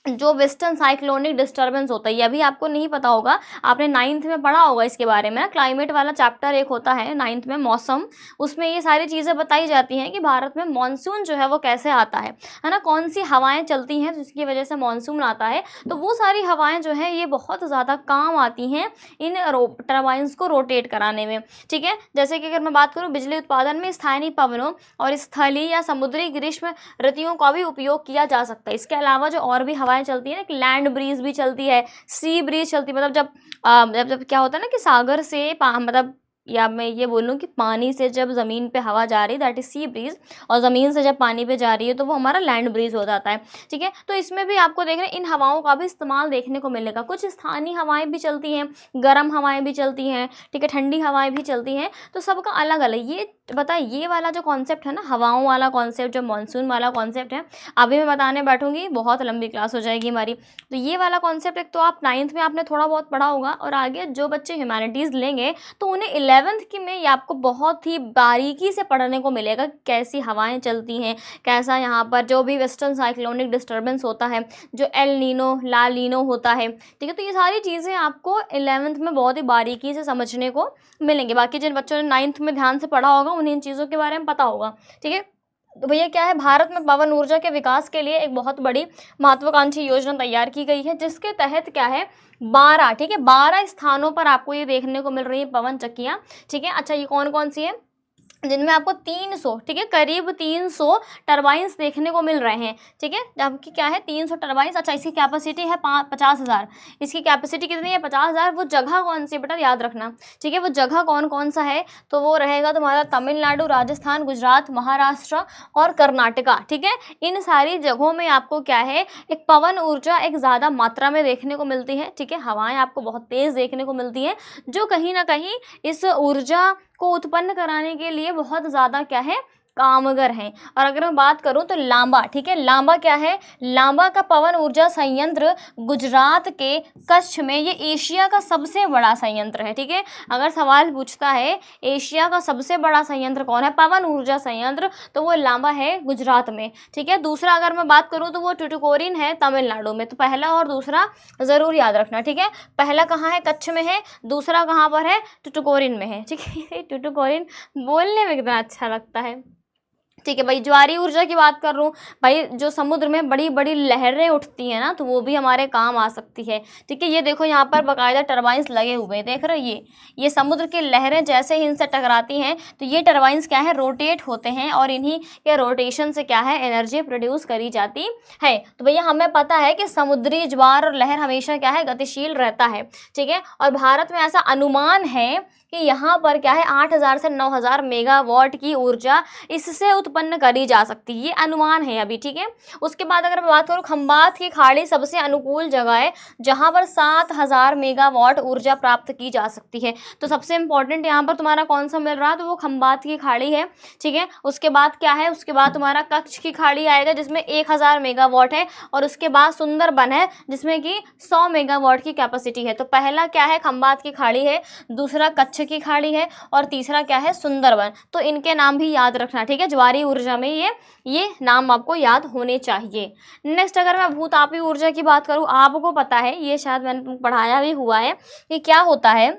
जो वेस्टर्न साइक्लोनिक डिस्टर्बेंस होता है, ये अभी आपको नहीं पता होगा, आपने 9th में पढ़ा होगा इसके बारे में, क्लाइमेट वाला चैप्टर एक होता है 9th में, मौसम, उसमें ये सारी चीज़ें बताई जाती हैं कि भारत में मानसून जो है वो कैसे आता है ना, कौन सी हवाएं चलती हैं जिसकी वजह से मानसून आता है। तो वो सारी हवाएं जो है ये बहुत ज़्यादा काम आती हैं इन टरबाइंस को रोटेट कराने में, ठीक है। जैसे कि अगर मैं बात करूँ बिजली उत्पादन में स्थानीय पवनों और स्थलीय या समुद्री ग्रीष्म ऋतुओं का भी उपयोग किया जा सकता है। इसके अलावा जो और भी हवाएं चलती है ना, कि लैंड ब्रीज भी चलती है, सी ब्रीज चलती है, मतलब जब क्या होता है ना कि सागर से मतलब, या मैं ये बोलूँ कि पानी से जब ज़मीन पे हवा जा रही, दैट इज सी ब्रीज, और ज़मीन से जब पानी पे जा रही है तो वो हमारा लैंड ब्रीज हो जाता है, ठीक है। तो इसमें भी आपको देख रहे हैं, इन हवाओं का भी इस्तेमाल देखने को मिलेगा। कुछ स्थानीय हवाएं भी चलती हैं, गर्म हवाएं भी चलती हैं, ठीक है, ठंडी हवाएं भी चलती हैं, तो सबका अलग अलग। ये बताए, ये वाला जो कॉन्सेप्ट है ना, हवाओं वाला कॉन्सेप्ट, जो मानसून वाला कॉन्सेप्ट है, अभी मैं बताने बैठूंगी बहुत लंबी क्लास हो जाएगी हमारी। तो ये वाला कॉन्सेप्ट एक तो आप 9th में आपने थोड़ा बहुत पढ़ा होगा, और आगे जो बच्चे ह्यूमैनिटीज़ लेंगे तो उन्हें 11th 11th की में ये आपको बहुत ही बारीकी से पढ़ने को मिलेगा, कैसी हवाएं चलती हैं, कैसा यहाँ पर जो भी वेस्टर्न साइक्लोनिक डिस्टर्बेंस होता है, जो एल नीनो ला लीनो होता है, ठीक है। तो ये सारी चीज़ें आपको 11th में बहुत ही बारीकी से समझने को मिलेंगे। बाकी जिन बच्चों ने 9th में ध्यान से पढ़ा होगा उन्हें इन चीज़ों के बारे में पता होगा, ठीक है। तो भैया क्या है, भारत में पवन ऊर्जा के विकास के लिए एक बहुत बड़ी महत्वाकांक्षी योजना तैयार की गई है, जिसके तहत क्या है 12, ठीक है, 12 स्थानों पर आपको ये देखने को मिल रही है पवन चक्कियाँ, ठीक है। अच्छा, ये कौन कौन सी है, जिनमें आपको 300, ठीक है, करीब 300 टरबाइंस देखने को मिल रहे हैं, ठीक है। आपकी क्या है 300 टरबाइंस। अच्छा, इसकी कैपेसिटी है 50,000, इसकी कैपेसिटी कितनी है 50,000। वो जगह कौन सी है बेटा, याद रखना, ठीक है। वो जगह कौन कौन सा है, तो वो रहेगा तुम्हारा तमिलनाडु, राजस्थान, गुजरात, महाराष्ट्र और कर्नाटका, ठीक है। इन सारी जगहों में आपको क्या है एक पवन ऊर्जा एक ज़्यादा मात्रा में देखने को मिलती है, ठीक है। हवाएं आपको बहुत तेज़ देखने को मिलती हैं, जो कहीं ना कहीं इस ऊर्जा को उत्पन्न कराने के लिए बहुत ज़्यादा क्या है कामगर हैं। और अगर मैं बात करूं तो लांबा, ठीक है, लांबा क्या है, लांबा का पवन ऊर्जा संयंत्र गुजरात के कच्छ में, ये एशिया का सबसे बड़ा संयंत्र है, ठीक है। अगर सवाल पूछता है एशिया का सबसे बड़ा संयंत्र कौन है, पवन ऊर्जा संयंत्र, तो वो लांबा है गुजरात में, ठीक है। दूसरा अगर मैं बात करूँ तो वो टुटुकोरिन है तमिलनाडु में। तो पहला और दूसरा ज़रूर याद रखना, ठीक है। पहला कहाँ है, कच्छ में है, दूसरा कहाँ पर है, टुटुकोरिन में है, ठीक है। टुटुकोरिन बोलने में कितना अच्छा लगता है, ठीक है भाई। ज्वारीय ऊर्जा की बात कर लूँ भाई, जो समुद्र में बड़ी बड़ी लहरें उठती हैं ना, तो वो भी हमारे काम आ सकती है, ठीक है। ये देखो यहाँ पर बाकायदा टरबाइंस लगे हुए हैं, देख रहे हो, ये समुद्र की लहरें जैसे ही इनसे टकराती हैं तो ये टरबाइंस क्या है रोटेट होते हैं, और इन्हीं के रोटेशन से क्या है एनर्जी प्रोड्यूस करी जाती है। तो भैया हमें पता है कि समुद्री ज्वार और लहर हमेशा क्या है गतिशील रहता है, ठीक है। और भारत में ऐसा अनुमान है कि यहाँ पर क्या है 8,000 से 9,000 मेगावाट की ऊर्जा इससे उत्पन्न करी जा सकती है, ये अनुमान है अभी, ठीक है। उसके बाद अगर मैं बात करूँ, खंबात की खाड़ी सबसे अनुकूल जगह है जहाँ पर 7,000 मेगावाट ऊर्जा प्राप्त की जा सकती है। तो सबसे इंपॉर्टेंट यहाँ पर तुम्हारा कौन सा मिल रहा है, तो वो खंबात की खाड़ी है, ठीक है। उसके बाद क्या है, उसके बाद तुम्हारा कच्छ की खाड़ी आएगा जिसमें 1,000 मेगावाट है, और उसके बाद सुंदरबन है जिसमें कि 100 मेगावाट की कैपेसिटी है। तो पहला क्या है खंबात की खाड़ी है, दूसरा कच्छ की खाड़ी है, और तीसरा क्या है सुंदरबन। तो इनके नाम भी याद रखना, ठीक है। ज्वारीय ऊर्जा में ये नाम आपको याद होने चाहिए। नेक्स्ट अगर मैं भूतापी ऊर्जा की बात करूँ, आपको पता है ये शायद मैंने तुमको पढ़ाया भी हुआ है कि क्या होता है।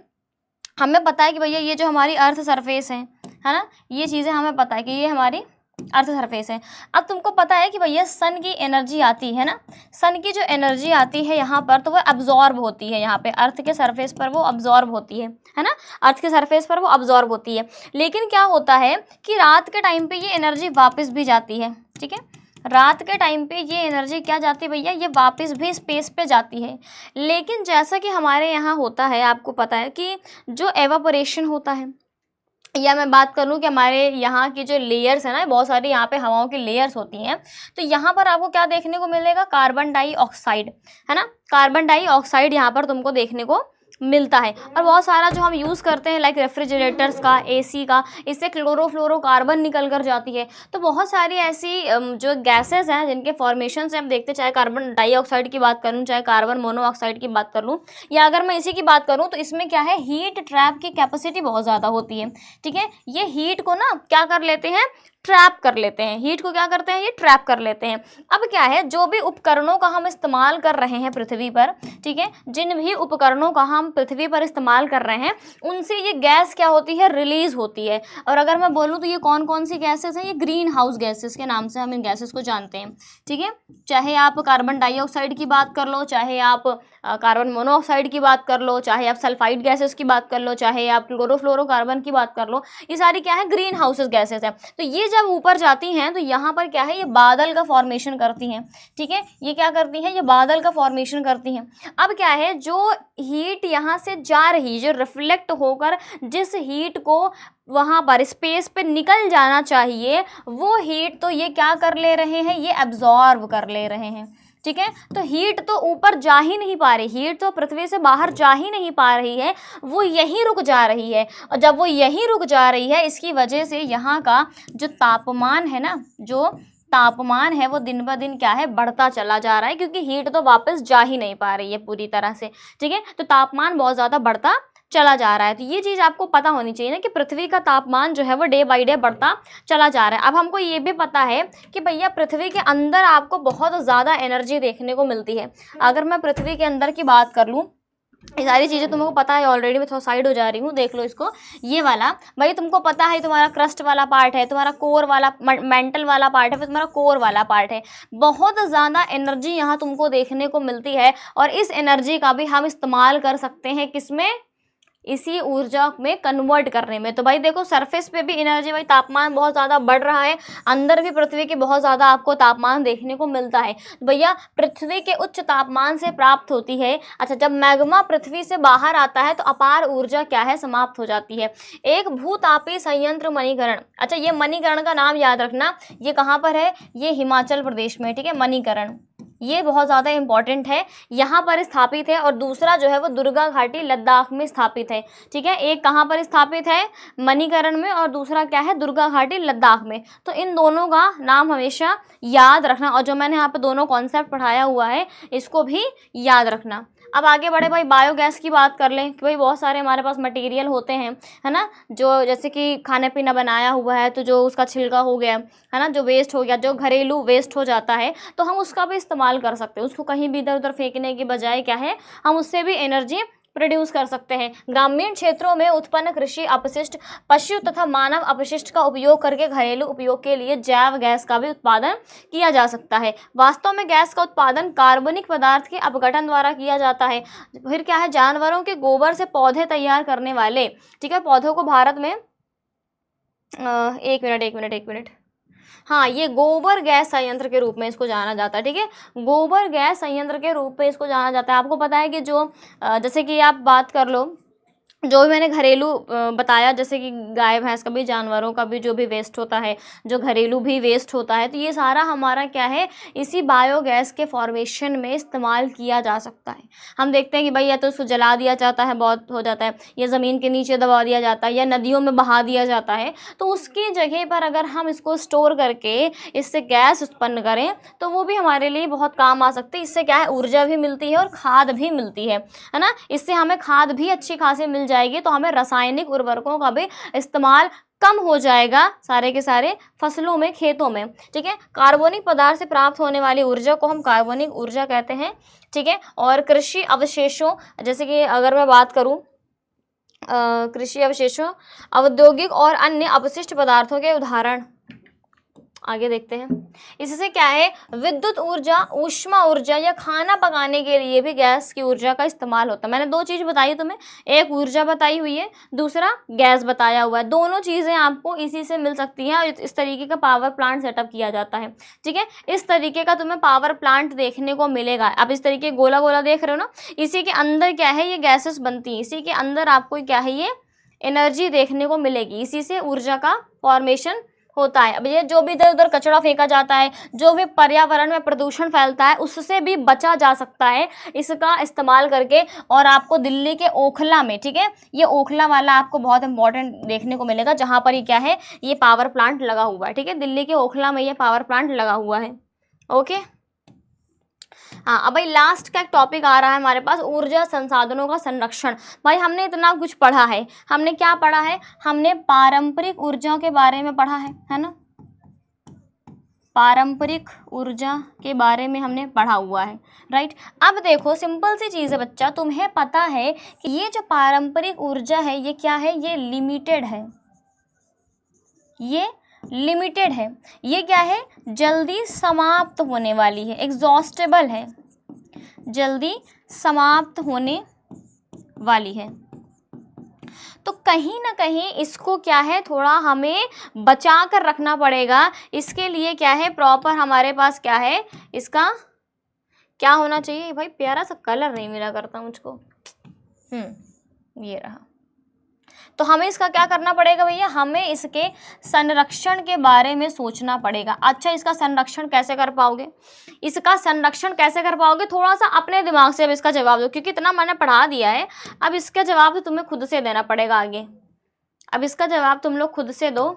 हमें पता है कि भैया ये जो हमारी अर्थ सरफेस है ना, ये चीज़ें हमें पता है कि ये हमारी अर्थ सरफेस है। अब तुमको पता है कि भैया सन की एनर्जी आती है ना, सन की जो एनर्जी आती है यहाँ पर, तो वो अब्जॉर्ब होती है यहाँ पे अर्थ के सरफेस पर, वो अब्जॉर्ब होती है ना, अर्थ के सरफेस पर वो अब्जॉर्ब होती है। लेकिन क्या होता है कि रात के टाइम पे ये एनर्जी वापस भी जाती है, ठीक है। रात के टाइम पे ये एनर्जी क्या जाती है भैया, ये वापस भी स्पेस पे जाती है। लेकिन जैसा कि हमारे यहाँ होता है, आपको पता है कि जो एवापोरेशन होता है, या मैं बात करूँ कि हमारे यहाँ की जो लेयर्स है ना, बहुत सारी यहाँ पे हवाओं की लेयर्स होती हैं, तो यहाँ पर आपको क्या देखने को मिलेगा, कार्बन डाइऑक्साइड, है ना, कार्बन डाइऑक्साइड यहाँ पर तुमको देखने को मिलता है। और बहुत सारा जो हम यूज़ करते हैं लाइक रेफ्रिजरेटर्स का, एसी का, इससे क्लोरोफ्लोरोकार्बन निकल कर जाती है। तो बहुत सारी ऐसी जो गैसेस हैं जिनके फॉर्मेशन से हम देखते, चाहे कार्बन डाइऑक्साइड की बात करूँ, चाहे कार्बन मोनोऑक्साइड की बात कर लूँ, या अगर मैं इसी की बात करूँ, तो इसमें क्या है हीट ट्रैप की कैपेसिटी बहुत ज़्यादा होती है, ठीक है। ये हीट को ना क्या कर लेते हैं, ट्रैप कर लेते हैं, हीट को क्या करते हैं, ये ट्रैप कर लेते हैं। अब क्या है, जो भी उपकरणों का हम इस्तेमाल कर रहे हैं पृथ्वी पर, ठीक है, जिन भी उपकरणों का हम पृथ्वी पर इस्तेमाल कर रहे हैं, उनसे ये गैस क्या होती है, रिलीज होती है। और अगर मैं बोलूँ तो ये कौन कौन सी गैसेस हैं, ये ग्रीन हाउस गैसेस के नाम से हम इन गैसेस को जानते हैं, ठीक है। चाहे आप कार्बन डाइऑक्साइड की बात कर लो, चाहे आप कार्बन मोनोऑक्साइड की बात कर लो, चाहे आप सल्फाइड गैसेस की बात कर लो, चाहे आप क्लोरोफ्लोरोकार्बन की बात कर लो, ये सारी क्या है ग्रीन हाउसेस गैसेस हैं। तो ये जब ऊपर जाती हैं तो यहाँ पर क्या है, ये बादल का फॉर्मेशन करती हैं, ठीक है। ये क्या करती हैं, ये बादल का फॉर्मेशन करती हैं। अब क्या है, जो हीट यहाँ से जा रही, जो रिफ्लेक्ट होकर जिस हीट को वहाँ पर स्पेस पे निकल जाना चाहिए, वो हीट तो ये क्या कर ले रहे हैं, ये एब्जॉर्ब कर ले रहे हैं, ठीक है। तो हीट तो ऊपर जा ही नहीं पा रही, हीट तो पृथ्वी से बाहर जा ही नहीं पा रही है, वो यहीं रुक जा रही है। और जब वो यहीं रुक जा रही है, इसकी वजह से यहाँ का जो तापमान है ना, जो तापमान है वो दिन ब दिन क्या है बढ़ता चला जा रहा है, क्योंकि हीट तो वापस जा ही नहीं पा रही है पूरी तरह से, ठीक है। तो तापमान बहुत ज़्यादा बढ़ता चला जा रहा है। तो ये चीज़ आपको पता होनी चाहिए ना कि पृथ्वी का तापमान जो है वो डे बाई डे बढ़ता चला जा रहा है। अब हमको ये भी पता है कि भैया पृथ्वी के अंदर आपको बहुत ज़्यादा एनर्जी देखने को मिलती है। अगर मैं पृथ्वी के अंदर की बात कर लूँ, ये सारी चीज़ें तुमको पता है ऑलरेडी, मैं थोड़ा साइड हो जा रही हूँ, देख लो इसको। ये वाला भाई तुमको पता है, तुम्हारा क्रस्ट वाला पार्ट है, तुम्हारा कोर वाला मेंटल वाला पार्ट है, फिर तुम्हारा कोर वाला पार्ट है। बहुत ज़्यादा एनर्जी यहाँ तुमको देखने को मिलती है और इस एनर्जी का भी हम इस्तेमाल कर सकते हैं किसमें, इसी ऊर्जा में कन्वर्ट करने में। तो भाई देखो सरफेस पे भी एनर्जी, भाई तापमान बहुत ज़्यादा बढ़ रहा है, अंदर भी पृथ्वी के बहुत ज़्यादा आपको तापमान देखने को मिलता है। तो भैया पृथ्वी के उच्च तापमान से प्राप्त होती है। अच्छा, जब मैग्मा पृथ्वी से बाहर आता है तो अपार ऊर्जा क्या है, समाप्त हो जाती है। एक भूतापीय संयंत्र मणिकरण, अच्छा ये मणिकरण का नाम याद रखना, ये कहाँ पर है, ये हिमाचल प्रदेश में, ठीक है, मणिकरण, ये बहुत ज़्यादा इंपॉर्टेंट है, यहाँ पर स्थापित है। और दूसरा जो है वो दुर्गा घाटी लद्दाख में स्थापित है, ठीक है। एक कहाँ पर स्थापित है, मणिकरण में, और दूसरा क्या है, दुर्गा घाटी लद्दाख में। तो इन दोनों का नाम हमेशा याद रखना, और जो मैंने यहाँ पे दोनों कॉन्सेप्ट पढ़ाया हुआ है इसको भी याद रखना। अब आगे बढ़े भाई, बायोगैस की बात कर लें कि भाई बहुत सारे हमारे पास मटेरियल होते हैं, है ना, जो जैसे कि खाने पीना बनाया हुआ है तो जो उसका छिलका हो गया, है ना, जो वेस्ट हो गया, जो घरेलू वेस्ट हो जाता है, तो हम उसका भी इस्तेमाल कर सकते हैं। उसको कहीं भी इधर उधर फेंकने की बजाय क्या है, हम उससे भी एनर्जी प्रोड्यूस कर सकते हैं। ग्रामीण क्षेत्रों में उत्पन्न कृषि अपशिष्ट, पशु तथा मानव अपशिष्ट का उपयोग करके घरेलू उपयोग के लिए जैव गैस का भी उत्पादन किया जा सकता है। वास्तव में गैस का उत्पादन कार्बनिक पदार्थ के अपघटन द्वारा किया जाता है। फिर क्या है, जानवरों के गोबर से पौधे तैयार करने वाले, ठीक है, पौधों को भारत में एक मिनट, हाँ, ये गोबर गैस संयंत्र के रूप में इसको जाना जाता है, ठीक है, गोबर गैस संयंत्र के रूप में इसको जाना जाता है। आपको पता है कि जो जैसे कि आप बात कर लो, जो भी मैंने घरेलू बताया, जैसे कि गाय भैंस का भी, जानवरों का भी जो भी वेस्ट होता है, जो घरेलू भी वेस्ट होता है, तो ये सारा हमारा क्या है, इसी बायोगैस के फॉर्मेशन में इस्तेमाल किया जा सकता है। हम देखते हैं कि भाई या तो उसको जला दिया जाता है, बहुत हो जाता है, या ज़मीन के नीचे दबा दिया जाता है, या नदियों में बहा दिया जाता है। तो उसकी जगह पर अगर हम इसको स्टोर करके इससे गैस उत्पन्न करें तो वो भी हमारे लिए बहुत काम आ सकती है। इससे क्या है, ऊर्जा भी मिलती है और खाद भी मिलती है ना। इससे हमें खाद भी अच्छी खासी मिल जाएगी, तो हमें रासायनिक उर्वरकों का भी इस्तेमाल कम हो जाएगा सारे के सारे फसलों में, खेतों में, ठीक है। कार्बनिक पदार्थ से प्राप्त होने वाली ऊर्जा को हम कार्बनिक ऊर्जा कहते हैं, ठीक है। और कृषि अवशेषों, जैसे कि अगर मैं बात करूं कृषि अवशेषों, औद्योगिक और अन्य अपशिष्ट पदार्थों के उदाहरण, आगे देखते हैं। इससे क्या है, विद्युत ऊर्जा, ऊष्मा ऊर्जा या खाना पकाने के लिए भी गैस की ऊर्जा का इस्तेमाल होता है। मैंने दो चीज़ बताई तुम्हें, एक ऊर्जा बताई हुई है, दूसरा गैस बताया हुआ है। दोनों चीज़ें आपको इसी से मिल सकती हैं और इस तरीके का पावर प्लांट सेटअप किया जाता है, ठीक है। इस तरीके का तुम्हें पावर प्लांट देखने को मिलेगा। अब इस तरीके गोला गोला देख रहे हो ना, इसी के अंदर क्या है, ये गैसेस बनती हैं, इसी के अंदर आपको क्या है, ये एनर्जी देखने को मिलेगी, इसी से ऊर्जा का फॉर्मेशन होता है। अब ये जो भी इधर उधर कचरा फेंका जाता है, जो भी पर्यावरण में प्रदूषण फैलता है, उससे भी बचा जा सकता है इसका इस्तेमाल करके। और आपको दिल्ली के ओखला में, ठीक है, ये ओखला वाला आपको बहुत इंपॉर्टेंट देखने को मिलेगा, जहाँ पर ये क्या है, ये पावर प्लांट लगा हुआ है, ठीक है, दिल्ली के ओखला में ये पावर प्लांट लगा हुआ है। ओके, हाँ, अब भाई लास्ट का एक टॉपिक आ रहा है हमारे पास, ऊर्जा संसाधनों का संरक्षण। भाई हमने इतना कुछ पढ़ा है, हमने क्या पढ़ा है, हमने पारंपरिक ऊर्जा के बारे में पढ़ा है ना, पारंपरिक ऊर्जा के बारे में हमने पढ़ा हुआ है, राइट। अब देखो सिंपल सी चीज़ है बच्चा, तुम्हें पता है कि ये जो पारंपरिक ऊर्जा है ये क्या है, ये लिमिटेड है, ये लिमिटेड है, ये क्या है, जल्दी समाप्त होने वाली है, एग्जॉस्टेबल है, जल्दी समाप्त होने वाली है। तो कहीं ना कहीं इसको क्या है, थोड़ा हमें बचा कर रखना पड़ेगा। इसके लिए क्या है, प्रॉपर हमारे पास क्या है, इसका क्या होना चाहिए भाई, प्यारा सा कलर नहीं मिला करता मुझको, ये रहा। तो हमें इसका क्या करना पड़ेगा भैया, हमें इसके संरक्षण के बारे में सोचना पड़ेगा। अच्छा, इसका संरक्षण कैसे कर पाओगे, इसका संरक्षण कैसे कर पाओगे, थोड़ा सा अपने दिमाग से अब इसका जवाब दो, क्योंकि इतना मैंने पढ़ा दिया है, अब इसका जवाब तो तुम्हें खुद से देना पड़ेगा आगे। अब इसका जवाब तुम लोग खुद से दो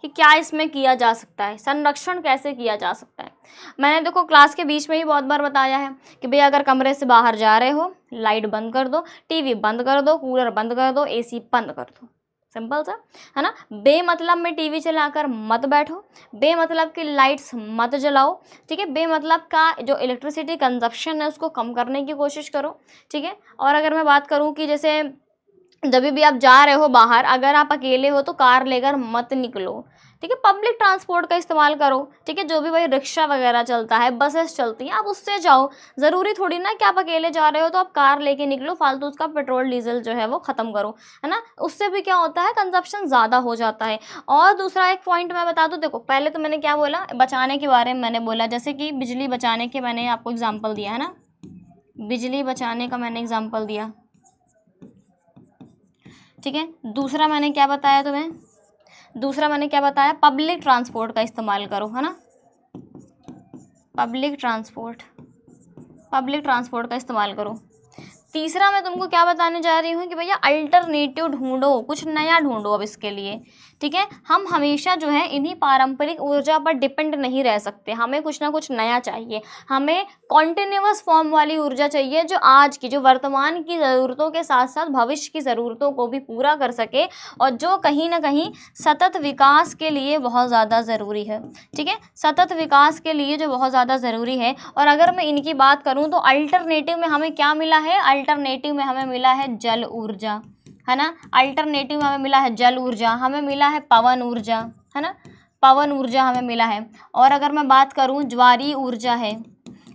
कि क्या इसमें किया जा सकता है, संरक्षण कैसे किया जा सकता है। मैंने देखो क्लास के बीच में ही बहुत बार बताया है कि भैया अगर कमरे से बाहर जा रहे हो, लाइट बंद कर दो, टीवी बंद कर दो, कूलर बंद कर दो, एसी बंद कर दो, सिंपल सा है ना। बेमतलब में टीवी चलाकर मत बैठो, बेमतलब की लाइट्स मत जलाओ, ठीक है। बेमतलब का जो इलेक्ट्रिसिटी कंजप्शन है उसको कम करने की कोशिश करो, ठीक है। और अगर मैं बात करूँ कि जैसे जब भी आप जा रहे हो बाहर, अगर आप अकेले हो तो कार लेकर मत निकलो, ठीक है। पब्लिक ट्रांसपोर्ट का इस्तेमाल करो, ठीक है। जो भी भाई रिक्शा वगैरह चलता है, बसेस चलती हैं, आप उससे जाओ। ज़रूरी थोड़ी ना कि आप अकेले जा रहे हो तो आप कार लेके निकलो, फालतू उसका पेट्रोल डीजल जो है वो ख़त्म करो, है ना। उससे भी क्या होता है, कंजप्शन ज़्यादा हो जाता है। और दूसरा एक पॉइंट मैं बता दूँ, देखो पहले तो मैंने क्या बोला, बचाने के बारे में मैंने बोला, जैसे कि बिजली बचाने के मैंने आपको एग्जाम्पल दिया है ना, बिजली बचाने का मैंने एग्जाम्पल दिया, ठीक है। दूसरा मैंने क्या बताया तुम्हें, दूसरा मैंने क्या बताया, पब्लिक ट्रांसपोर्ट का इस्तेमाल करो, है ना। पब्लिक ट्रांसपोर्ट का इस्तेमाल करो। तीसरा मैं तुमको क्या बताने जा रही हूँ कि भैया अल्टरनेटिव ढूंढो, कुछ नया ढूंढो अब इसके लिए, ठीक है। हम हमेशा जो है इन्हीं पारंपरिक ऊर्जा पर डिपेंड नहीं रह सकते, हमें कुछ ना कुछ नया चाहिए। हमें कॉन्टिन्यूअस फॉर्म वाली ऊर्जा चाहिए जो आज की, जो वर्तमान की ज़रूरतों के साथ साथ भविष्य की ज़रूरतों को भी पूरा कर सके, और जो कहीं ना कहीं सतत विकास के लिए बहुत ज़्यादा ज़रूरी है, ठीक है। सतत विकास के लिए जो बहुत ज़्यादा ज़रूरी है। और अगर मैं इनकी बात करूँ तो अल्टरनेटिव में हमें क्या मिला है, अल्टरनेटिव में हमें मिला है जल ऊर्जा, है ना। अल्टरनेटिव में हमें मिला है जल ऊर्जा, हमें मिला है पवन ऊर्जा, है ना, पवन ऊर्जा हमें मिला है। और अगर मैं बात करूं ज्वारीय ऊर्जा है,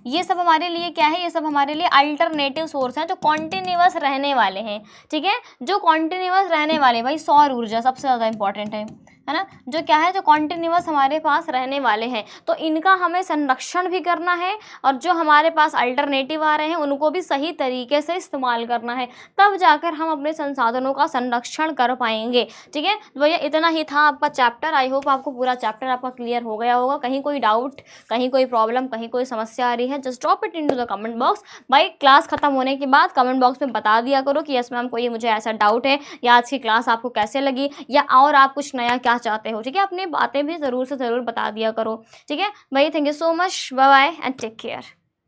ये सब हमारे लिए क्या है, ये सब हमारे लिए अल्टरनेटिव सोर्स हैं जो कॉन्टिन्यूअस रहने वाले हैं, ठीक है। जो कॉन्टिन्यूअस रहने वाले, भाई सौर ऊर्जा सबसे ज़्यादा इंपॉर्टेंट है ना, जो क्या है, जो कॉन्टिन्यूअस हमारे पास रहने वाले हैं। तो इनका हमें संरक्षण भी करना है, और जो हमारे पास अल्टरनेटिव आ रहे हैं उनको भी सही तरीके से इस्तेमाल करना है, तब जाकर हम अपने संसाधनों का संरक्षण कर पाएंगे, ठीक है। तो भैया इतना ही था आपका चैप्टर। आई होप आपको पूरा चैप्टर आपका क्लियर हो गया होगा। कहीं कोई डाउट, कहीं कोई प्रॉब्लम, कहीं कोई समस्या आ रही है, just drop it into the comment box. भाई क्लास खत्म होने के बाद कमेंट बॉक्स में बता दिया करो कि यस मैम कोई मुझे ऐसा डाउट है, या आज की क्लास आपको कैसे लगी, या और आप कुछ नया क्या चाहते हो, ठीक है। अपनी बातें भी ज़रूर से ज़रूर बता दिया करो, ठीक है भाई। Thank you so much, bye bye and take care.